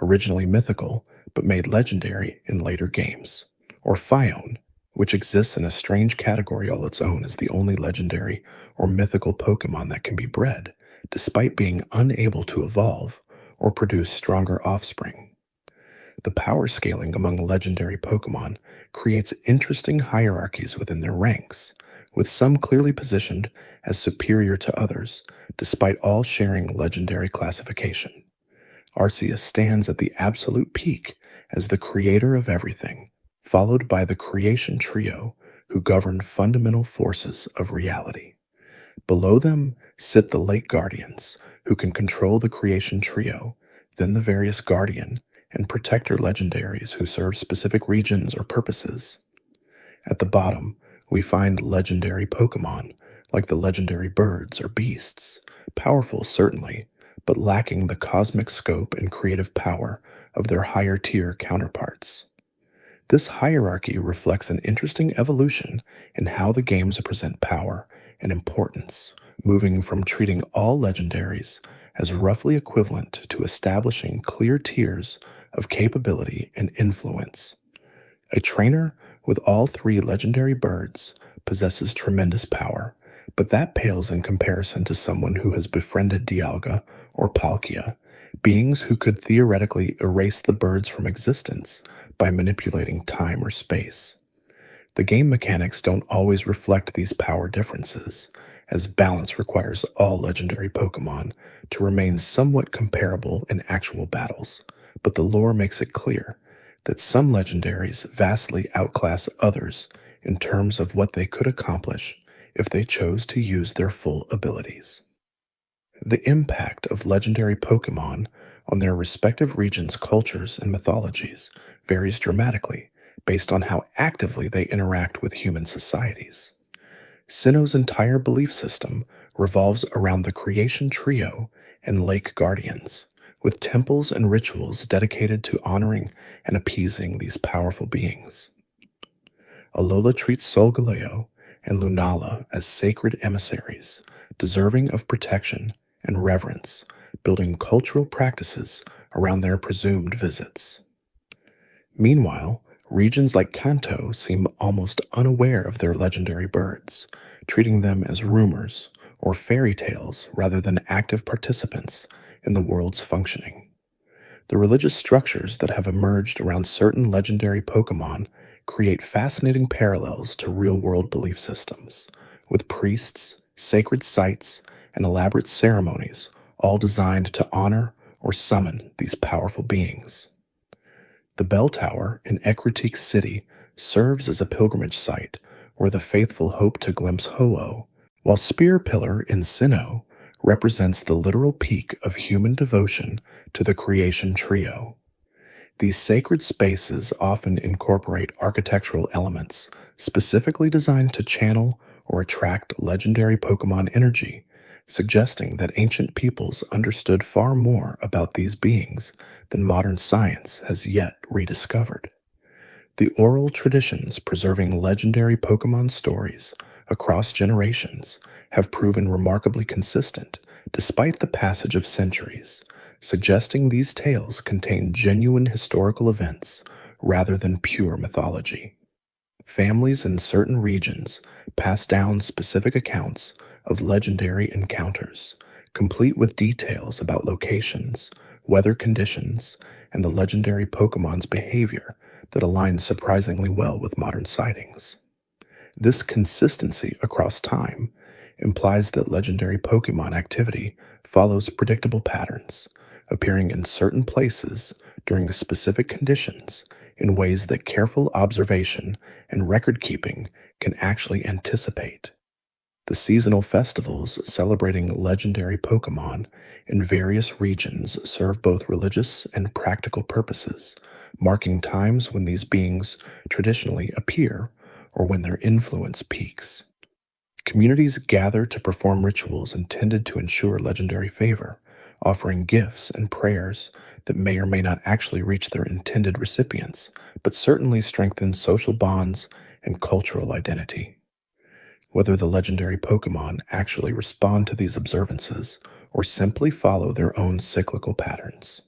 originally mythical but made legendary in later games, or Hoenn, which exists in a strange category all its own as the only legendary or mythical Pokemon that can be bred, despite being unable to evolve or produce stronger offspring. The power scaling among legendary Pokemon creates interesting hierarchies within their ranks, with some clearly positioned as superior to others, despite all sharing legendary classification. Arceus stands at the absolute peak as the creator of everything, followed by the creation trio who govern fundamental forces of reality. Below them sit the late guardians, who can control the creation trio, then the various guardian and protector legendaries who serve specific regions or purposes. At the bottom, we find legendary Pokemon, like the legendary birds or beasts, powerful certainly, but lacking the cosmic scope and creative power of their higher tier counterparts. This hierarchy reflects an interesting evolution in how the games present power and importance, moving from treating all legendaries as roughly equivalent to establishing clear tiers of capability and influence. A trainer with all three legendary birds possesses tremendous power, but that pales in comparison to someone who has befriended Dialga or Palkia, beings who could theoretically erase the birds from existence by manipulating time or space. The game mechanics don't always reflect these power differences, as balance requires all legendary Pokemon to remain somewhat comparable in actual battles, but the lore makes it clear that some legendaries vastly outclass others in terms of what they could accomplish if they chose to use their full abilities. The impact of legendary Pokemon on their respective regions' cultures and mythologies varies dramatically based on how actively they interact with human societies. Sinnoh's entire belief system revolves around the creation trio and lake guardians, with temples and rituals dedicated to honoring and appeasing these powerful beings. Alola treats Solgaleo and Lunala as sacred emissaries, deserving of protection and reverence, building cultural practices around their presumed visits. Meanwhile, regions like Kanto seem almost unaware of their legendary birds, treating them as rumors or fairy tales rather than active participants in the world's functioning. The religious structures that have emerged around certain legendary Pokemon create fascinating parallels to real-world belief systems, with priests, sacred sites, and elaborate ceremonies all designed to honor or summon these powerful beings. The bell tower in Ekritique City serves as a pilgrimage site where the faithful hope to glimpse Ho-Oh, while Spear Pillar in Sinnoh represents the literal peak of human devotion to the creation trio. These sacred spaces often incorporate architectural elements specifically designed to channel or attract legendary Pokemon energy, suggesting that ancient peoples understood far more about these beings than modern science has yet rediscovered. The oral traditions preserving legendary Pokemon stories across generations have proven remarkably consistent despite the passage of centuries, suggesting these tales contain genuine historical events rather than pure mythology. Families in certain regions pass down specific accounts of legendary encounters, complete with details about locations, weather conditions, and the legendary Pokemon's behavior that aligns surprisingly well with modern sightings. This consistency across time implies that legendary Pokemon activity follows predictable patterns, appearing in certain places during specific conditions in ways that careful observation and record keeping can actually anticipate. The seasonal festivals celebrating legendary Pokemon in various regions serve both religious and practical purposes, marking times when these beings traditionally appear or when their influence peaks. Communities gather to perform rituals intended to ensure legendary favor, offering gifts and prayers that may or may not actually reach their intended recipients, but certainly strengthen social bonds and cultural identity. Whether the legendary Pokemon actually respond to these observances or simply follow their own cyclical patterns.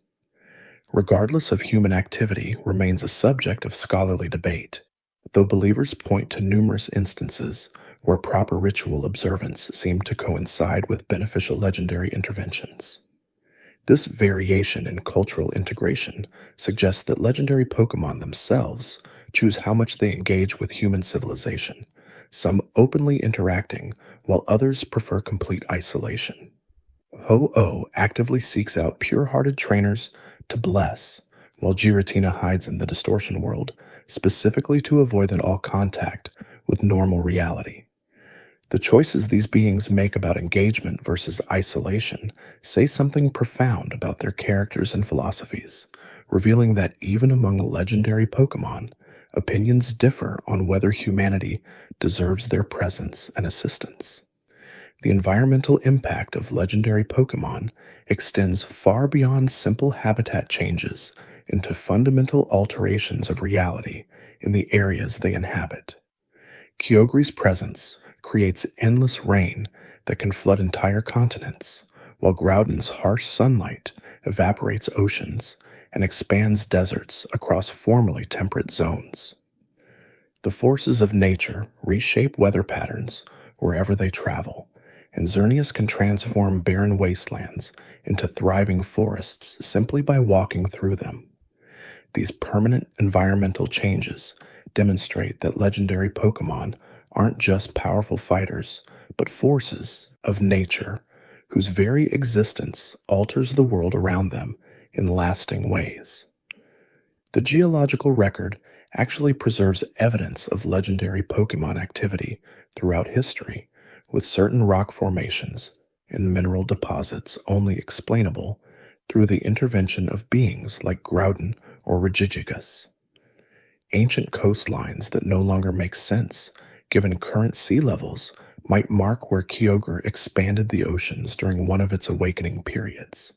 Regardless of human activity remains a subject of scholarly debate, though believers point to numerous instances where proper ritual observance seemed to coincide with beneficial legendary interventions. This variation in cultural integration suggests that legendary Pokemon themselves choose how much they engage with human civilization, some openly interacting, while others prefer complete isolation. Ho-Oh actively seeks out pure-hearted trainers to bless, while Giratina hides in the distortion world, specifically to avoid all contact with normal reality. The choices these beings make about engagement versus isolation say something profound about their characters and philosophies, revealing that even among legendary Pokemon, opinions differ on whether humanity deserves their presence and assistance. The environmental impact of legendary Pokemon extends far beyond simple habitat changes into fundamental alterations of reality in the areas they inhabit. Kyogre's presence creates endless rain that can flood entire continents, while Groudon's harsh sunlight evaporates oceans and expands deserts across formerly temperate zones. The forces of nature reshape weather patterns wherever they travel, and Xerneas can transform barren wastelands into thriving forests simply by walking through them. These permanent environmental changes demonstrate that legendary Pokemon aren't just powerful fighters, but forces of nature whose very existence alters the world around them in lasting ways. The geological record actually preserves evidence of legendary Pokemon activity throughout history, with certain rock formations and mineral deposits only explainable through the intervention of beings like Groudon or Regigigas. Ancient coastlines that no longer make sense given current sea levels might mark where Kyogre expanded the oceans during one of its awakening periods.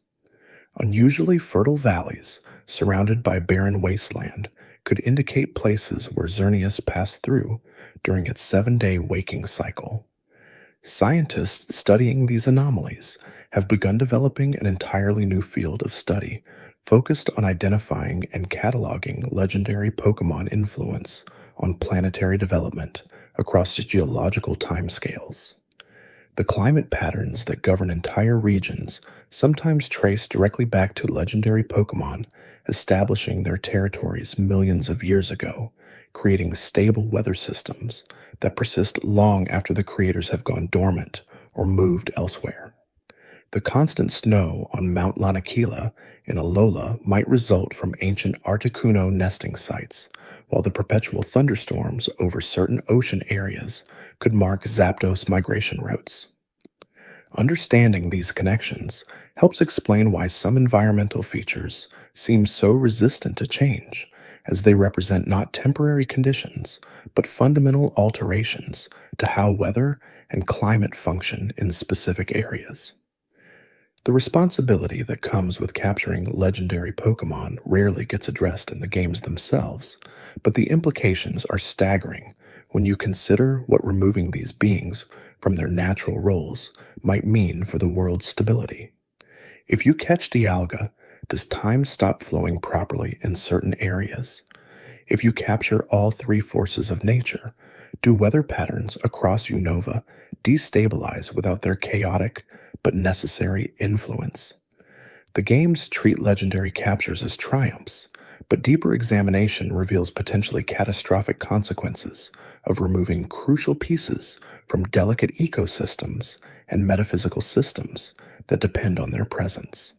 Unusually fertile valleys surrounded by barren wasteland could indicate places where Xerneas passed through during its 7-day waking cycle. Scientists studying these anomalies have begun developing an entirely new field of study focused on identifying and cataloging legendary Pokemon influence on planetary development across geological timescales. The climate patterns that govern entire regions sometimes trace directly back to legendary Pokemon establishing their territories millions of years ago, creating stable weather systems that persist long after the creators have gone dormant or moved elsewhere. The constant snow on Mount Lanakila in Alola might result from ancient Articuno nesting sites, while the perpetual thunderstorms over certain ocean areas could mark Zapdos migration routes. Understanding these connections helps explain why some environmental features seem so resistant to change, as they represent not temporary conditions, but fundamental alterations to how weather and climate function in specific areas. The responsibility that comes with capturing legendary Pokemon rarely gets addressed in the games themselves, but the implications are staggering when you consider what removing these beings from their natural roles might mean for the world's stability. If you catch Dialga, does time stop flowing properly in certain areas? If you capture all three forces of nature, do weather patterns across Unova destabilize without their chaotic but necessary influence? The games treat legendary captures as triumphs, but deeper examination reveals potentially catastrophic consequences of removing crucial pieces from delicate ecosystems and metaphysical systems that depend on their presence.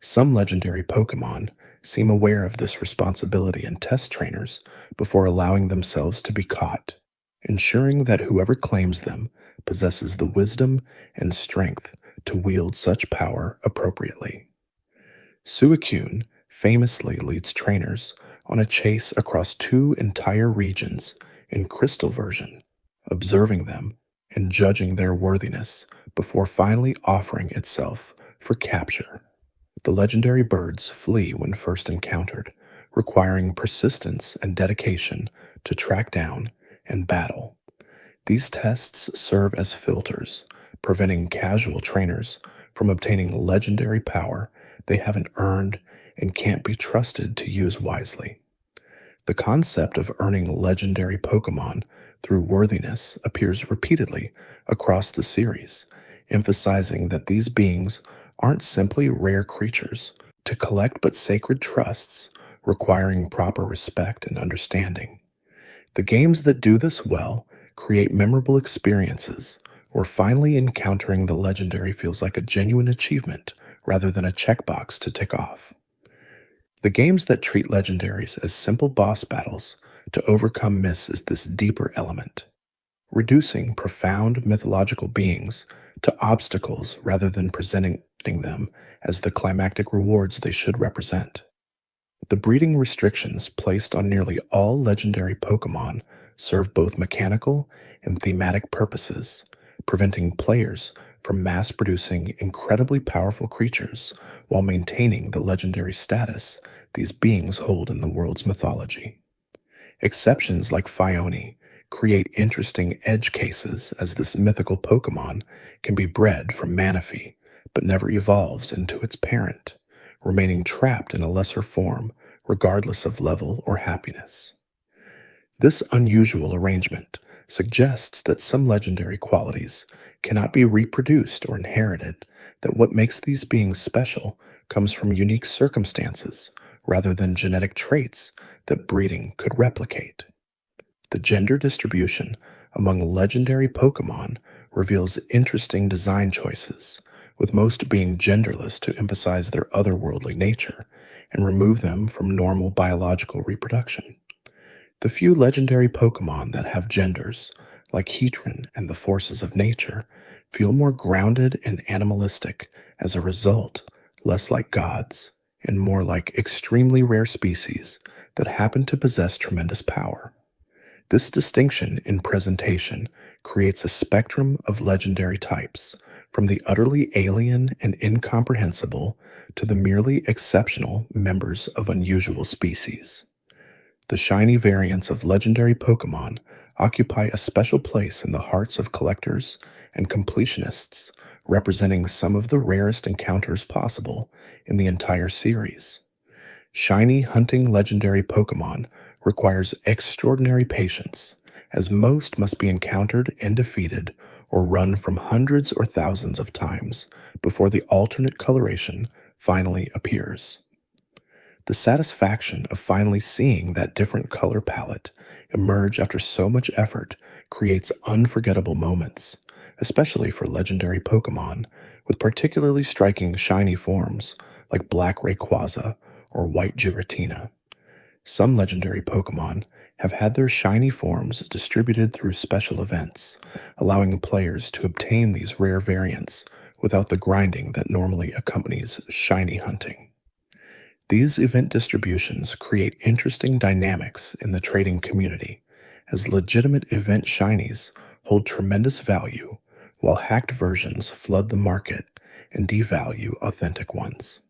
Some legendary Pokemon seem aware of this responsibility and test trainers before allowing themselves to be caught, ensuring that whoever claims them possesses the wisdom and strength to wield such power appropriately. Suicune famously leads trainers on a chase across 2 entire regions in Crystal version, observing them and judging their worthiness before finally offering itself for capture. The legendary birds flee when first encountered, requiring persistence and dedication to track down and battle. These tests serve as filters, preventing casual trainers from obtaining legendary power they haven't earned and can't be trusted to use wisely. The concept of earning legendary Pokemon through worthiness appears repeatedly across the series, emphasizing that these beings aren't simply rare creatures to collect but sacred trusts requiring proper respect and understanding. The games that do this well create memorable experiences where finally encountering the legendary feels like a genuine achievement rather than a checkbox to tick off. The games that treat legendaries as simple boss battles to overcome miss is this deeper element, reducing profound mythological beings to obstacles rather than presenting them as the climactic rewards they should represent. The breeding restrictions placed on nearly all legendary Pokémon serve both mechanical and thematic purposes, preventing players from mass producing incredibly powerful creatures while maintaining the legendary status these beings hold in the world's mythology. Exceptions like Phione create interesting edge cases as this mythical Pokémon can be bred from Manaphy but never evolves into its parent, remaining trapped in a lesser form regardless of level or happiness. This unusual arrangement suggests that some legendary qualities cannot be reproduced or inherited, that what makes these beings special comes from unique circumstances rather than genetic traits that breeding could replicate. The gender distribution among legendary Pokémon reveals interesting design choices, with most being genderless to emphasize their otherworldly nature and remove them from normal biological reproduction. The few legendary Pokémon that have genders, like Heatran and the forces of nature, feel more grounded and animalistic as a result, less like gods, and more like extremely rare species that happen to possess tremendous power. This distinction in presentation creates a spectrum of legendary types, from the utterly alien and incomprehensible to the merely exceptional members of unusual species. The shiny variants of legendary Pokémon occupy a special place in the hearts of collectors and completionists, representing some of the rarest encounters possible in the entire series. Shiny hunting legendary Pokémon requires extraordinary patience, as most must be encountered and defeated or run from hundreds or thousands of times before the alternate coloration finally appears. The satisfaction of finally seeing that different color palette emerge after so much effort creates unforgettable moments, especially for legendary Pokémon with particularly striking shiny forms like Black Rayquaza or White Giratina. Some legendary Pokémon have had their shiny forms distributed through special events, allowing players to obtain these rare variants without the grinding that normally accompanies shiny hunting. These event distributions create interesting dynamics in the trading community, as legitimate event shinies hold tremendous value, while hacked versions flood the market and devalue authentic ones.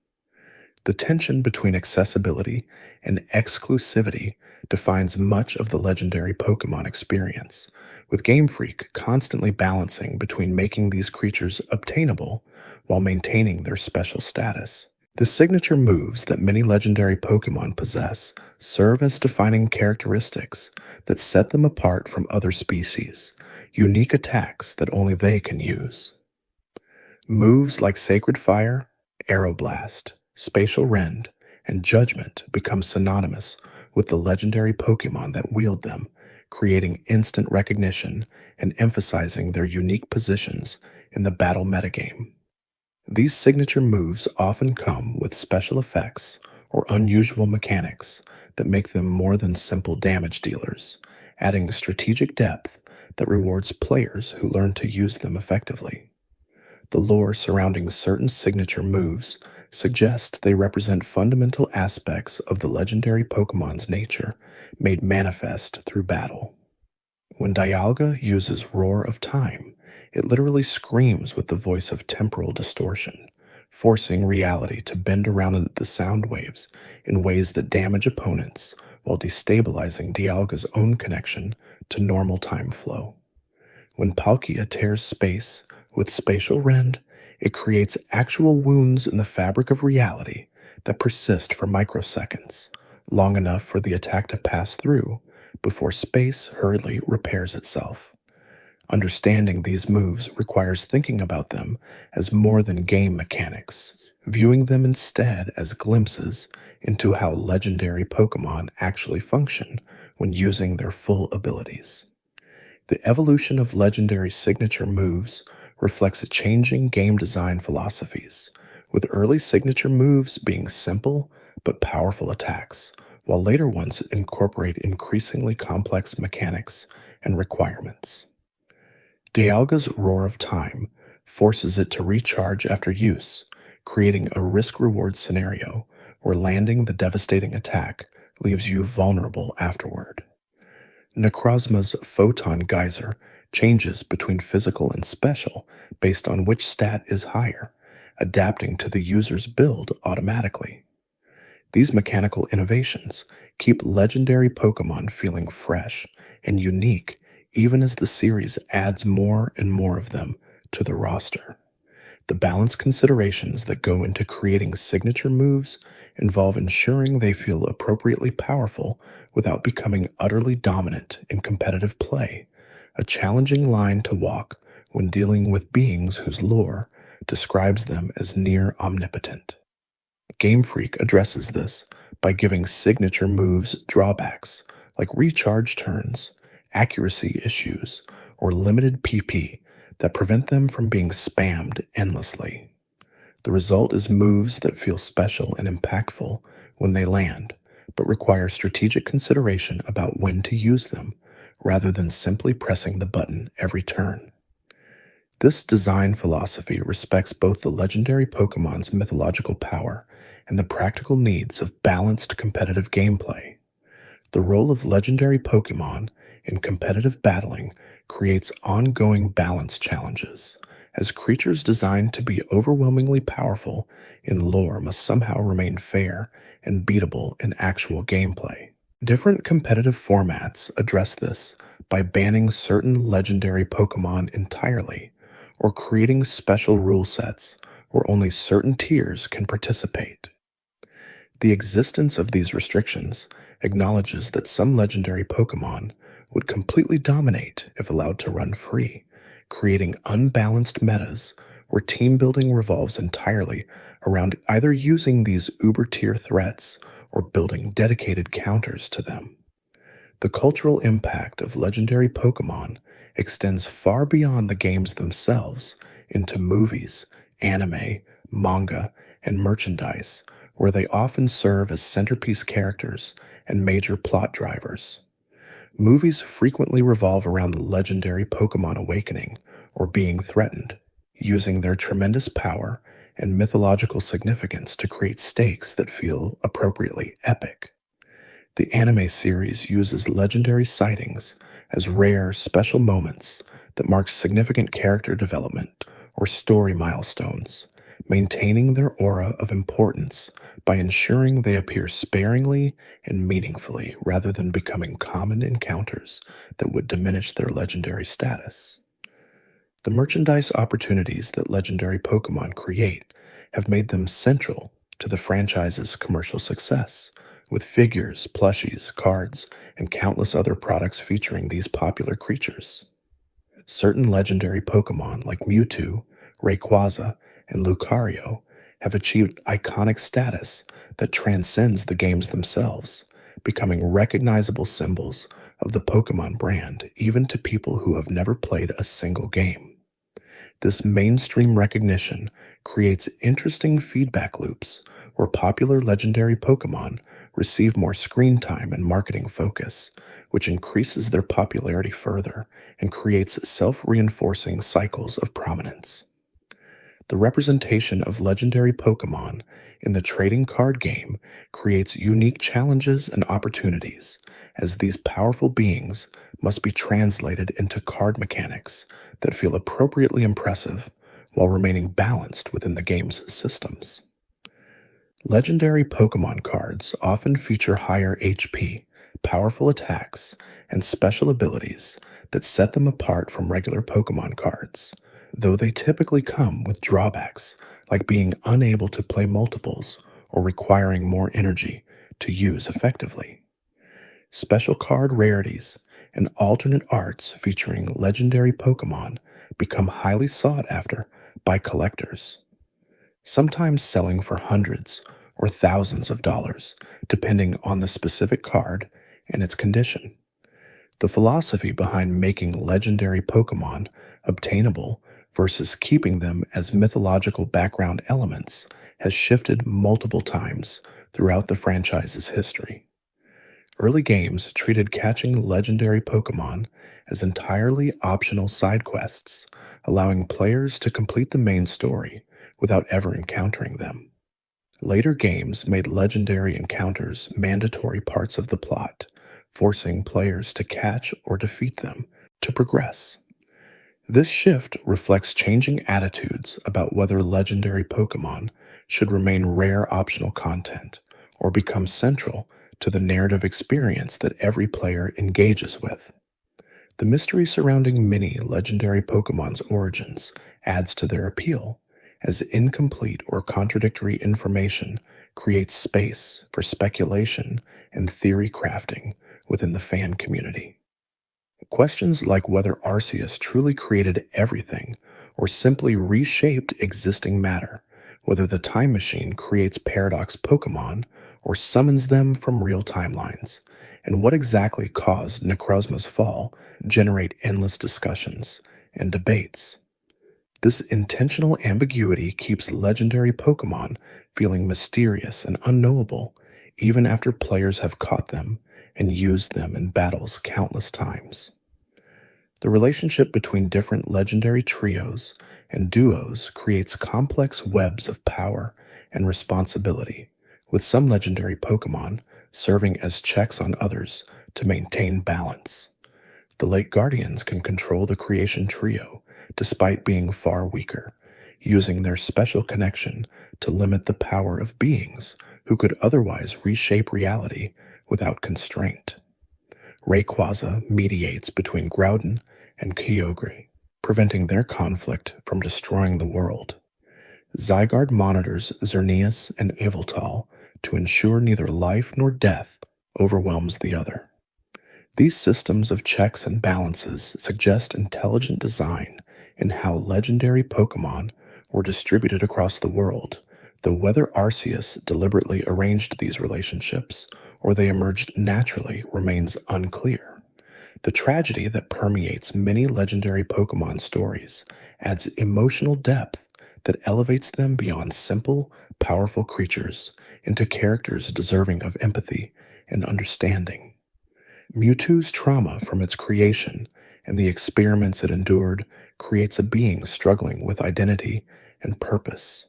The tension between accessibility and exclusivity defines much of the legendary Pokémon experience, with Game Freak constantly balancing between making these creatures obtainable while maintaining their special status. The signature moves that many legendary Pokémon possess serve as defining characteristics that set them apart from other species, unique attacks that only they can use. Moves like Sacred Fire, Aeroblast, Spatial Rend, and Judgment become synonymous with the legendary Pokémon that wield them, creating instant recognition and emphasizing their unique positions in the battle metagame. These signature moves often come with special effects or unusual mechanics that make them more than simple damage dealers, adding strategic depth that rewards players who learn to use them effectively. The lore surrounding certain signature moves suggests they represent fundamental aspects of the legendary Pokémon's nature made manifest through battle. When Dialga uses Roar of Time, it literally screams with the voice of temporal distortion, forcing reality to bend around the sound waves in ways that damage opponents while destabilizing Dialga's own connection to normal time flow. When Palkia tears space with Spatial Rend, it creates actual wounds in the fabric of reality that persist for microseconds, long enough for the attack to pass through before space hurriedly repairs itself. Understanding these moves requires thinking about them as more than game mechanics, viewing them instead as glimpses into how legendary Pokémon actually function when using their full abilities. The evolution of legendary signature moves reflects changing game design philosophies, with early signature moves being simple but powerful attacks, while later ones incorporate increasingly complex mechanics and requirements. Dialga's Roar of Time forces it to recharge after use, creating a risk-reward scenario where landing the devastating attack leaves you vulnerable afterward. Necrozma's Photon Geyser changes between physical and special based on which stat is higher, adapting to the user's build automatically. These mechanical innovations keep legendary Pokémon feeling fresh and unique even as the series adds more and more of them to the roster. The balanced considerations that go into creating signature moves involve ensuring they feel appropriately powerful without becoming utterly dominant in competitive play, a challenging line to walk when dealing with beings whose lore describes them as near omnipotent. Game Freak addresses this by giving signature moves drawbacks like recharge turns, accuracy issues, or limited PP that prevent them from being spammed endlessly. The result is moves that feel special and impactful when they land, but require strategic consideration about when to use them, rather than simply pressing the button every turn. This design philosophy respects both the legendary Pokémon's mythological power and the practical needs of balanced competitive gameplay. The role of legendary Pokémon in competitive battling creates ongoing balance challenges, as creatures designed to be overwhelmingly powerful in lore must somehow remain fair and beatable in actual gameplay. Different competitive formats address this by banning certain legendary Pokémon entirely, or creating special rule sets where only certain tiers can participate. The existence of these restrictions acknowledges that some legendary Pokémon would completely dominate if allowed to run free, creating unbalanced metas where team building revolves entirely around either using these uber-tier threats or building dedicated counters to them. The cultural impact of legendary Pokémon extends far beyond the games themselves into movies, anime, manga, and merchandise, where they often serve as centerpiece characters and major plot drivers. Movies frequently revolve around the legendary Pokémon awakening or being threatened, using their tremendous power and mythological significance to create stakes that feel appropriately epic. The anime series uses legendary sightings as rare, special moments that mark significant character development or story milestones, maintaining their aura of importance by ensuring they appear sparingly and meaningfully rather than becoming common encounters that would diminish their legendary status. The merchandise opportunities that legendary Pokémon create have made them central to the franchise's commercial success, with figures, plushies, cards, and countless other products featuring these popular creatures. Certain legendary Pokémon like Mewtwo, Rayquaza, and Lucario have achieved iconic status that transcends the games themselves, becoming recognizable symbols of the Pokémon brand even to people who have never played a single game. This mainstream recognition creates interesting feedback loops where popular legendary Pokémon receive more screen time and marketing focus, which increases their popularity further and creates self-reinforcing cycles of prominence. The representation of legendary Pokémon in the trading card game creates unique challenges and opportunities, as these powerful beings must be translated into card mechanics that feel appropriately impressive while remaining balanced within the game's systems. Legendary Pokémon cards often feature higher HP, powerful attacks, and special abilities that set them apart from regular Pokémon cards, though they typically come with drawbacks like being unable to play multiples or requiring more energy to use effectively. Special card rarities and alternate arts featuring legendary Pokémon become highly sought after by collectors, sometimes selling for hundreds or thousands of dollars, depending on the specific card and its condition. The philosophy behind making legendary Pokémon obtainable versus keeping them as mythological background elements has shifted multiple times throughout the franchise's history. Early games treated catching legendary Pokémon as entirely optional side quests, allowing players to complete the main story without ever encountering them. Later games made legendary encounters mandatory parts of the plot, forcing players to catch or defeat them to progress. This shift reflects changing attitudes about whether legendary Pokémon should remain rare optional content or become central to the narrative experience that every player engages with. The mystery surrounding many legendary Pokémon's origins adds to their appeal, as incomplete or contradictory information creates space for speculation and theory crafting within the fan community. Questions like whether Arceus truly created everything or simply reshaped existing matter, whether the time machine creates paradox Pokémon or summons them from real timelines, and what exactly caused Necrozma's fall generate endless discussions and debates. This intentional ambiguity keeps legendary Pokémon feeling mysterious and unknowable even after players have caught them and used them in battles countless times. The relationship between different legendary trios and duos creates complex webs of power and responsibility, with some legendary Pokémon serving as checks on others to maintain balance. The Lake Guardians can control the creation trio, despite being far weaker, using their special connection to limit the power of beings who could otherwise reshape reality without constraint. Rayquaza mediates between Groudon and Kyogre, preventing their conflict from destroying the world. Zygarde monitors Xerneas and Yveltal to ensure neither life nor death overwhelms the other. These systems of checks and balances suggest intelligent design in how legendary Pokémon were distributed across the world, though whether Arceus deliberately arranged these relationships or they emerged naturally remains unclear. The tragedy that permeates many legendary Pokémon stories adds emotional depth that elevates them beyond simple, powerful creatures into characters deserving of empathy and understanding. Mewtwo's trauma from its creation and the experiments it endured creates a being struggling with identity and purpose.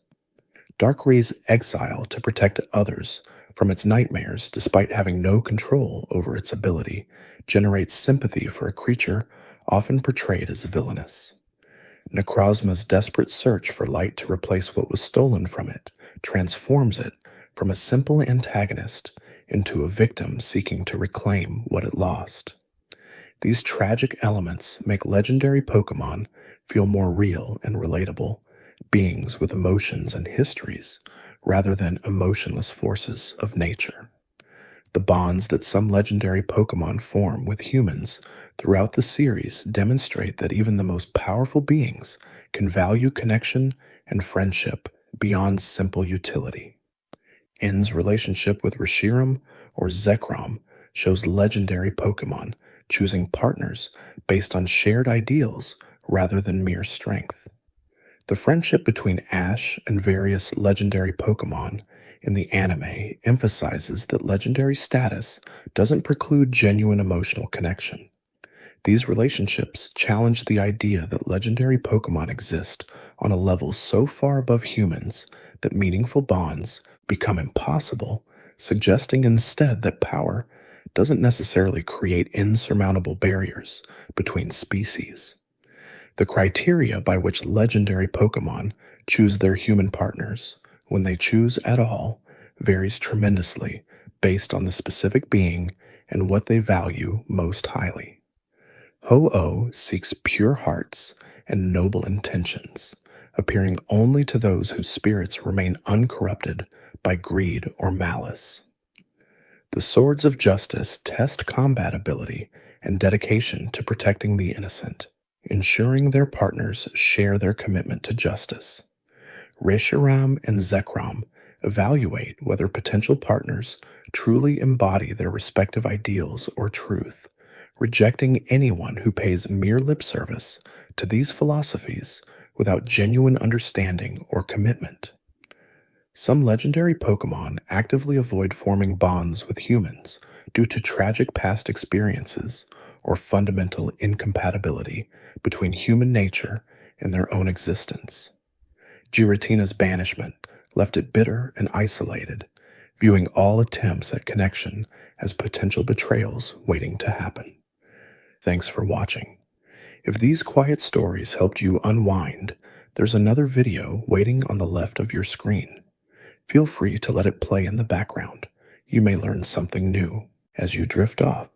Darkray's exile to protect others from its nightmares despite having no control over its ability generates sympathy for a creature often portrayed as villainous. Necrozma's desperate search for light to replace what was stolen from it transforms it from a simple antagonist into a victim seeking to reclaim what it lost. These tragic elements make legendary Pokémon feel more real and relatable, beings with emotions and histories, rather than emotionless forces of nature. The bonds that some legendary Pokémon form with humans throughout the series demonstrate that even the most powerful beings can value connection and friendship beyond simple utility. N's relationship with Reshiram or Zekrom shows legendary Pokémon choosing partners based on shared ideals rather than mere strength. The friendship between Ash and various legendary Pokémon in the anime emphasizes that legendary status doesn't preclude genuine emotional connection. These relationships challenge the idea that legendary Pokémon exist on a level so far above humans that meaningful bonds become impossible, suggesting instead that power doesn't necessarily create insurmountable barriers between species. The criteria by which legendary Pokémon choose their human partners, when they choose at all, varies tremendously based on the specific being and what they value most highly. Ho-Oh seeks pure hearts and noble intentions, appearing only to those whose spirits remain uncorrupted by greed or malice. The Swords of Justice test combat ability and dedication to protecting the innocent, ensuring their partners share their commitment to justice. Reshiram and Zekrom evaluate whether potential partners truly embody their respective ideals or truth, rejecting anyone who pays mere lip service to these philosophies without genuine understanding or commitment. Some legendary Pokémon actively avoid forming bonds with humans due to tragic past experiences or fundamental incompatibility between human nature and their own existence. Giratina's banishment left it bitter and isolated, viewing all attempts at connection as potential betrayals waiting to happen. Thanks for watching. If these quiet stories helped you unwind, there's another video waiting on the left of your screen. Feel free to let it play in the background. You may learn something new as you drift off